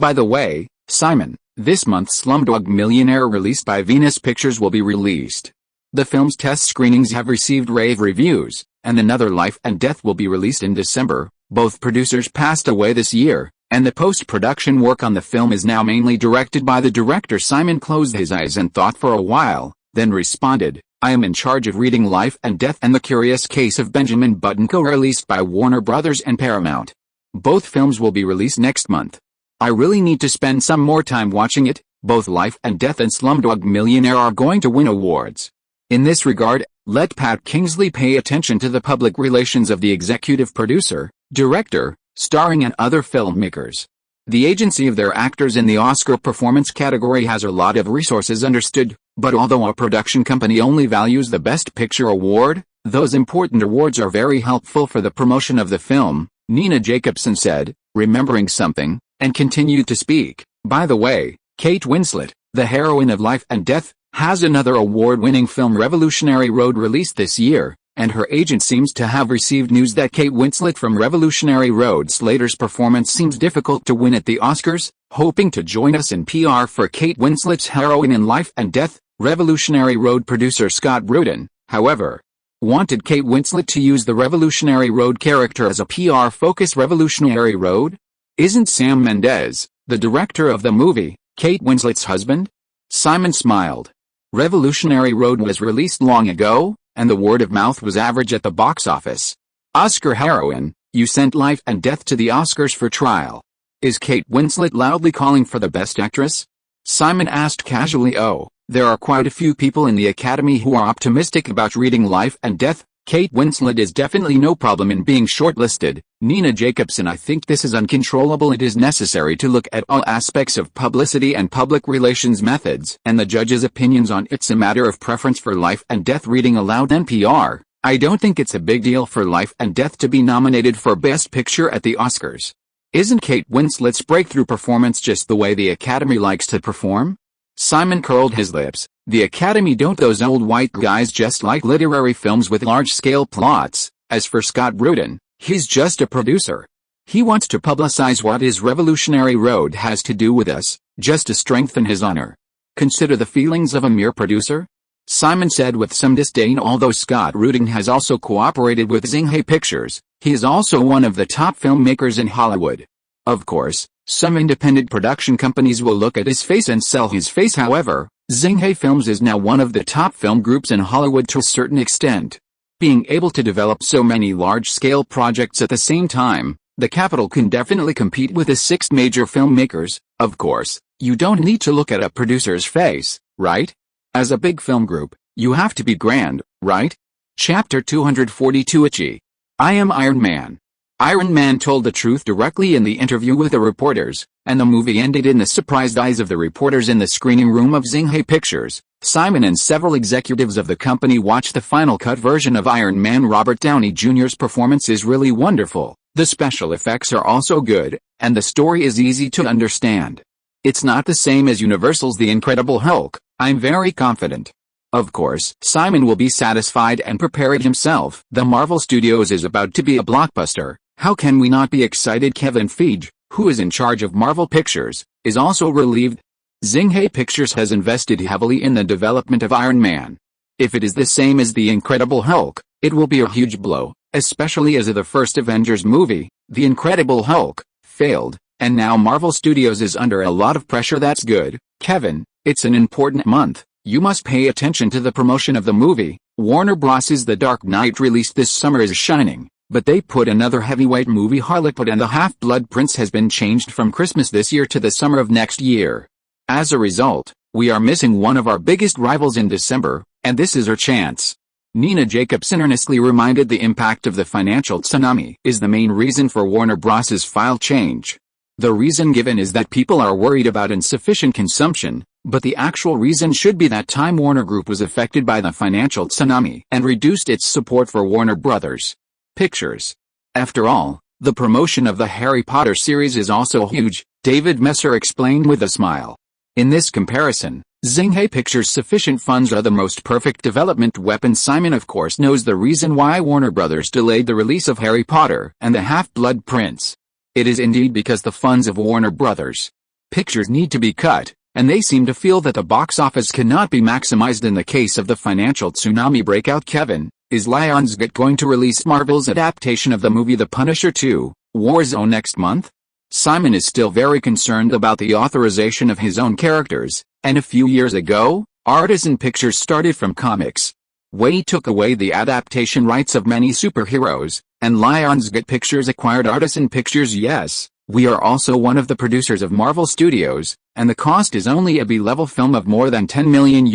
By the way, Simon, this month's Slumdog Millionaire released by Venus Pictures will be released. The film's test screenings have received rave reviews, and Another Life and Death will be released in December. Both producers passed away this year, and the post-production work on the film is now mainly directed by the director. Simon closed his eyes and thought for a while, then responded, I am in charge of reading Life and Death and The Curious Case of Benjamin Button, co-released by Warner Brothers and Paramount. Both films will be released next month. I really need to spend some more time watching it. Both Life and Death and Slumdog Millionaire are going to win awards. In this regard, let Pat Kingsley pay attention to the public relations of the executive producer, director, starring and other filmmakers. The agency of their actors in the Oscar performance category has a lot of resources. Understood, but although a production company only values the Best Picture award, those important awards are very helpful for the promotion of the film, Nina Jacobson said, remembering something, and continued to speak. By the way, Kate Winslet, the heroine of Life and Death, has another award-winning film, Revolutionary Road, released this year, and her agent seems to have received news that Kate Winslet from Revolutionary Road Slater's performance seems difficult to win at the Oscars. Hoping to join us in PR for Kate Winslet's heroine in Life and Death, Revolutionary Road producer Scott Rudin, however, wanted Kate Winslet to use the Revolutionary Road character as a PR focus. Revolutionary Road? Isn't Sam Mendes, the director of the movie, Kate Winslet's husband? Simon smiled. Revolutionary Road was released long ago, and the word of mouth was average at the box office. Oscar heroine, you sent Life and Death to the Oscars for trial. Is Kate Winslet loudly calling for the Best Actress? Simon asked casually. Oh, there are quite a few people in the Academy who are optimistic about reading Life and Death. Kate Winslet is definitely no problem in being shortlisted. Nina Jacobson, I think this is uncontrollable. It is necessary to look at all aspects of publicity and public relations methods, and the judge's opinions on it's a matter of preference for Life and Death. Reading aloud NPR, I don't think it's a big deal for Life and Death to be nominated for Best Picture at the Oscars. Isn't Kate Winslet's breakthrough performance just the way the Academy likes to perform? Simon curled his lips. The Academy don't those old white guys just like literary films with large-scale plots. As for Scott Rudin, he's just a producer. He wants to publicize what his Revolutionary Road has to do with us, just to strengthen his honor. Consider the feelings of a mere producer? Simon said with some disdain. Although Scott Rudin has also cooperated with Xinghe Pictures, he is also one of the top filmmakers in Hollywood. Of course, some independent production companies will look at his face and sell his face. However, Xinghe Films is now one of the top film groups in Hollywood to a certain extent. Being able to develop so many large-scale projects at the same time, the capital can definitely compete with the 6 major filmmakers. Of course, you don't need to look at a producer's face, right? As a big film group, you have to be grand, right? Chapter 242 Itchy. I am Iron Man. Iron Man told the truth directly in the interview with the reporters, and the movie ended in the surprised eyes of the reporters in the screening room of Xinghe Pictures. Simon and several executives of the company watched the final cut version of Iron Man. Robert Downey Jr.'s performance is really wonderful, the special effects are also good, and the story is easy to understand. It's not the same as Universal's The Incredible Hulk. I'm very confident. Of course, Simon will be satisfied and prepared himself. The Marvel Studios is about to be a blockbuster. How can we not be excited? Kevin Feige, who is in charge of Marvel Pictures, is also relieved. Xinghe Pictures has invested heavily in the development of Iron Man. If it is the same as The Incredible Hulk, it will be a huge blow, especially as the first Avengers movie, The Incredible Hulk, failed, and now Marvel Studios is under a lot of pressure. That's good, Kevin, it's an important month. You must pay attention to the promotion of the movie. Warner Bros.' The Dark Knight released this summer is shining, but they put another heavyweight movie, Harley and the Half-Blood Prince, has been changed from Christmas this year to the summer of next year. As a result, we are missing one of our biggest rivals in December, and this is our chance. Nina Jacobson earnestly reminded the impact of the financial tsunami is the main reason for Warner Bros.' file change. The reason given is that people are worried about insufficient consumption, but the actual reason should be that Time Warner Group was affected by the financial tsunami and reduced its support for Warner Brothers. Pictures. After all, the promotion of the Harry Potter series is also huge, David Messer explained with a smile. In this comparison, Xinghe Pictures' sufficient funds are the most perfect development weapon. Simon of course knows the reason why Warner Brothers delayed the release of Harry Potter and the Half-Blood Prince. It is indeed because the funds of Warner Brothers. Pictures need to be cut, and they seem to feel that the box office cannot be maximized in the case of the financial tsunami breakout. Kevin, is Lionsgate going to release Marvel's adaptation of the movie The Punisher 2, Warzone next month? Simon is still very concerned about the authorization of his own characters, and a few years ago, Artisan Pictures started from comics. We took away the adaptation rights of many superheroes, and Lionsgate Pictures acquired Artisan Pictures. Yes, we are also one of the producers of Marvel Studios, and the cost is only a B-level film of more than $10 million.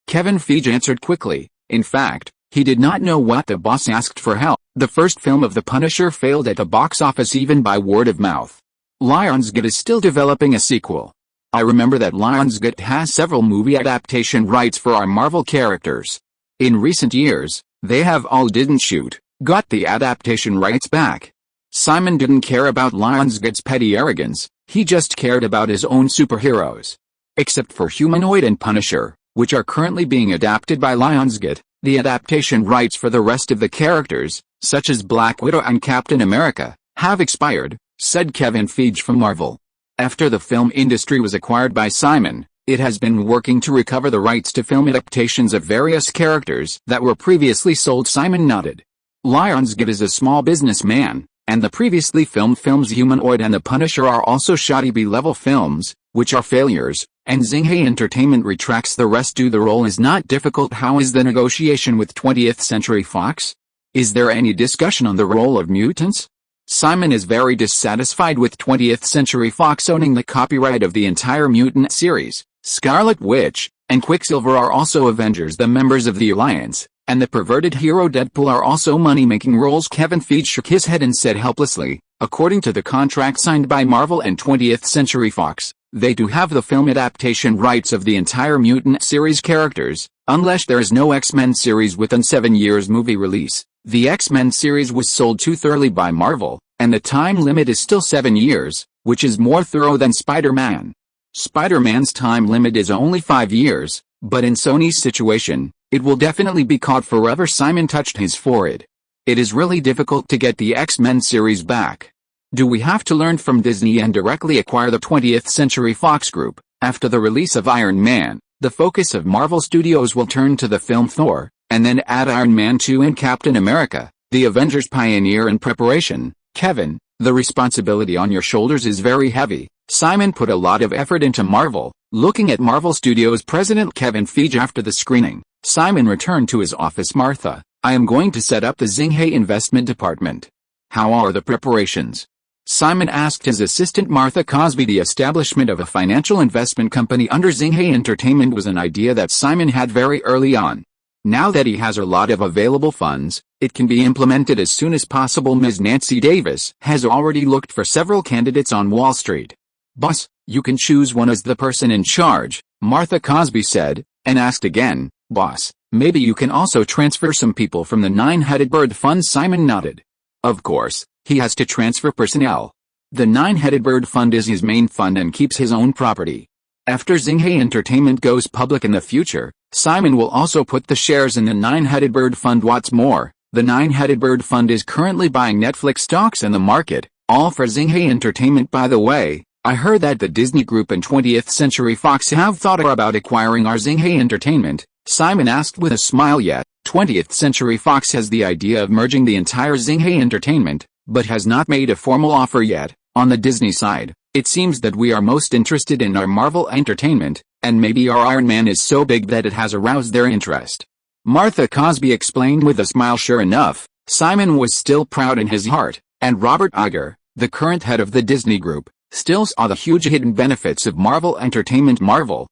Kevin Feige answered quickly. In fact, he did not know what the boss asked for help. The first film of The Punisher failed at the box office even by word of mouth. Lionsgate is still developing a sequel. I remember that Lionsgate has several movie adaptation rights for our Marvel characters. In recent years, they have all didn't shoot, got the adaptation rights back. Simon didn't care about Lionsgate's petty arrogance, he just cared about his own superheroes. Except for Humanoid and Punisher, which are currently being adapted by Lionsgate, the adaptation rights for the rest of the characters, such as Black Widow and Captain America, have expired, said Kevin Feige from Marvel. After the film industry was acquired by Simon, it has been working to recover the rights to film adaptations of various characters that were previously sold. Simon nodded. Lionsgate is a small businessman, and the previously filmed films Humanoid and The Punisher are also shoddy B-level films, which are failures, and Xinghe Entertainment retracts the rest. The role is not difficult. How is the negotiation with 20th Century Fox? Is there any discussion on the role of mutants? Simon is very dissatisfied with 20th Century Fox owning the copyright of the entire mutant series. Scarlet Witch and Quicksilver are also Avengers, the members of the Alliance, and the perverted hero Deadpool are also money-making roles. Kevin Feige shook his head and said helplessly, according to the contract signed by Marvel and 20th Century Fox, they do have the film adaptation rights of the entire mutant series characters, unless there is no X-Men series within 7 years movie release. The X-Men series was sold too thoroughly by Marvel, and the time limit is still 7 years, which is more thorough than Spider-Man. Spider-Man's time limit is only 5 years, but in Sony's situation, it will definitely be caught forever. Simon touched his forehead. It is really difficult to get the X-Men series back. Do we have to learn from Disney and directly acquire the 20th Century Fox Group? After the release of Iron Man, the focus of Marvel Studios will turn to the film Thor, and then add Iron Man 2 and Captain America, the Avengers pioneer in preparation. Kevin, the responsibility on your shoulders is very heavy. Simon put a lot of effort into Marvel, Looking at Marvel Studios president Kevin Feige after the screening, Simon returned to his office. Martha, I am going to set up the Xinghe investment department. How are the preparations? Simon asked his assistant Martha Cosby. The establishment of a financial investment company under Xinghe Entertainment was an idea that Simon had very early on. Now that he has a lot of available funds, it can be implemented as soon as possible. Ms. Nancy Davis has already looked for several candidates on Wall Street. Boss, you can choose one as the person in charge, Martha Cosby said, and asked again, boss, maybe you can also transfer some people from the Nine-Headed Bird Fund. Simon nodded. Of course, he has to transfer personnel. The Nine-Headed Bird Fund is his main fund and keeps his own property. After Xinghe Entertainment goes public in the future, Simon will also put the shares in the Nine-Headed Bird Fund. What's more, the Nine-Headed Bird Fund is currently buying Netflix stocks in the market, all for Xinghe Entertainment. By the way, I heard that the Disney Group and 20th Century Fox have thought about acquiring our Xinghe Entertainment, Simon asked with a smile. Yet, 20th Century Fox has the idea of merging the entire Xinghe Entertainment, but has not made a formal offer yet. On the Disney side, it seems that we are most interested in our Marvel Entertainment, and maybe our Iron Man is so big that it has aroused their interest. Martha Cosby explained with a smile. Sure enough, Simon was still proud in his heart, and Robert Iger, the current head of the Disney Group, still saw the huge hidden benefits of Marvel Entertainment. Marvel,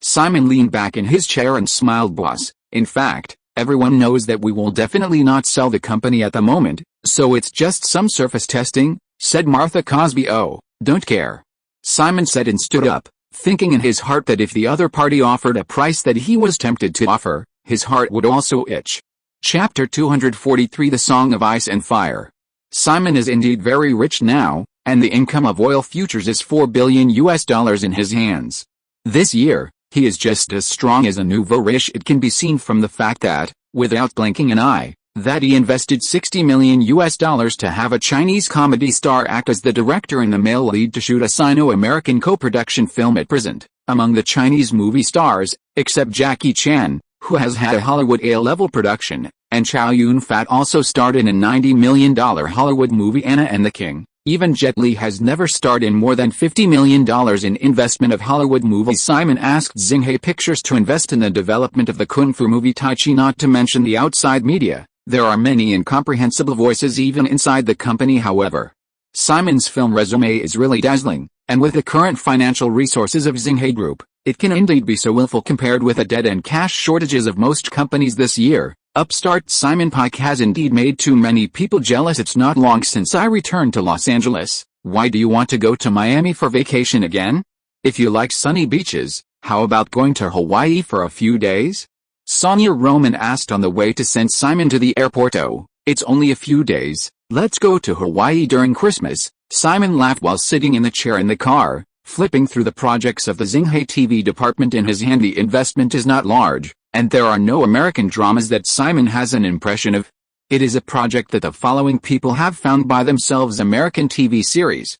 Simon leaned back in his chair and smiled. Boss, in fact, everyone knows that we will definitely not sell the company at the moment, so it's just some surface testing, said Martha Cosby. Oh, don't care. Simon said and stood up, thinking in his heart that if the other party offered a price that he was tempted to offer, his heart would also itch. Chapter 243 The Song of Ice and Fire. Simon is indeed very rich now, and the income of oil futures is $4 billion in his hands. This year, he is just as strong as a nouveau riche. It can be seen from the fact that, without blinking an eye, that he invested $60 million to have a Chinese comedy star act as the director and the male lead to shoot a Sino-American co-production film at present. Among the Chinese movie stars, except Jackie Chan, who has had a Hollywood A-level production, and Chow Yun-fat also starred in a $90 million Hollywood movie Anna and the King. Even Jet Li has never starred in more than $50 million in investment of Hollywood movies. Simon asked Xinghe Pictures to invest in the development of the kung fu movie Tai Chi. Not to mention the outside media, there are many incomprehensible voices even inside the company. However, Simon's film resume is really dazzling, and with the current financial resources of Xinghe Group, it can indeed be so willful compared with the debt and cash shortages of most companies this year. Upstart Simon Pike has indeed made too many people jealous. It's not long since I returned to Los Angeles. Why do you want to go to Miami for vacation again? If you like sunny beaches, how about going to Hawaii for a few days? Sonia Roman asked on the way to send Simon to the airport. Oh, it's only a few days. Let's go to Hawaii during Christmas. Simon laughed while sitting in the chair in the car, flipping through the projects of the Xinghe TV department in his hand. The investment is not large, and there are no American dramas that Simon has an impression of. It is a project that the following people have found by themselves: American TV series,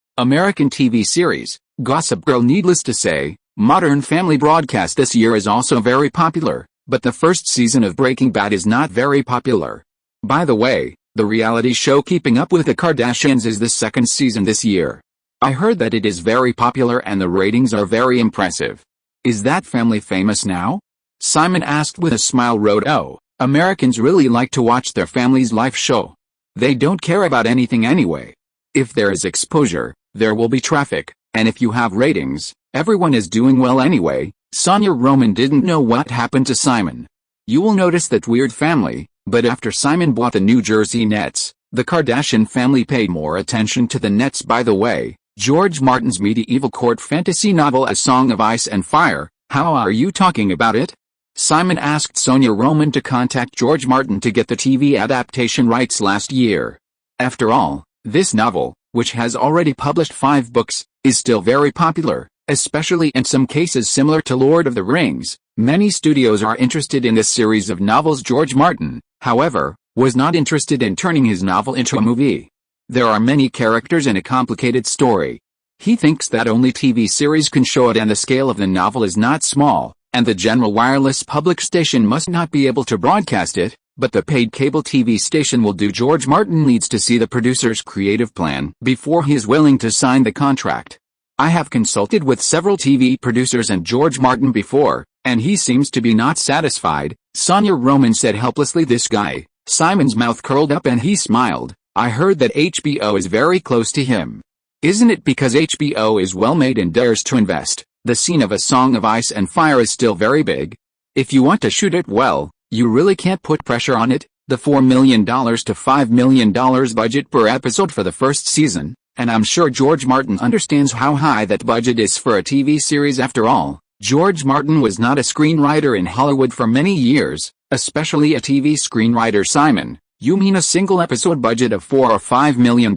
Gossip Girl. Needless to say, Modern Family broadcast this year is also very popular, but the first season of Breaking Bad is not very popular. By the way, the reality show Keeping Up with the Kardashians is the second season this year. I heard that it is very popular and the ratings are very impressive. Is that family famous now? Simon asked with a smile. Oh, Americans really like to watch their family's life show. They don't care about anything anyway. If there is exposure, there will be traffic, and if you have ratings, everyone is doing well anyway. Sonia Roman didn't know what happened to Simon. You will notice that weird family, but after Simon bought the New Jersey Nets, the Kardashian family paid more attention to the Nets. By the way, George Martin's medieval court fantasy novel A Song of Ice and Fire, how are you talking about it? Simon asked Sonia Roman to contact George Martin to get the TV adaptation rights last year. After all, this novel, which has already published 5 books, is still very popular, especially in some cases similar to Lord of the Rings. Many studios are interested in this series of novels. George Martin, however, was not interested in turning his novel into a movie. There are many characters and a complicated story. He thinks that only TV series can show it, and the scale of the novel is not small, and the general wireless public station must not be able to broadcast it, but the paid cable TV station will do. George Martin needs to see the producer's creative plan before he is willing to sign the contract. I have consulted with several TV producers and George Martin before, and he seems to be not satisfied, Sonia Roman said helplessly. This guy, Simon's mouth curled up and he smiled. I heard that HBO is very close to him. Isn't it because HBO is well made and dares to invest? The scene of A Song of Ice and Fire is still very big. If you want to shoot it well, you really can't put pressure on it. The $4 million to $5 million budget per episode for the first season, and I'm sure George Martin understands how high that budget is for a TV series. After all, George Martin was not a screenwriter in Hollywood for many years, especially a TV screenwriter. Simon, you mean a single episode budget of $4 or $5 million?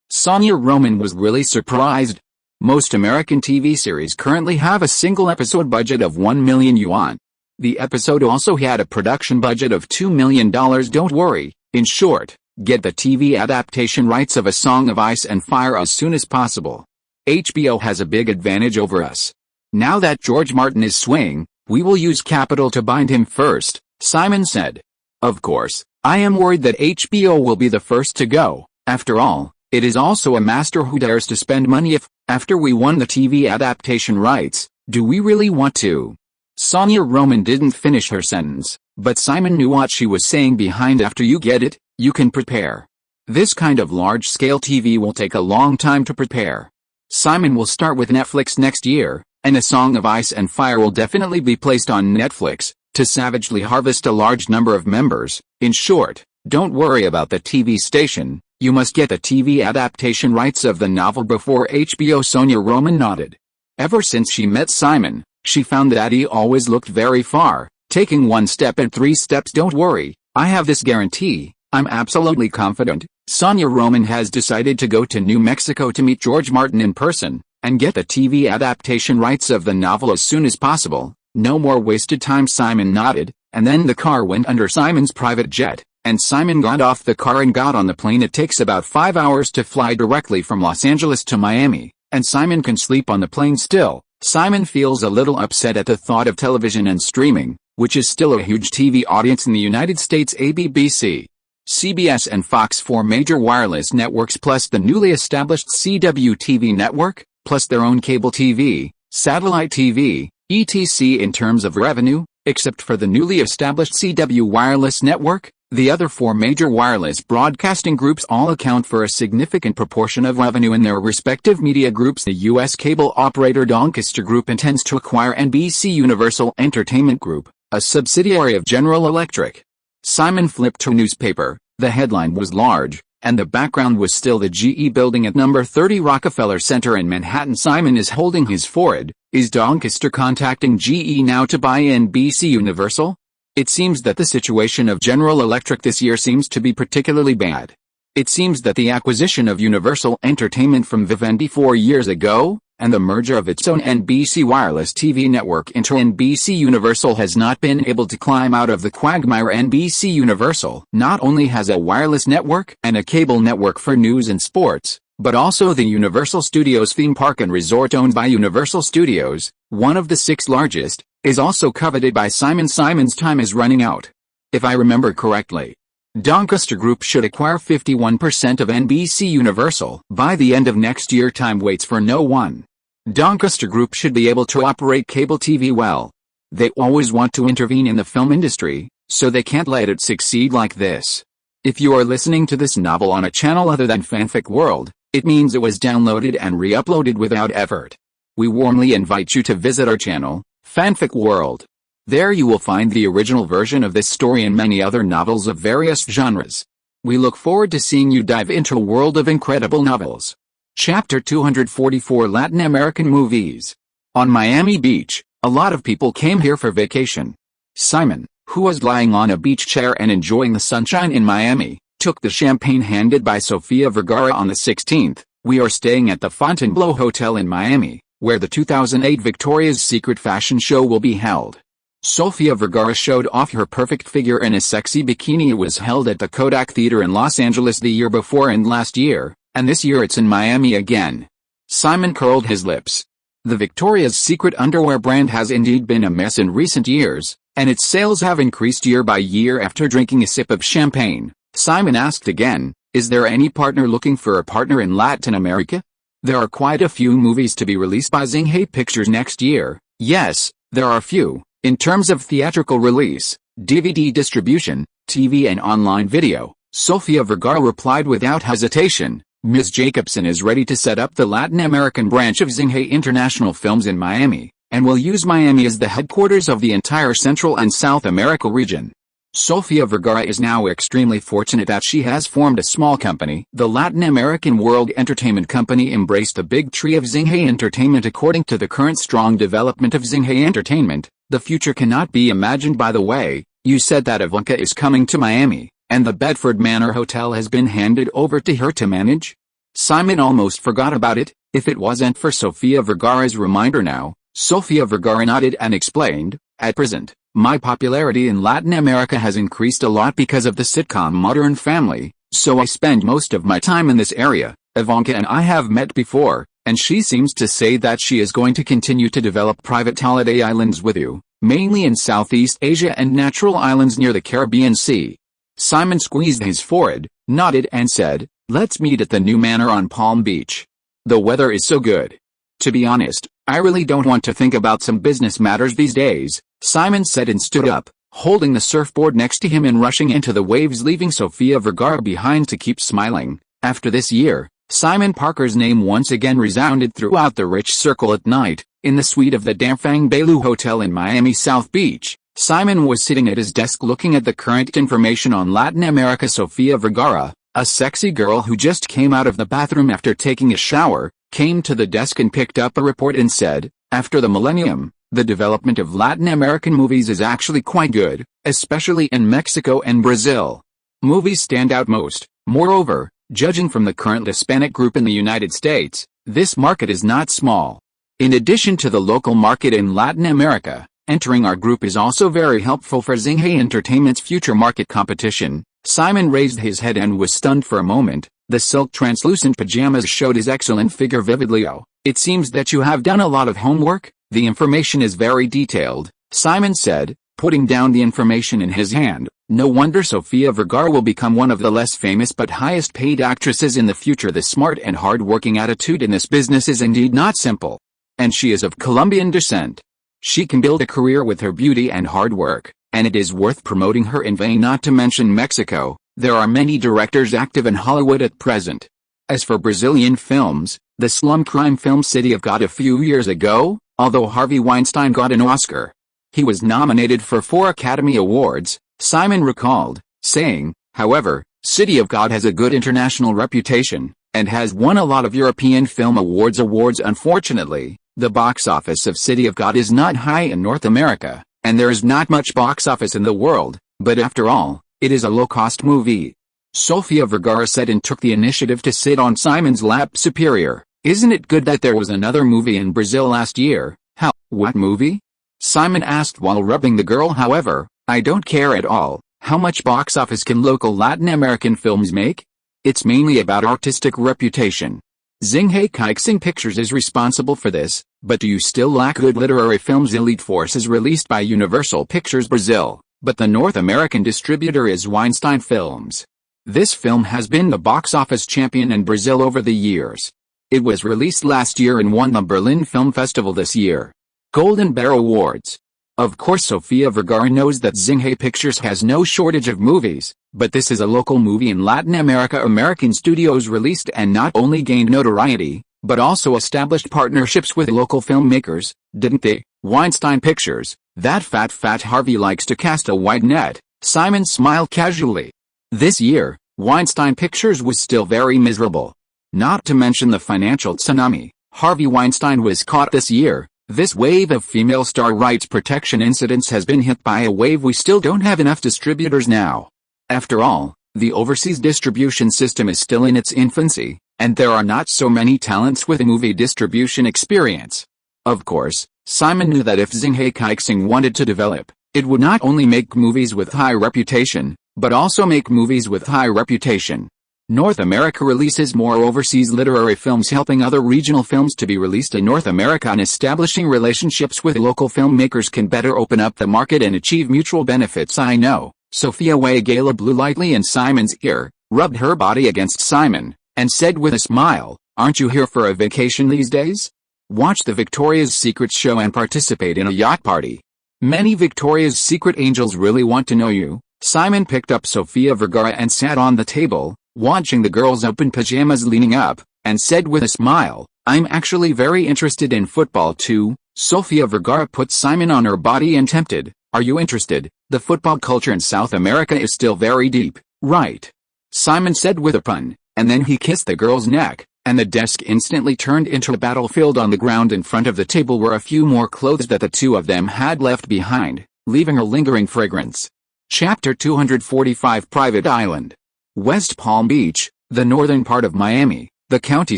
Sonia Roman was really surprised. Most American TV series currently have a single episode budget of 1 million yuan. The episode also had a production budget of $2 million. Don't worry, in short, get the TV adaptation rights of A Song of Ice and Fire as soon as possible. HBO has a big advantage over us. Now that George Martin is swaying, we will use capital to bind him first, Simon said. Of course, I am worried that HBO will be the first to go. After all, it is also a master who dares to spend money. If, after we won the TV adaptation rights, do we really want to? Sonia Roman didn't finish her sentence, but Simon knew what she was saying behind. After you get it, you can prepare. This kind of large-scale TV will take a long time to prepare. Simon will start with Netflix next year, and A Song of Ice and Fire will definitely be placed on Netflix, to savagely harvest a large number of members. In short, don't worry about the TV station, you must get the TV adaptation rights of the novel before HBO. Sonia Roman nodded. Ever since she met Simon, she found that he always looked very far, taking one step and 3 steps. Don't worry, I have this guarantee, I'm absolutely confident. Sonia Roman has decided to go to New Mexico to meet George Martin in person, and get the TV adaptation rights of the novel as soon as possible. No more wasted time. Simon nodded, and then the car went under Simon's private jet, and Simon got off the car and got on the plane. It takes about 5 hours to fly directly from Los Angeles to Miami, and Simon can sleep on the plane still. Simon feels a little upset at the thought of television and streaming, which is still a huge TV audience in the United States. BBC, CBS and Fox, 4 major wireless networks plus the newly established CW-TV network, plus their own cable TV, satellite TV, etc. In terms of revenue, except for the newly established CW wireless network, the other 4 major wireless broadcasting groups all account for a significant proportion of revenue in their respective media groups. The U.S. cable operator Doncaster Group intends to acquire NBC Universal Entertainment Group, a subsidiary of General Electric. Simon flipped her newspaper. The headline was large, and the background was still the GE building at number 30 Rockefeller Center in Manhattan. Simon is holding his forehead. Is Doncaster contacting GE now to buy NBC Universal? It seems that the situation of General Electric this year seems to be particularly bad. It seems that the acquisition of Universal Entertainment from Vivendi 4 years ago, and the merger of its own NBC wireless TV network into NBC Universal has not been able to climb out of the quagmire. NBC Universal not only has a wireless network and a cable network for news and sports, but also the Universal Studios theme park and resort owned by Universal Studios, one of the 6 largest, is also coveted by Simon. Simon's time is running out. If I remember correctly, Doncaster Group should acquire 51% of NBC Universal by the end of next year. Time waits for no one. Doncaster Group should be able to operate cable TV well. They always want to intervene in the film industry, so they can't let it succeed like this. If you are listening to this novel on a channel other than Fanfic World, it means it was downloaded and re-uploaded without effort. We warmly invite you to visit our channel, Fanfic World. There you will find the original version of this story and many other novels of various genres. We look forward to seeing you dive into a world of incredible novels. Chapter 244: Latin American Movies. On Miami Beach, a lot of people came here for vacation. Simon, who was lying on a beach chair and enjoying the sunshine in Miami, took the champagne handed by Sofia Vergara. On the 16th, we are staying at the Fontainebleau Hotel in Miami, where the 2008 Victoria's Secret fashion show will be held. Sofia Vergara showed off her perfect figure in a sexy bikini. It was held at the Kodak Theater in Los Angeles the year before and last year, and this year it's in Miami again. Simon curled his lips. The Victoria's Secret underwear brand has indeed been a mess in recent years, and its sales have increased year by year. After drinking a sip of champagne, Simon asked again, "Is there any partner looking for a partner in Latin America?" There are quite a few movies to be released by Xinghe Pictures next year. Yes, there are a few, in terms of theatrical release, DVD distribution, TV and online video. Sofia Vergara replied without hesitation. Ms. Jacobson is ready to set up the Latin American branch of Xinghe International Films in Miami, and will use Miami as the headquarters of the entire Central and South America region. Sofia Vergara is now extremely fortunate that she has formed a small company. The Latin American World Entertainment Company embraced the big tree of Xinghe Entertainment. According to the current strong development of Xinghe Entertainment, the future cannot be imagined. By the way, you said that Ivanka is coming to Miami, and the Bedford Manor Hotel has been handed over to her to manage? Simon almost forgot about it, if it wasn't for Sofia Vergara's reminder now. Sofia Vergara nodded and explained, at present, my popularity in Latin America has increased a lot because of the sitcom Modern Family, so I spend most of my time in this area. Ivanka and I have met before, and she seems to say that she is going to continue to develop private holiday islands with you, mainly in Southeast Asia and natural islands near the Caribbean Sea. Simon squeezed his forehead, nodded and said, let's meet at the new manor on Palm Beach. The weather is so good. To be honest, I really don't want to think about some business matters these days, Simon said and stood up, holding the surfboard next to him and rushing into the waves, leaving Sofia Vergara behind to keep smiling. After this year, Simon Parker's name once again resounded throughout the rich circle at night. In the suite of the Dampfang Belu Hotel in Miami South Beach, Simon was sitting at his desk looking at the current information on Latin America. Sofia Vergara, a sexy girl who just came out of the bathroom after taking a shower, came to the desk and picked up a report and said, after the millennium, the development of Latin American movies is actually quite good, especially in Mexico and Brazil. Movies stand out most. Moreover, judging from the current Hispanic group in the United States, this market is not small. In addition to the local market in Latin America, entering our group is also very helpful for Xinghe Entertainment's future market competition. Simon raised his head and was stunned for a moment. The silk translucent pajamas showed his excellent figure vividly. Oh, it seems that you have done a lot of homework. The information is very detailed, Simon said, putting down the information in his hand. No wonder Sofia Vergara will become one of the less famous but highest paid actresses in the future. The smart and hard-working attitude in this business is indeed not simple. And she is of Colombian descent. She can build a career with her beauty and hard work, and it is worth promoting her in vain. Not to mention Mexico, there are many directors active in Hollywood at present. As for Brazilian films, the slum crime film City of God a few years ago, although Harvey Weinstein got an Oscar, he was nominated for 4 Academy Awards, Simon recalled, saying, however, City of God has a good international reputation, and has won a lot of European Film Awards. Unfortunately, the box office of City of God is not high in North America, and there is not much box office in the world, but after all, it is a low-cost movie. Sofia Vergara said and took the initiative to sit on Simon's lap. Superior, isn't it good that there was another movie in Brazil last year? How? What movie? Simon asked while rubbing the girl. However, I don't care at all. How much box office can local Latin American films make? It's mainly about artistic reputation. Xinghe Kaixing Pictures is responsible for this, but do you still lack good literary films? Elite Force is released by Universal Pictures Brazil, but the North American distributor is Weinstein Films. This film has been the box office champion in Brazil over the years. It was released last year and won the Berlin Film Festival this year. Golden Bear Awards. Of course, Sofia Vergara knows that Xinghe Pictures has no shortage of movies, but this is a local movie in Latin America. American studios released and not only gained notoriety, but also established partnerships with local filmmakers, didn't they? Weinstein Pictures, that fat Harvey likes to cast a wide net. Simon smiled casually. This year, Weinstein Pictures was still very miserable. Not to mention the financial tsunami Harvey Weinstein was caught this year. This wave of female star rights protection incidents has been hit by a wave. We still don't have enough distributors now. After all, the overseas distribution system is still in its infancy, and there are not so many talents with movie distribution experience. Of course, Simon knew that if Xinghe Kaixing wanted to develop, it would not only make movies with high reputation, but also make movies with high reputation. North America releases more overseas literary films, helping other regional films to be released in North America, and establishing relationships with local filmmakers can better open up the market and achieve mutual benefits. I know. Sofia Vergara blew lightly in Simon's ear, rubbed her body against Simon, and said with a smile, Aren't you here for a vacation these days? Watch the Victoria's Secret show and participate in a yacht party. Many Victoria's Secret angels really want to know you. Simon picked up Sofia Vergara and sat on the table, watching the girls up in pajamas leaning up, and said with a smile, "I'm actually very interested in football too." Sofia Vergara put Simon on her body and tempted, "Are you interested? The football culture in South America is still very deep, right?" Simon said with a pun, and then he kissed the girl's neck, and the desk instantly turned into a battlefield. On the ground in front of the table were a few more clothes that the two of them had left behind, leaving a lingering fragrance. Chapter 245 Private Island. West Palm Beach, the northern part of Miami, the county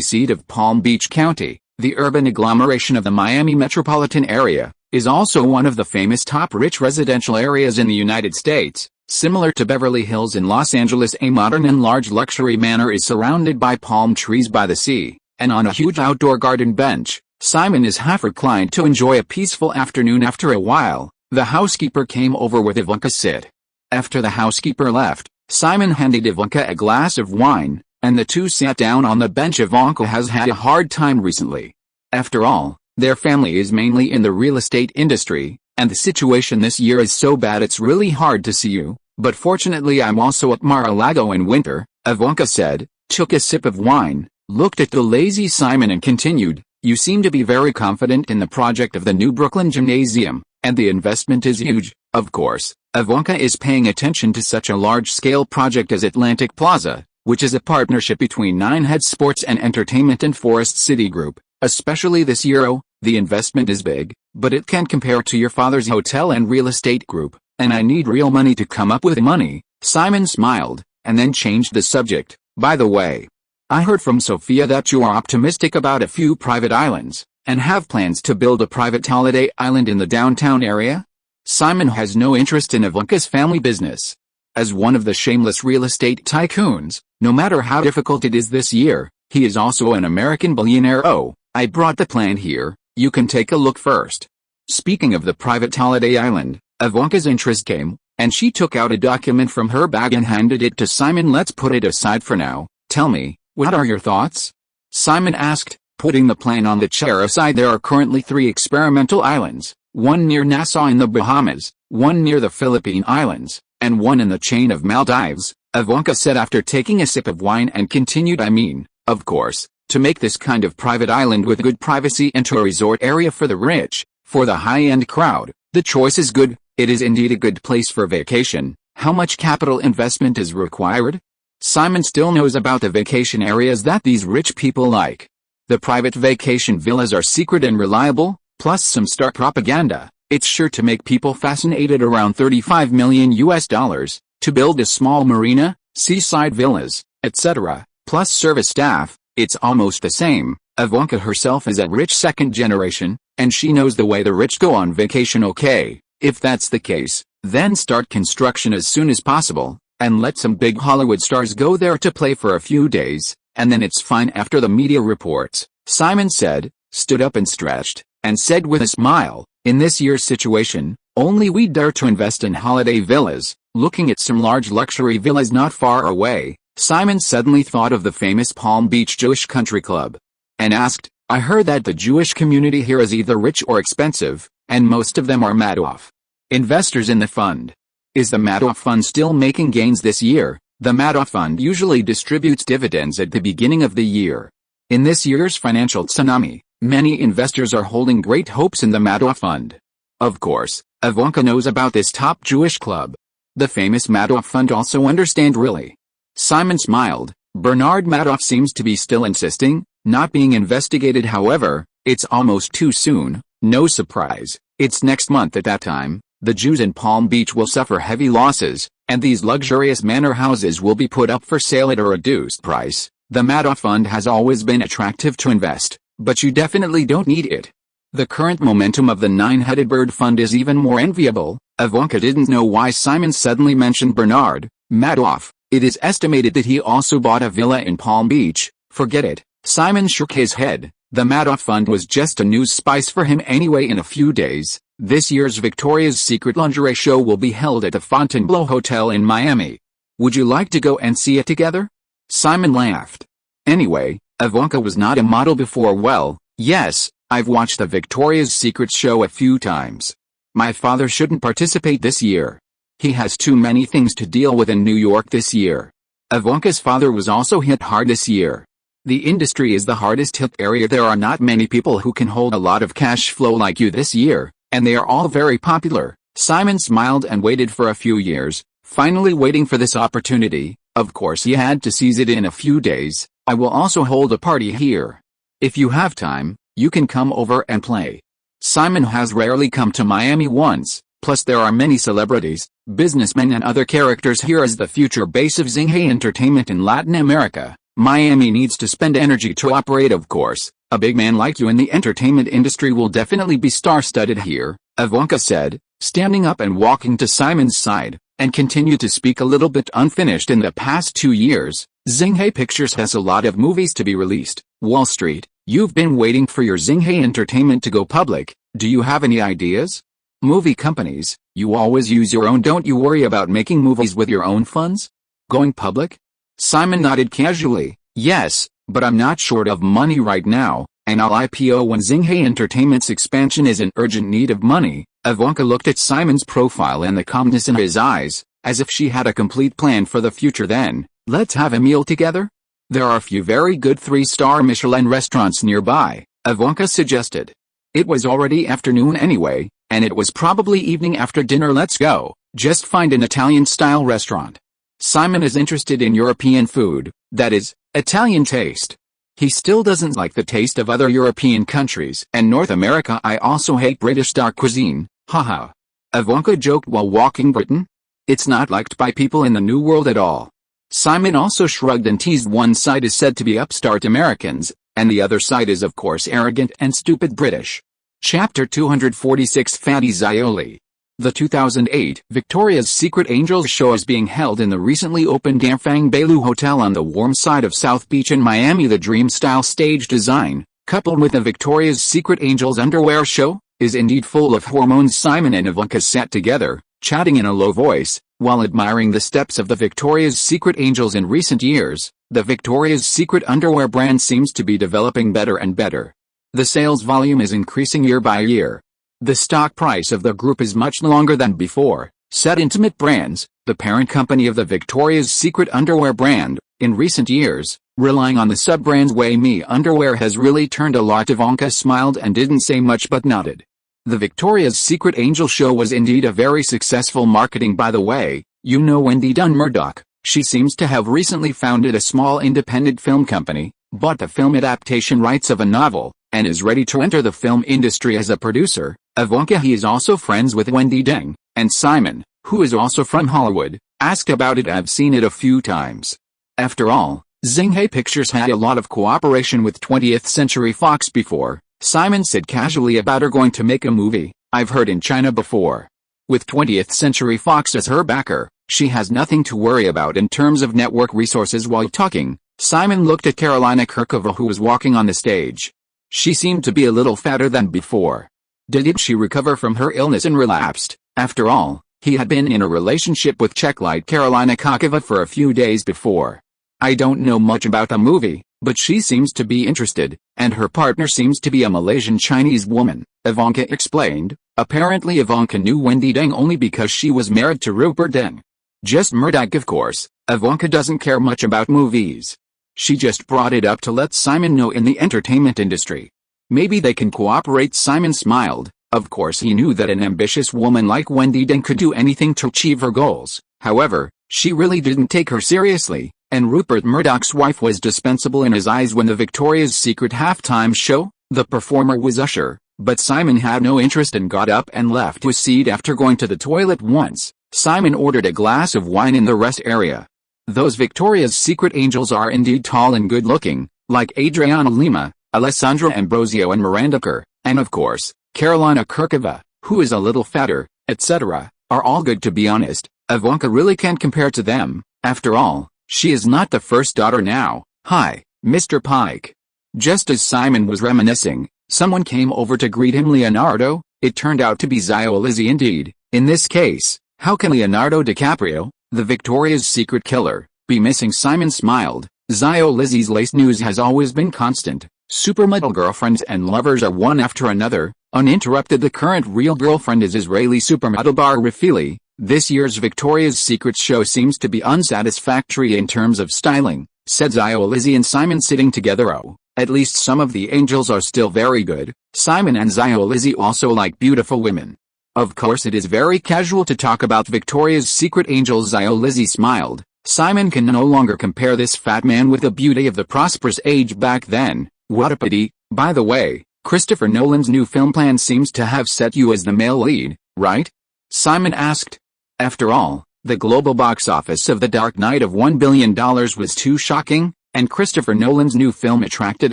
seat of Palm Beach County, the urban agglomeration of the Miami metropolitan area, is also one of the famous top rich residential areas in the United States. Similar to Beverly Hills in Los Angeles, a modern and large luxury manor is surrounded by palm trees by the sea, and on a huge outdoor garden bench, Simon is half reclined to enjoy a peaceful afternoon. After a while, the housekeeper came over with Ivanka sit. After the housekeeper left, Simon handed Ivanka a glass of wine, and the two sat down on the bench. Ivanka has had a hard time recently. After all, their family is mainly in the real estate industry, and the situation this year is so bad it's really hard to see you. But fortunately I'm also at Mar-a-Lago in winter, Ivanka said, took a sip of wine, looked at the lazy Simon and continued, "You seem to be very confident in the project of the new Brooklyn gymnasium, and the investment is huge." Of course, Ivanka is paying attention to such a large-scale project as Atlantic Plaza, which is a partnership between Ninehead Sports and Entertainment and Forest City Group. Especially this year, the investment is big, but it can't compare to your father's hotel and real estate group, and I need real money to come up with money. Simon smiled, and then changed the subject. "By the way, I heard from Sofia that you are optimistic about a few private islands, and have plans to build a private holiday island in the downtown area?" Simon has no interest in Ivanka's family business. As one of the shameless real estate tycoons, no matter how difficult it is this year, he is also an American billionaire. "Oh, I brought the plan here, you can take a look first." Speaking of the private holiday island, Ivanka's interest came, and she took out a document from her bag and handed it to Simon. "Let's put it aside for now. Tell me, what are your thoughts?" Simon asked, putting the plan on the chair aside. "There are currently 3 experimental islands, one near Nassau in the Bahamas, one near the Philippine Islands, and one in the chain of Maldives," Ivanka said after taking a sip of wine and continued, "I mean, of course, to make this kind of private island with good privacy into a resort area for the rich, for the high-end crowd, the choice is good. It is indeed a good place for vacation. How much capital investment is required?" Simon still knows about the vacation areas that these rich people like. The private vacation villas are secret and reliable, plus some star propaganda. It's sure to make people fascinated. Around $35 million to build a small marina, seaside villas, etc., plus service staff. It's almost the same. Ivanka herself is a rich second generation, and she knows the way the rich go on vacation. Okay, if that's the case, then start construction as soon as possible, and let some big Hollywood stars go there to play for a few days, and then it's fine after the media reports, Simon said, stood up and stretched, and said with a smile, "In this year's situation, only we dare to invest in holiday villas." Looking at some large luxury villas not far away, Simon suddenly thought of the famous Palm Beach Jewish Country Club, and asked, "I heard that the Jewish community here is either rich or expensive, and most of them are Madoff investors in the fund. Is the Madoff fund still making gains this year?" The Madoff fund usually distributes dividends at the beginning of the year. In this year's financial tsunami, many investors are holding great hopes in the Madoff fund. Of course, Ivanka knows about this top Jewish club. The famous Madoff fund also understand really. Simon smiled. Bernard Madoff seems to be still insisting, not being investigated. However, it's almost too soon. No surprise, it's next month. At that time, the Jews in Palm Beach will suffer heavy losses, and these luxurious manor houses will be put up for sale at a reduced price. The Madoff fund has always been attractive to invest, but you definitely don't need it. The current momentum of the nine-headed bird fund is even more enviable. Ivanka didn't know why Simon suddenly mentioned Bernard Madoff. It is estimated that he also bought a villa in Palm Beach. Forget it. Simon shook his head. The Madoff fund was just a news spice for him anyway. In a few days, this year's Victoria's Secret lingerie show will be held at the Fontainebleau Hotel in Miami. Would you like to go and see it together? Simon laughed. Anyway, Ivanka was not a model before. Well, yes, I've watched the Victoria's Secret show a few times. My father shouldn't participate this year. He has too many things to deal with in New York this year. Ivanka's father was also hit hard this year. The industry is the hardest hit area. There are not many people who can hold a lot of cash flow like you this year, and they are all very popular. Simon smiled and waited for a few years, finally waiting for this opportunity. Of course he had to seize it in a few days. I will also hold a party here. If you have time, you can come over and play. Simon has rarely come to Miami once, plus there are many celebrities, businessmen and other characters here as the future base of Xinghe Entertainment in Latin America. Miami needs to spend energy to operate, of course. A big man like you in the entertainment industry will definitely be star-studded here, Ivanka said, standing up and walking to Simon's side, and continued to speak a little bit unfinished. In the past 2 years, Xinghe Pictures has a lot of movies to be released. Wall Street, you've been waiting for your Xinghe Entertainment to go public. Do you have any ideas? Movie companies, you always use your own. Don't you worry about making movies with your own funds? Going public? Simon nodded casually. Yes, but I'm not short of money right now, and I'll IPO when Xinghe Entertainment's expansion is in urgent need of money. Ivanka looked at Simon's profile and the calmness in his eyes, as if she had a complete plan for the future. Then, let's have a meal together? There are a few very good 3-star Michelin restaurants nearby, Ivanka suggested. It was already afternoon anyway, and it was probably evening after dinner. Let's go, just find an Italian-style restaurant. Simon is interested in European food, that is, Italian taste. He still doesn't like the taste of other European countries and North America. I also hate British dark cuisine, haha. Ivanka joked while walking. Britain? It's not liked by people in the New World at all. Simon also shrugged and teased. One side is said to be upstart Americans, and the other side is of course arrogant and stupid British. Chapter 246 Fatty Zioli. The 2008 Victoria's Secret Angels show is being held in the recently opened Dampfang Bailu Hotel on the warm side of South Beach in Miami. The dream-style stage design, coupled with the Victoria's Secret Angels underwear show, is indeed full of hormones. Simon and Ivanka sat together, chatting in a low voice, while admiring the steps of the Victoria's Secret Angels. In recent years, the Victoria's Secret underwear brand seems to be developing better and better. The sales volume is increasing year by year. The stock price of the group is much longer than before, said Intimate Brands, the parent company of the Victoria's Secret underwear brand. In recent years, relying on the sub-brands Way Me underwear has really turned a lot. Ivanka smiled and didn't say much but nodded. The Victoria's Secret Angel show was indeed a very successful marketing. By the way, you know Wendy Dunn Murdoch. She seems to have recently founded a small independent film company, bought the film adaptation rights of a novel, and is ready to enter the film industry as a producer. Ivanka, he is also friends with Wendy Deng, and Simon, who is also from Hollywood, asked about it. I've seen it a few times. After all, Xinghe Pictures had a lot of cooperation with 20th Century Fox before. Simon said casually about her going to make a movie. I've heard in China before. With 20th Century Fox as her backer, she has nothing to worry about in terms of network resources. While talking, Simon looked at Carolina Kurkova, who was walking on the stage. She seemed to be a little fatter than before. Did she recover from her illness and relapsed? After all, he had been in a relationship with Czech-lite Carolina Kurkova for a few days before. I don't know much about the movie, but she seems to be interested, and her partner seems to be a Malaysian Chinese woman, Ivanka explained. Apparently Ivanka knew Wendy Deng only because she was married to Rupert Deng. Just Murdoch, of course. Ivanka doesn't care much about movies. She just brought it up to let Simon know in the entertainment industry. Maybe they can cooperate. Simon smiled. Of course he knew that an ambitious woman like Wendy Deng could do anything to achieve her goals. However, she really didn't take her seriously, and Rupert Murdoch's wife was dispensable in his eyes. When the Victoria's Secret halftime show, the performer was Usher, but Simon had no interest and got up and left his seat after going to the toilet once. Simon ordered a glass of wine in the rest area. Those Victoria's Secret Angels are indeed tall and good-looking, like Adriana Lima, Alessandra Ambrosio and Miranda Kerr, and of course, Carolina Kurkova, who is a little fatter, etc., are all good. To be honest, Ivanka really can't compare to them. After all, she is not the first daughter now. Hi, Mr. Pike. Just as Simon was reminiscing, someone came over to greet him. Leonardo. It turned out to be Zioli indeed. In this case, how can Leonardo DiCaprio, the Victoria's Secret killer, be missing? Simon smiled. Zio Lizzie's lace news has always been constant. Supermodel girlfriends and lovers are one after another. Uninterrupted. The current real girlfriend is Israeli supermodel Bar Refaeli. This year's Victoria's Secret show seems to be unsatisfactory in terms of styling, said Zio Lizzie and Simon sitting together. Oh, at least some of the angels are still very good. Simon and Zio Lizzie also like beautiful women. Of course it is very casual to talk about Victoria's Secret angels. Zio Lizzie smiled. Simon can no longer compare this fat man with the beauty of the prosperous age back then. What a pity. By the way, Christopher Nolan's new film plan seems to have set you as the male lead, right? Simon asked. After all, the global box office of The Dark Knight of $1 billion was too shocking, and Christopher Nolan's new film attracted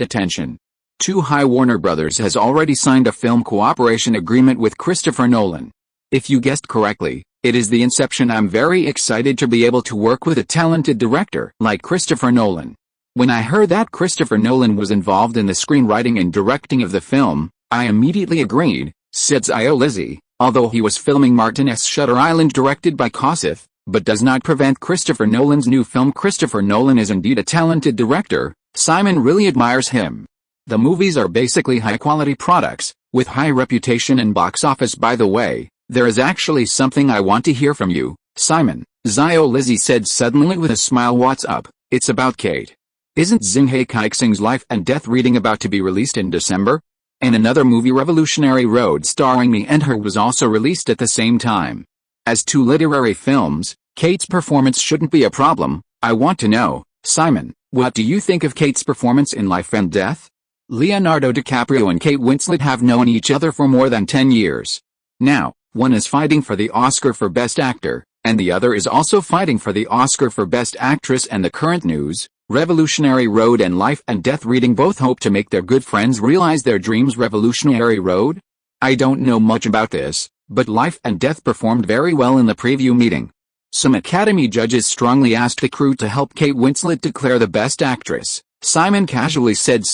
attention. Too High. Warner Brothers has already signed a film cooperation agreement with Christopher Nolan. If you guessed correctly, it is the inception. I'm very excited to be able to work with a talented director like Christopher Nolan. When I heard that Christopher Nolan was involved in the screenwriting and directing of the film, I immediately agreed, said Zio Lizzie. Although he was filming Martin's Shutter Island directed by Kosif, but does not prevent Christopher Nolan's new film. Christopher Nolan is indeed a talented director. Simon really admires him. The movies are basically high-quality products, with high reputation and box office. By the way, there is actually something I want to hear from you, Simon, Zio Lizzie said suddenly with a smile. What's up? It's about Kate. Isn't Xinghai Keixing's Life and Death reading about to be released in December? And another movie, Revolutionary Road starring me and her, was also released at the same time. As two literary films, Kate's performance shouldn't be a problem. I want to know, Simon, what do you think of Kate's performance in Life and Death? Leonardo DiCaprio and Kate Winslet have known each other for more than 10 years. Now, one is fighting for the Oscar for Best Actor, and the other is also fighting for the Oscar for Best Actress. And the current news, Revolutionary Road and Life and Death reading both hope to make their good friends realize their dreams. Revolutionary Road? I don't know much about this, but Life and Death performed very well in the preview meeting. Some Academy judges strongly asked the crew to help Kate Winslet declare the best actress. Simon casually said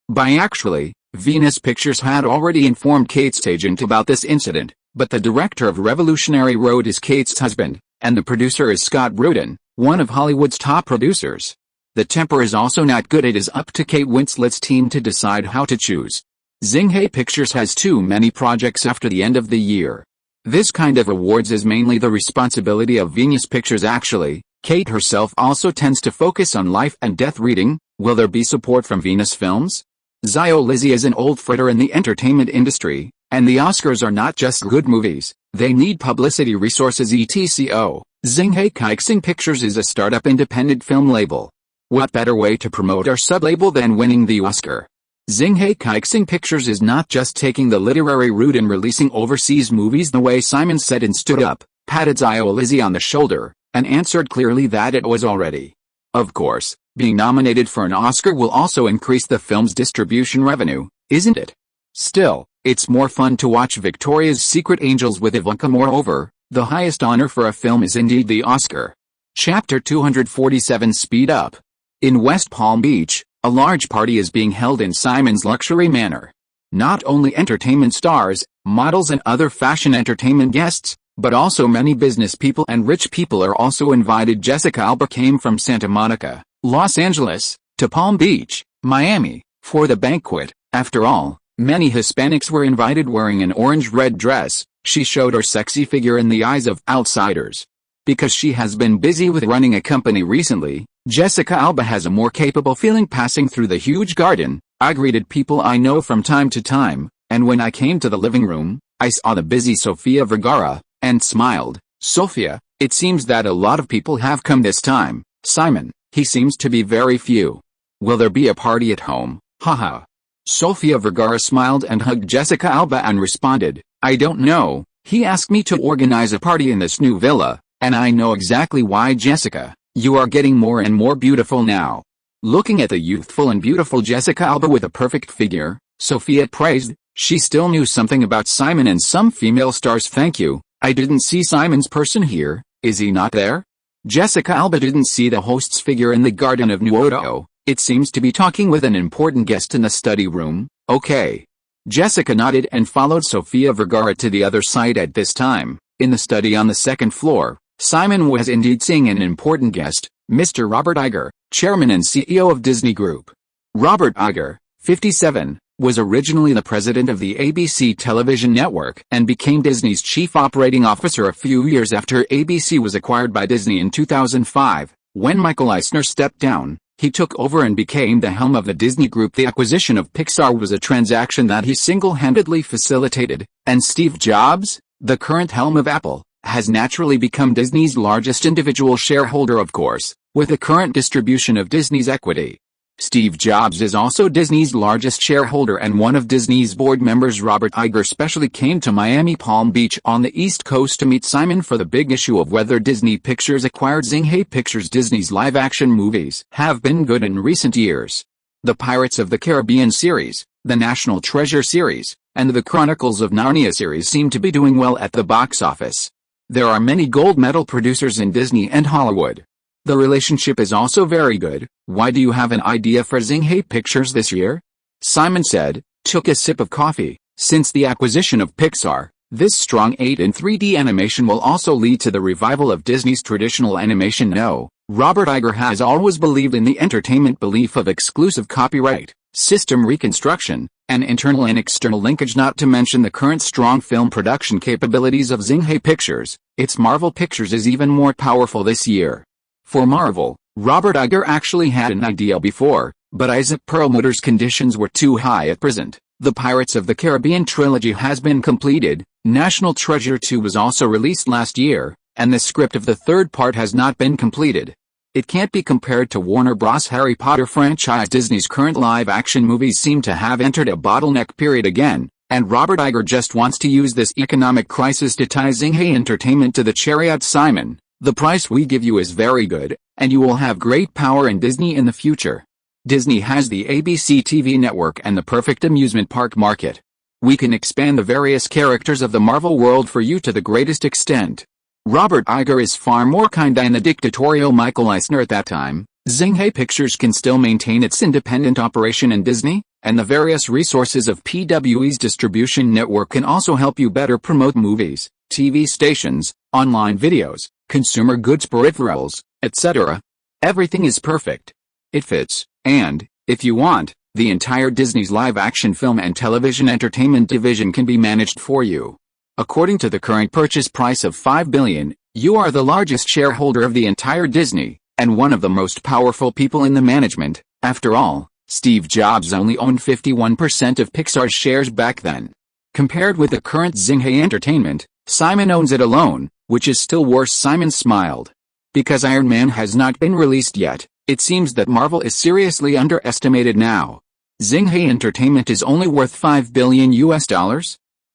by actually, Venus Pictures had already informed Kate's agent about this incident, but the director of Revolutionary Road is Kate's husband, and the producer is Scott Rudin, one of Hollywood's top producers. The temper is also not good. It is up to Kate Winslet's team to decide how to choose. Xinghai Pictures has too many projects after the end of the year. This kind of awards is mainly the responsibility of Venus Pictures. Actually, Kate herself also tends to focus on Life and Death reading. Will there be support from Venus Films? Zio Lizzie is an old fritter in the entertainment industry, and the Oscars are not just good movies, they need publicity resources etc. Xinghai Keixing Pictures is a startup independent film label. What better way to promote our sub-label than winning the Oscar? Xinghai Keixing Pictures is not just taking the literary route in releasing overseas movies the way Simon said, and stood up, patted Zio Lizzie on the shoulder, and answered clearly that it was already. Of course, being nominated for an Oscar will also increase the film's distribution revenue, isn't it? Still, it's more fun to watch Victoria's Secret Angels with Ivanka. Moreover, the highest honor for a film is indeed the Oscar. Chapter 247 Speed Up. In West Palm Beach, a large party is being held in Simon's luxury manor. Not only entertainment stars, models and other fashion entertainment guests, but also many business people and rich people are also invited. Jessica Alba came from Santa Monica, Los Angeles, to Palm Beach, Miami, for the banquet. After all, many Hispanics were invited. Wearing an orange-red dress, she showed her sexy figure in the eyes of outsiders. Because she has been busy with running a company recently, Jessica Alba has a more capable feeling passing through the huge garden. I greeted people I know from time to time, and when I came to the living room, I saw the busy Sofia Vergara, and smiled. Sofia, it seems that a lot of people have come this time. Simon, he seems to be very few. Will there be a party at home? Haha. Sofia Vergara smiled and hugged Jessica Alba and responded, I don't know, he asked me to organize a party in this new villa, and I know exactly why. Jessica, you are getting more and more beautiful now. Looking at the youthful and beautiful Jessica Alba with a perfect figure, Sofia praised. She still knew something about Simon and some female stars. Thank you, I didn't see Simon's person here, is he not there? Jessica Alba didn't see the host's figure in the Garden of Nuoto. It seems to be talking with an important guest in the study room. Okay. Jessica nodded and followed Sofia Vergara to the other side. At this time, in the study on the second floor, Simon was indeed seeing an important guest, Mr. Robert Iger, Chairman and CEO of Disney Group. Robert Iger, 57, was originally the president of the ABC television network and became Disney's chief operating officer a few years after ABC was acquired by Disney in 2005. When Michael Eisner stepped down, he took over and became the helm of the Disney Group. The acquisition of Pixar was a transaction that he single-handedly facilitated, and Steve Jobs, the current helm of Apple, has naturally become Disney's largest individual shareholder, of course, with the current distribution of Disney's equity. Steve Jobs is also Disney's largest shareholder, and one of Disney's board members. Robert Iger specially came to Miami Palm Beach on the East Coast to meet Simon for the big issue of whether Disney Pictures acquired Zing-Hay Pictures. Disney's live-action movies have been good in recent years. The Pirates of the Caribbean series, the National Treasure series, and the Chronicles of Narnia series seem to be doing well at the box office. There are many gold medal producers in Disney and Hollywood. The relationship is also very good. Why do you have an idea for Zing-Hay Pictures this year? Simon said, took a sip of coffee. Since the acquisition of Pixar, this strong 8 in 3D animation will also lead to the revival of Disney's traditional animation. No, Robert Iger has always believed in the entertainment belief of exclusive copyright, system reconstruction, and internal and external linkage, not to mention the current strong film production capabilities of Zing-Hay Pictures. Its Marvel Pictures is even more powerful this year. For Marvel, Robert Iger actually had an idea before, but Isaac Perlmutter's conditions were too high at present. The Pirates of the Caribbean trilogy has been completed, National Treasure 2 was also released last year, and the script of the third part has not been completed. It can't be compared to Warner Bros. Harry Potter franchise. Disney's current live-action movies seem to have entered a bottleneck period again, and Robert Iger just wants to use this economic crisis to tie Zing-Hay Entertainment to the chariot. Simon, the price we give you is very good, and you will have great power in Disney in the future. Disney has the ABC TV network and the perfect amusement park market. We can expand the various characters of the Marvel world for you to the greatest extent. Robert Iger is far more kind than the dictatorial Michael Eisner at that time. Zing-Hay Pictures can still maintain its independent operation in Disney, and the various resources of PWE's distribution network can also help you better promote movies, TV stations, online videos, consumer goods peripherals, etc. Everything is perfect. It fits, and, if you want, the entire Disney's live-action film and television entertainment division can be managed for you. According to the current purchase price of $5 billion, you are the largest shareholder of the entire Disney, and one of the most powerful people in the management. After all, Steve Jobs only owned 51% of Pixar's shares back then. Compared with the current Zing-Hay Entertainment, Simon owns it alone, which is still worse. Simon smiled. Because Iron Man has not been released yet, it seems that Marvel is seriously underestimated now. Zing-Hay Entertainment is only worth $5 billion US.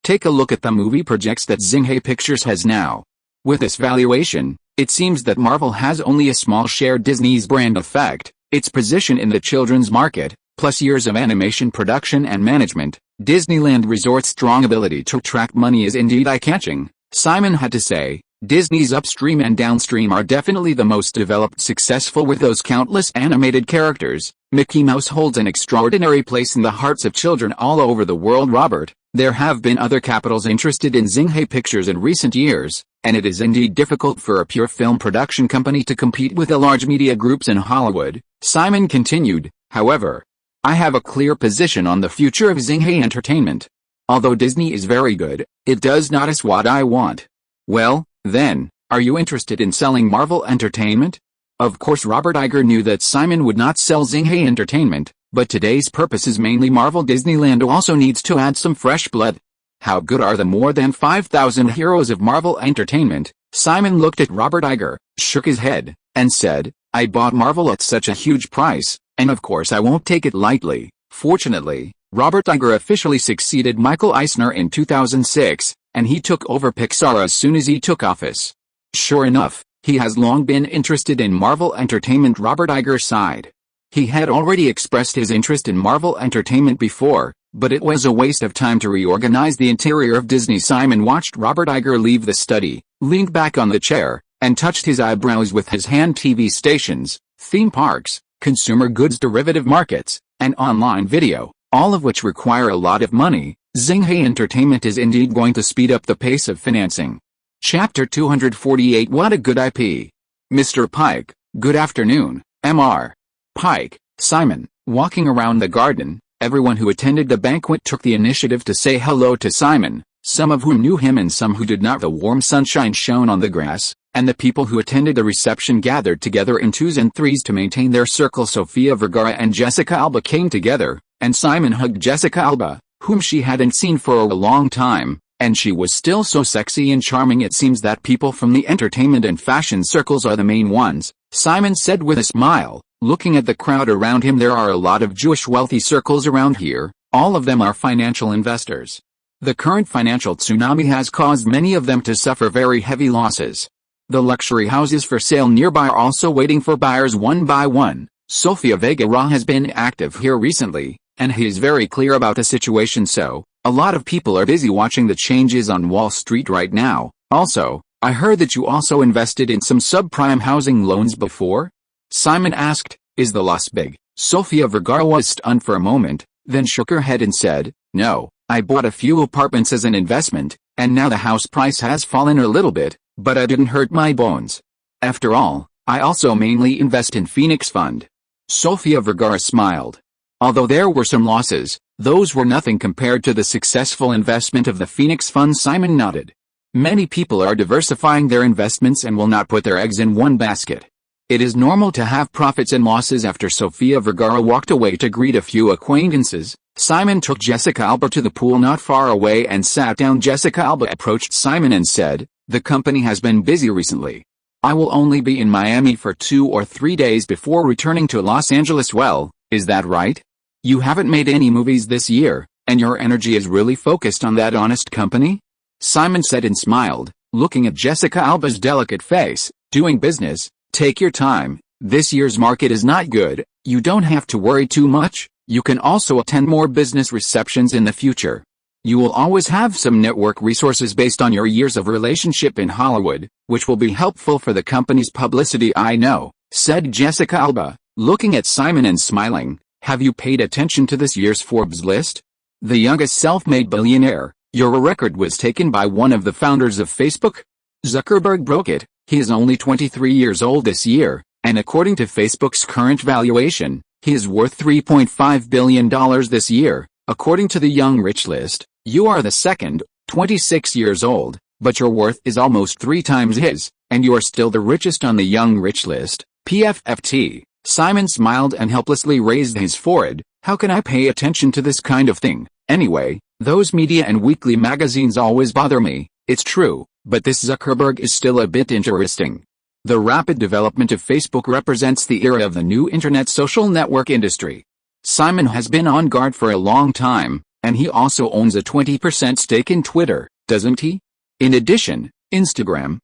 Take a look at the movie projects that Zing-Hay Pictures has now. With this valuation, it seems that Marvel has only a small share. Disney's brand effect, its position in the children's market, plus years of animation production and management, Disneyland Resort's strong ability to attract money is indeed eye-catching. Simon had to say, Disney's upstream and downstream are definitely the most developed, successful. With those countless animated characters, Mickey Mouse holds an extraordinary place in the hearts of children all over the world. Robert, there have been other capitals interested in Zing-Hay Pictures in recent years, and it is indeed difficult for a pure film production company to compete with the large media groups in Hollywood. Simon continued, however, I have a clear position on the future of Zing-Hay Entertainment. Although Disney is very good, it does not is what I want. Well, then, are you interested in selling Marvel Entertainment? Of course, Robert Iger knew that Simon would not sell Zing-Hay Entertainment, but today's purpose is mainly Marvel. Disneyland also needs to add some fresh blood. How good are the more than 5,000 heroes of Marvel Entertainment? Simon looked at Robert Iger, shook his head, and said, I bought Marvel at such a huge price, and of course I won't take it lightly. Fortunately, Robert Iger officially succeeded Michael Eisner in 2006, and he took over Pixar as soon as he took office. Sure enough, he has long been interested in Marvel Entertainment. Robert Iger sighed. He had already expressed his interest in Marvel Entertainment before, but it was a waste of time to reorganize the interior of Disney. Simon watched Robert Iger leave the study, leaned back on the chair, and touched his eyebrows with his hand. TV stations, theme parks, consumer goods derivative markets, and online video, all of which require a lot of money. Zing-Hay Entertainment is indeed going to speed up the pace of financing. Chapter 248. What a good IP. Mr. Pike, Good afternoon, Mr. Pike, Simon. Walking around the garden, everyone who attended the banquet took the initiative to say hello to Simon, some of whom knew him and some who did not. The warm sunshine shone on the grass, and the people who attended the reception gathered together in twos and threes to maintain their circle. Sofia Vergara and Jessica Alba came together, and Simon hugged Jessica Alba, whom she hadn't seen for a long time, and she was still so sexy and charming. It seems that people from the entertainment and fashion circles are the main ones, Simon said with a smile. Looking at the crowd around him, there are a lot of Jewish wealthy circles around here, all of them are financial investors. The current financial tsunami has caused many of them to suffer very heavy losses. The luxury houses for sale nearby are also waiting for buyers one by one. Sofia Vergara has been active here recently, and he is very clear about the situation, so a lot of people are busy watching the changes on Wall Street right now. Also, I heard that you also invested in some subprime housing loans before? Simon asked. Is the loss big? Sofia Vergara was stunned for a moment, then shook her head and said, no, I bought a few apartments as an investment, and now the house price has fallen a little bit, but I didn't hurt my bones. After all, I also mainly invest in Phoenix Fund. Sofia Vergara smiled. Although there were some losses, those were nothing compared to the successful investment of the Phoenix Fund. Simon nodded. Many people are diversifying their investments and will not put their eggs in one basket. It is normal to have profits and losses. After Sofia Vergara walked away to greet a few acquaintances, Simon took Jessica Alba to the pool not far away and sat down. Jessica Alba approached Simon and said, the company has been busy recently. I will only be in Miami for 2 or 3 days before returning to Los Angeles. Well, is that right? You haven't made any movies this year, and your energy is really focused on that honest company? Simon said and smiled, looking at Jessica Alba's delicate face. Doing business, take your time. This year's market is not good. You don't have to worry too much. You can also attend more business receptions in the future. You will always have some network resources based on your years of relationship in Hollywood, which will be helpful for the company's publicity. I know, said Jessica Alba, looking at Simon and smiling. Have you paid attention to this year's Forbes list? The youngest self-made billionaire. Your record was taken by one of the founders of Facebook. Zuckerberg broke it. He is only 23 years old this year, and according to Facebook's current valuation, he is worth $3.5 billion this year. According to the Young Rich list, you are the second, 26 years old, but your worth is almost 3 times his, and you are still the richest on the Young Rich list. PFFT. Simon smiled and helplessly raised his forehead. How can I pay attention to this kind of thing? Anyway, those media and weekly magazines always bother me. It's true, but this Zuckerberg is still a bit interesting. The rapid development of Facebook represents the era of the new internet social network industry. Simon has been on guard for a long time, and he also owns a 20% stake in Twitter, doesn't he? In addition, Instagram,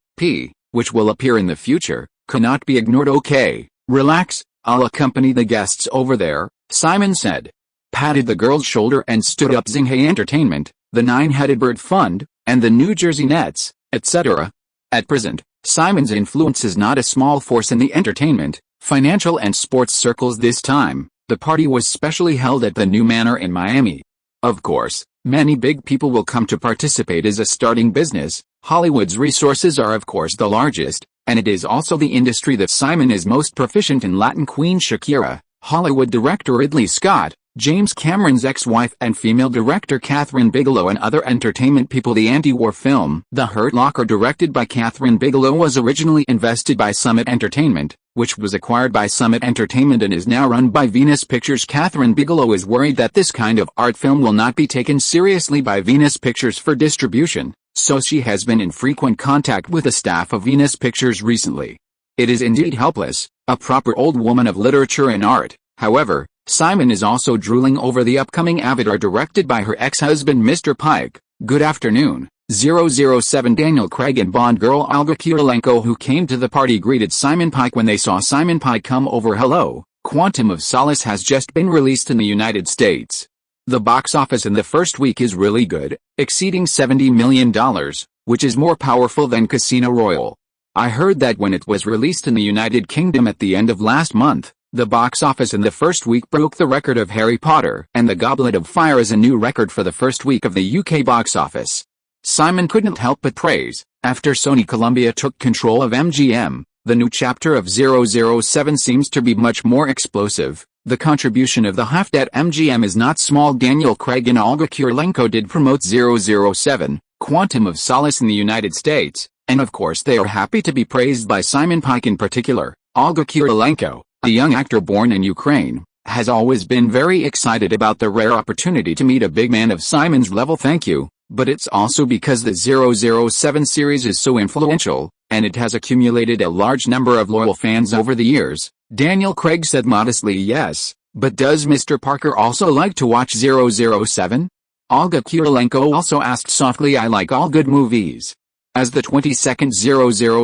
which will appear in the future, cannot be ignored. Okay, relax, I'll accompany the guests over there, Simon said. Patted the girl's shoulder and stood up. Zinghay Entertainment, the Nine-Headed Bird Fund, and the New Jersey Nets, etc. At present, Simon's influence is not a small force in the entertainment, financial and sports circles. This time, the party was specially held at the New Manor in Miami. Of course, many big people will come to participate as a starting business. Hollywood's resources are of course the largest, and it is also the industry that Simon is most proficient in. Latin Queen Shakira, Hollywood director Ridley Scott, James Cameron's ex-wife and female director Catherine Bigelow, and other entertainment people. The anti-war film, The Hurt Locker, directed by Catherine Bigelow, was originally invested by Summit Entertainment, which was acquired by Summit Entertainment and is now run by Venus Pictures. Catherine Bigelow is worried that this kind of art film will not be taken seriously by Venus Pictures for distribution, so she has been in frequent contact with the staff of Venus Pictures recently. It is indeed helpless, a proper old woman of literature and art. However, Simon is also drooling over the upcoming Avatar, directed by her ex-husband Mr. Pike. Good afternoon. 007 Daniel Craig and Bond girl Olga Kurylenko, who came to the party, greeted Simon Pike when they saw Simon Pike come over. Hello. Quantum of Solace has just been released in the United States. The box office in the first week is really good, exceeding $70 million, which is more powerful than Casino Royale. I heard that when it was released in the United Kingdom at the end of last month, the box office in the first week broke the record of Harry Potter and the Goblet of Fire as a new record for the first week of the UK box office. Simon couldn't help but praise. After Sony Columbia took control of MGM, The new chapter of 007 seems to be much more explosive. The contribution of the Haftet MGM is not small. Daniel Craig and Olga Kurylenko did promote 007, Quantum of Solace in the United States, and of course they are happy to be praised by Simon Pike in particular. Olga Kurylenko, a young actor born in Ukraine, has always been very excited about the rare opportunity to meet a big man of Simon's level. Thank you, but it's also because the 007 series is so influential, and it has accumulated a large number of loyal fans over the years. Daniel Craig said modestly yes, but does Mr. Parker also like to watch 007? Olga Kurylenko also asked softly. I like all good movies. As the 22nd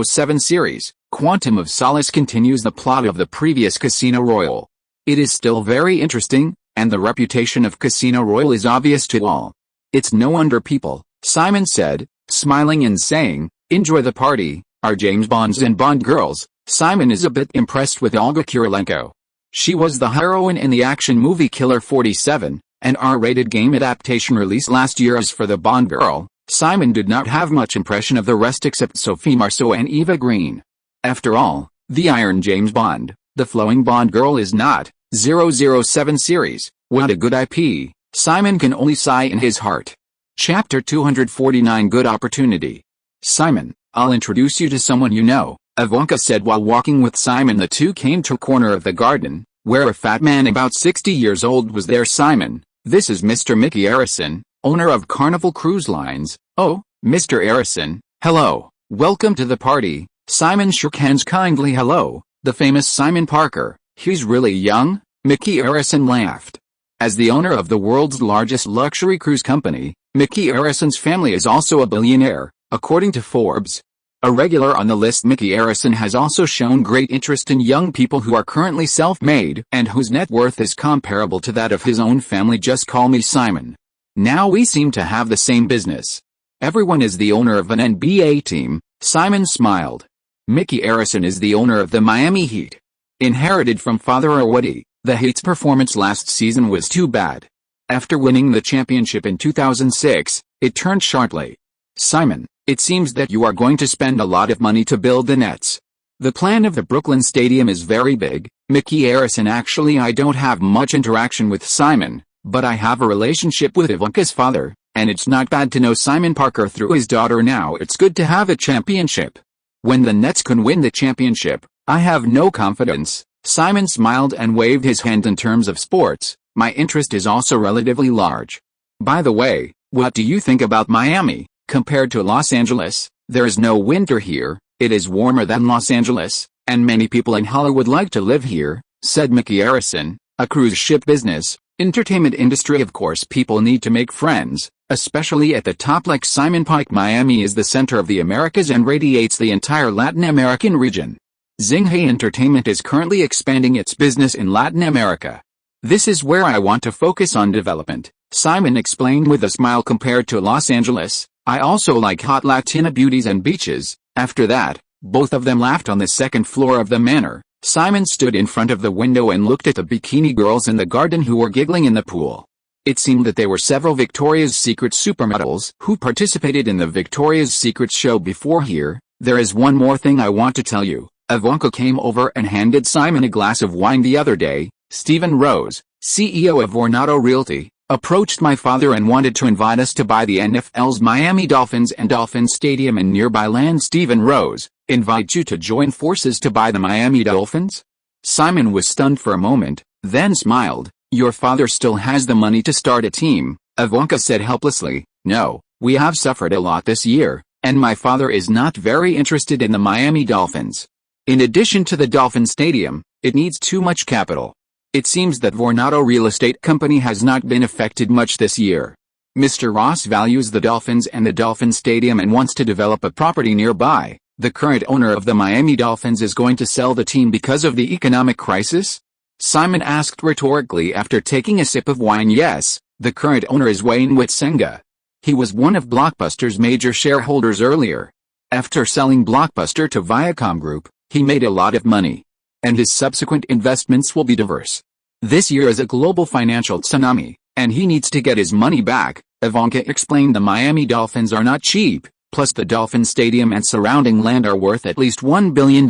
007 series, Quantum of Solace continues the plot of the previous Casino Royale. It is still very interesting, and the reputation of Casino Royale is obvious to all. It's no wonder people, Simon said, smiling and saying, enjoy the party, our James Bonds and Bond girls. Simon is a bit impressed with Olga Kurylenko. She was the heroine in the action movie Killer 47, an R-rated game adaptation released last year. As for the Bond girl, Simon did not have much impression of the rest except Sophie Marceau and Eva Green. After all, the Iron James Bond, the flowing Bond girl is not 007 series. What a good IP, Simon can only sigh in his heart. Chapter 249 Good Opportunity. Simon, I'll introduce you to someone you know, Ivanka said while walking with Simon. The two came to a corner of the garden, where a fat man about 60 years old was there. Simon, this is Mr. Mickey Arison, owner of Carnival Cruise Lines. Oh, Mr. Arison, hello, welcome to the party. Simon shook hands kindly. Hello, the famous Simon Parker. He's really young, Mickey Arison laughed. As the owner of the world's largest luxury cruise company, Mickey Arison's family is also a billionaire, according to Forbes. A regular on the list, Mickey Arison has also shown great interest in young people who are currently self-made and whose net worth is comparable to that of his own family. Just call me Simon. Now we seem to have the same business. Everyone is the owner of an NBA team, Simon smiled. Mickey Arison is the owner of the Miami Heat. Inherited from father Woody, the Heat's performance last season was too bad. After winning the championship in 2006, it turned sharply. Simon, it seems that you are going to spend a lot of money to build the Nets. The plan of the Brooklyn Stadium is very big, Mickey Arison. Actually, I don't have much interaction with Simon, but I have a relationship with Ivanka's father, and it's not bad to know Simon Parker through his daughter. Now it's good to have a championship. When the Nets can win the championship, I have no confidence. Simon smiled and waved his hand. In terms of sports, my interest is also relatively large. By the way, what do you think about Miami? Compared to Los Angeles, there is no winter here. It is warmer than Los Angeles, and many people in Hollywood like to live here, said Mickey Arison. A cruise ship business, entertainment industry. Of course people need to make friends, especially at the top like Simon Pike. Miami is the center of the Americas and radiates the entire Latin American region. Xinghe Entertainment is currently expanding its business in Latin America. This is where I want to focus on development, Simon explained with a smile. Compared to Los Angeles, I also like hot Latina beauties and beaches. After that, both of them laughed. On the second floor of the manor, Simon stood in front of the window and looked at the bikini girls in the garden who were giggling in the pool. It seemed that they were several Victoria's Secret supermodels who participated in the Victoria's Secret show before. Here, there is one more thing I want to tell you. Ivanka came over and handed Simon a glass of wine the other day. Stephen Rose, CEO of Vornado Realty, approached my father and wanted to invite us to buy the NFL's Miami Dolphins and Dolphin Stadium in nearby land. Stephen Rose, invite you to join forces to buy the Miami Dolphins? Simon was stunned for a moment, then smiled. Your father still has the money to start a team, Ivanka said helplessly. No, we have suffered a lot this year, and my father is not very interested in the Miami Dolphins. In addition to the Dolphin Stadium, it needs too much capital. It seems that Vornado Real Estate Company has not been affected much this year. Mr. Ross values the Dolphins and the Dolphin Stadium and wants to develop a property nearby. The current owner of the Miami Dolphins is going to sell the team because of the economic crisis? Simon asked rhetorically after taking a sip of wine. Yes, the current owner is Wayne Witsenga. He was one of Blockbuster's major shareholders earlier. After selling Blockbuster to Viacom Group, he made a lot of money. And his subsequent investments will be diverse. This year is a global financial tsunami, and he needs to get his money back, Ivanka explained. The Miami Dolphins are not cheap, plus the Dolphin Stadium and surrounding land are worth at least $1 billion.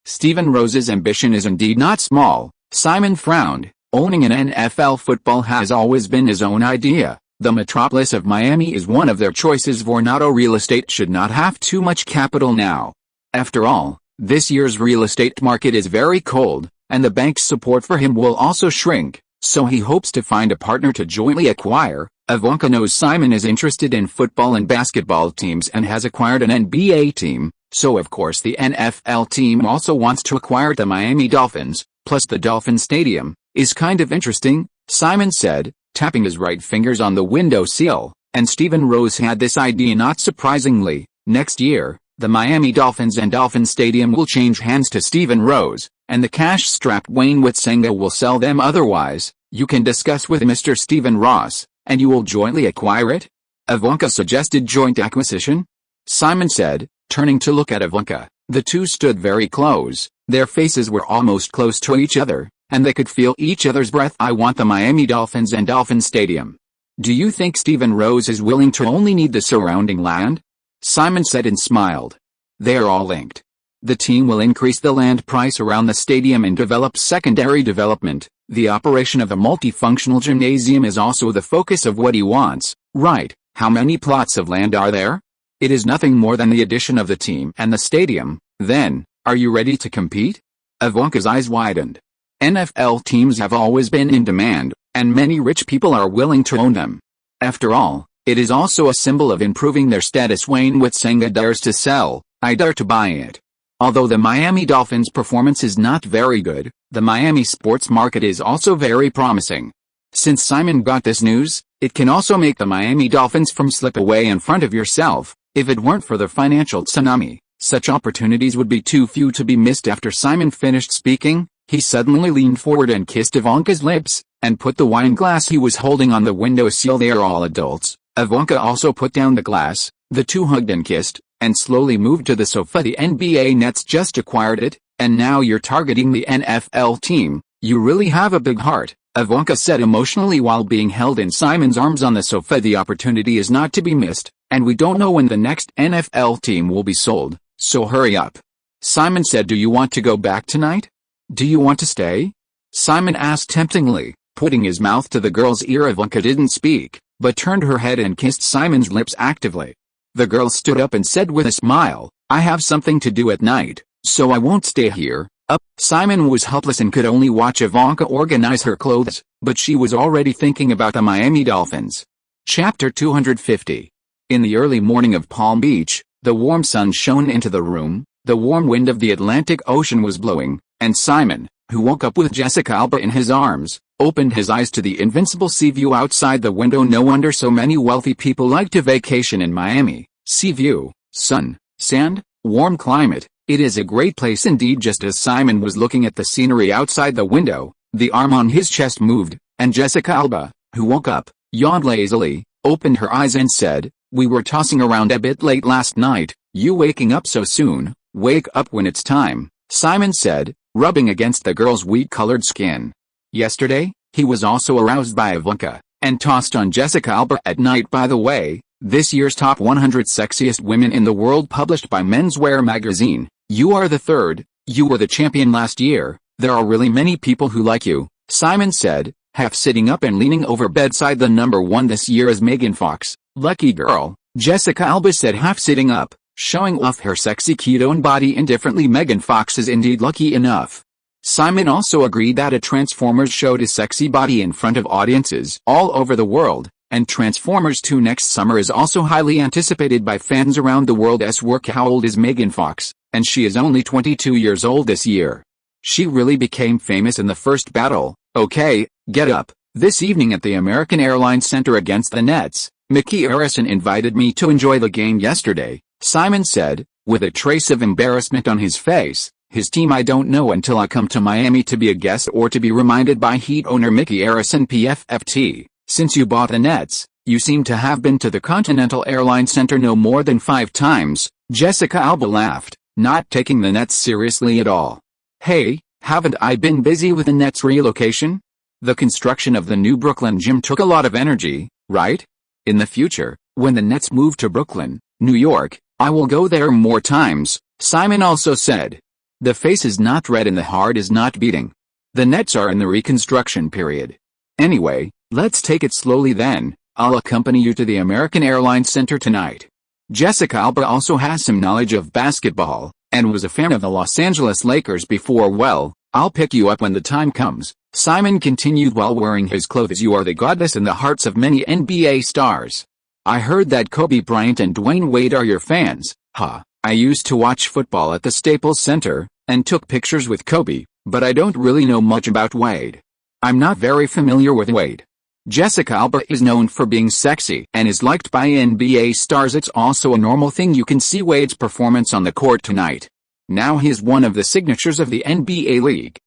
Stephen Rose's ambition is indeed not small. Simon frowned. Owning an NFL football has always been his own idea. The metropolis of Miami is one of their choices. Vornado real estate should not have too much capital now. After all, this year's real estate market is very cold, and the bank's support for him will also shrink, so he hopes to find a partner to jointly acquire. Ivanka knows Simon is interested in football and basketball teams and has acquired an NBA team, so of course the NFL team also wants to acquire the Miami Dolphins, plus the Dolphin Stadium is kind of interesting, Simon said, tapping his right fingers on the windowsill, and Stephen Rose had this idea. Not surprisingly, next year, the Miami Dolphins and Dolphin Stadium will change hands to Stephen Rose, and the cash-strapped Wayne Witsenga will sell them. Otherwise, you can discuss with Mr. Stephen Ross, and you will jointly acquire it? Ivanka suggested joint acquisition? Simon said, turning to look at Ivanka. The two stood very close, their faces were almost close to each other, and they could feel each other's breath. I want the Miami Dolphins and Dolphin Stadium. Do you think Stephen Rose is willing to only need the surrounding land? Simon said and smiled. They are all linked. The team will increase the land price around the stadium and develop secondary development. The operation of a multifunctional gymnasium is also the focus of what he wants. Right, how many plots of land are there? It is nothing more than the addition of the team and the stadium. Then, are you ready to compete? Ivanka's eyes widened. NFL teams have always been in demand, and many rich people are willing to own them. After all, it is also a symbol of improving their status. Wayne Witsenga dares to sell, I dare to buy it. Although the Miami Dolphins' performance is not very good, the Miami sports market is also very promising. Since Simon got this news, it can also make the Miami Dolphins from slip away in front of yourself. If it weren't for the financial tsunami, such opportunities would be too few to be missed. After Simon finished speaking, he suddenly leaned forward and kissed Ivanka's lips, and put the wine glass he was holding on the windowsill. They are all adults. Ivanka also put down the glass, the two hugged and kissed, and slowly moved to the sofa. The NBA Nets just acquired it, and now you're targeting the NFL team. You really have a big heart, Ivanka said emotionally while being held in Simon's arms on the sofa. The opportunity is not to be missed, and we don't know when the next NFL team will be sold, so hurry up. Simon said, do you want to go back tonight? Do you want to stay? Simon asked temptingly, putting his mouth to the girl's ear. Ivanka didn't speak, but turned her head and kissed Simon's lips actively. The girl stood up and said with a smile, I have something to do at night, so I won't stay here. Simon was helpless and could only watch Ivanka organize her clothes, but she was already thinking about the Miami Dolphins. Chapter 250. In the early morning of Palm Beach, the warm sun shone into the room, the warm wind of the Atlantic Ocean was blowing, and Simon, who woke up with Jessica Alba in his arms, opened his eyes to the invincible sea view outside the window. No wonder so many wealthy people like to vacation in Miami. Sea view, sun, sand, warm climate. It is a great place indeed. Just as Simon was looking at the scenery outside the window, the arm on his chest moved, and Jessica Alba, who woke up, yawned lazily, opened her eyes and said, we were tossing around a bit late last night. You waking up so soon? Wake up when it's time, Simon said, rubbing against the girl's wheat-colored skin. Yesterday, he was also aroused by Ivanka, and tossed on Jessica Alba at night. By the way, this year's top 100 sexiest women in the world published by Menswear magazine, you are the third. You were the champion last year. There are really many people who like you, Simon said, half sitting up and leaning over bedside. The number one this year is Megan Fox. Lucky girl, Jessica Alba said, half sitting up, showing off her sexy ketone body indifferently. Megan Fox is indeed lucky enough. Simon also agreed that a Transformers showed his sexy body in front of audiences all over the world, and Transformers 2 next summer is also highly anticipated by fans around the world. Work. How old is Megan Fox? And she is only 22 years old this year. She really became famous in the first battle. Okay, get up. This evening at the American Airlines Center against the Nets, Mickey Arison invited me to enjoy the game yesterday, Simon said, with a trace of embarrassment on his face. His team I don't know until I come to Miami to be a guest or to be reminded by Heat owner Mickey Arison. PFFT, since you bought the Nets, you seem to have been to the Continental Airlines Center no more than 5 times, Jessica Alba laughed, not taking the Nets seriously at all. Hey, haven't I been busy with the Nets relocation? The construction of the new Brooklyn gym took a lot of energy, right? In the future, when the Nets move to Brooklyn, New York, I will go there more times, Simon also said. The face is not red and the heart is not beating. The Nets are in the reconstruction period. Anyway, let's take it slowly then. I'll accompany you to the American Airlines Center tonight. Jessica Alba also has some knowledge of basketball, and was a fan of the Los Angeles Lakers before. Well, I'll pick you up when the time comes, Simon continued while wearing his clothes. You are the goddess in the hearts of many NBA stars. I heard that Kobe Bryant and Dwayne Wade are your fans. Huh. I used to watch football at the Staples Center, and took pictures with Kobe, but I don't really know much about Wade. I'm not very familiar with Wade. Jessica Alba is known for being sexy and is liked by NBA stars. It's also a normal thing. You can see Wade's performance on the court tonight. Now he's one of the signatures of the NBA league,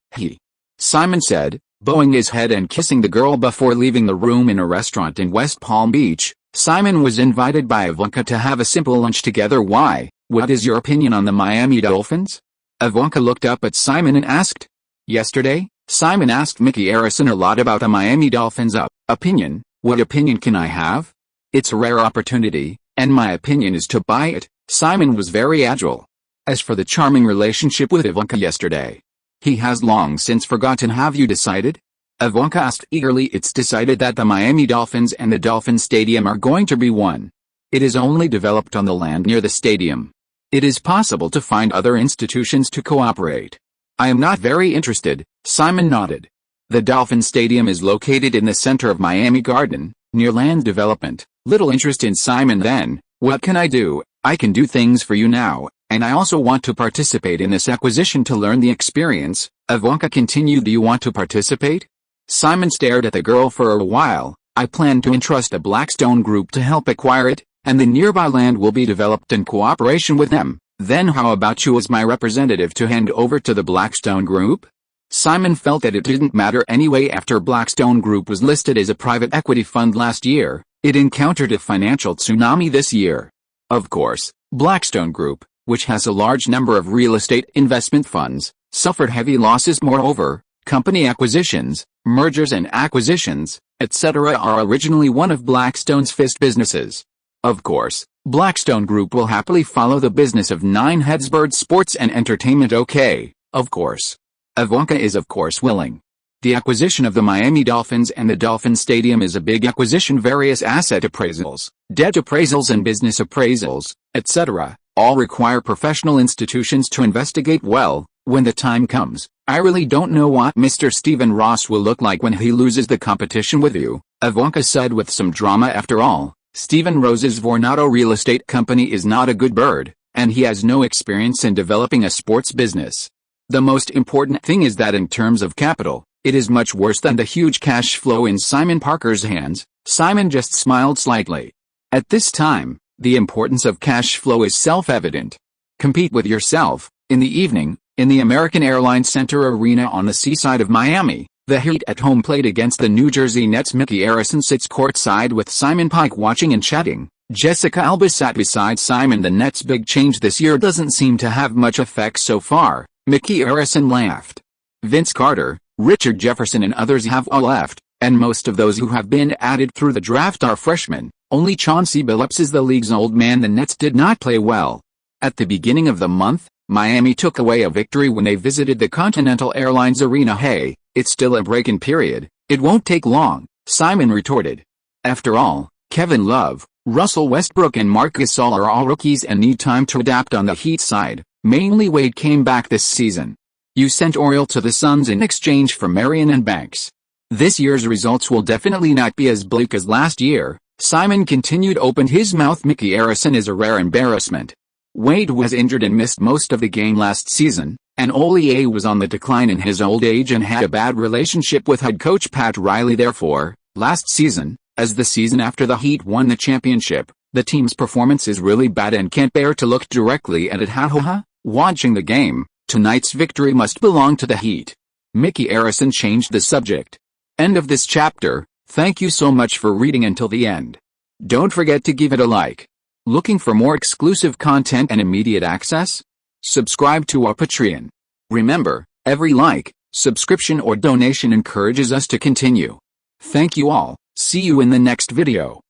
Simon said, bowing his head and kissing the girl before leaving the room. In a restaurant in West Palm Beach, Simon was invited by Ivanka to have a simple lunch together. Why? What is your opinion on the Miami Dolphins? Ivanka looked up at Simon and asked. Yesterday, Simon asked Mickey Arison a lot about the Miami Dolphins. Opinion? What opinion can I have? It's a rare opportunity, and my opinion is to buy it. Simon was very agile. As for the charming relationship with Ivanka yesterday, he has long since forgotten. Have you decided? Ivanka asked eagerly. It's decided that the Miami Dolphins and the Dolphin Stadium are going to be one. It is only developed on the land near the stadium. It is possible to find other institutions to cooperate. I am not very interested, Simon nodded. The Dolphin Stadium is located in the center of Miami Garden, near land development. Little interest in Simon then. What can I do? I can do things for you now, and I also want to participate in this acquisition to learn the experience, Ivanka continued. Do you want to participate? Simon stared at the girl for a while. I plan to entrust a Blackstone Group to help acquire it, and the nearby land will be developed in cooperation with them. Then how about you as my representative to hand over to the Blackstone Group? Simon felt that it didn't matter anyway. After Blackstone Group was listed as a private equity fund last year, it encountered a financial tsunami this year. Of course, Blackstone Group, which has a large number of real estate investment funds, suffered heavy losses. Moreover, company acquisitions, mergers and acquisitions, etc. are originally one of Blackstone's fist businesses. Of course, Blackstone Group will happily follow the business of Nine Heads Bird Sports and Entertainment. Okay, of course. Ivanka is of course willing. The acquisition of the Miami Dolphins and the Dolphin Stadium is a big acquisition. Various asset appraisals, debt appraisals and business appraisals, etc., all require professional institutions to investigate well. When the time comes, I really don't know what Mr. Stephen Ross will look like when he loses the competition with you, Ivanka said with some drama. After all, Stephen Rose's Vornado real estate company is not a good bird, and he has no experience in developing a sports business. The most important thing is that in terms of capital, it is much worse than the huge cash flow in Simon Parker's hands. Simon just smiled slightly. At this time, the importance of cash flow is self-evident. Compete with yourself. In the evening, in the American Airlines Center Arena on the seaside of Miami, the Heat at home played against the New Jersey Nets. Mickey Arison sits courtside with Simon Pike watching and chatting. Jessica Alba sat beside Simon. The Nets' big change this year doesn't seem to have much effect so far, Mickey Arison laughed. Vince Carter, Richard Jefferson and others have all left, and most of those who have been added through the draft are freshmen. Only Chauncey Billups is the league's old man. The Nets did not play well. At the beginning of the month, Miami took away a victory when they visited the Continental Airlines Arena. Hey, it's still a break-in period. It won't take long, Simon retorted. After all, Kevin Love, Russell Westbrook and Marc Gasol are all rookies and need time to adapt on the Heat side. Mainly Wade came back this season. You sent Oriole to the Suns in exchange for Marion and Banks. This year's results will definitely not be as bleak as last year, Simon continued. Opened his mouth. Mickey Arison is a rare embarrassment. Wade was injured and missed most of the game last season, and Olie was on the decline in his old age and had a bad relationship with head coach Pat Riley. Therefore, last season, as the season after the Heat won the championship, the team's performance is really bad and can't bear to look directly at it. Watching the game, tonight's victory must belong to the Heat. Mickey Arison changed the subject. End of this chapter. Thank you so much for reading until the end. Don't forget to give it a like. Looking for more exclusive content and immediate access? Subscribe to our Patreon. Remember, every like, subscription or donation encourages us to continue. Thank you all. See you in the next video.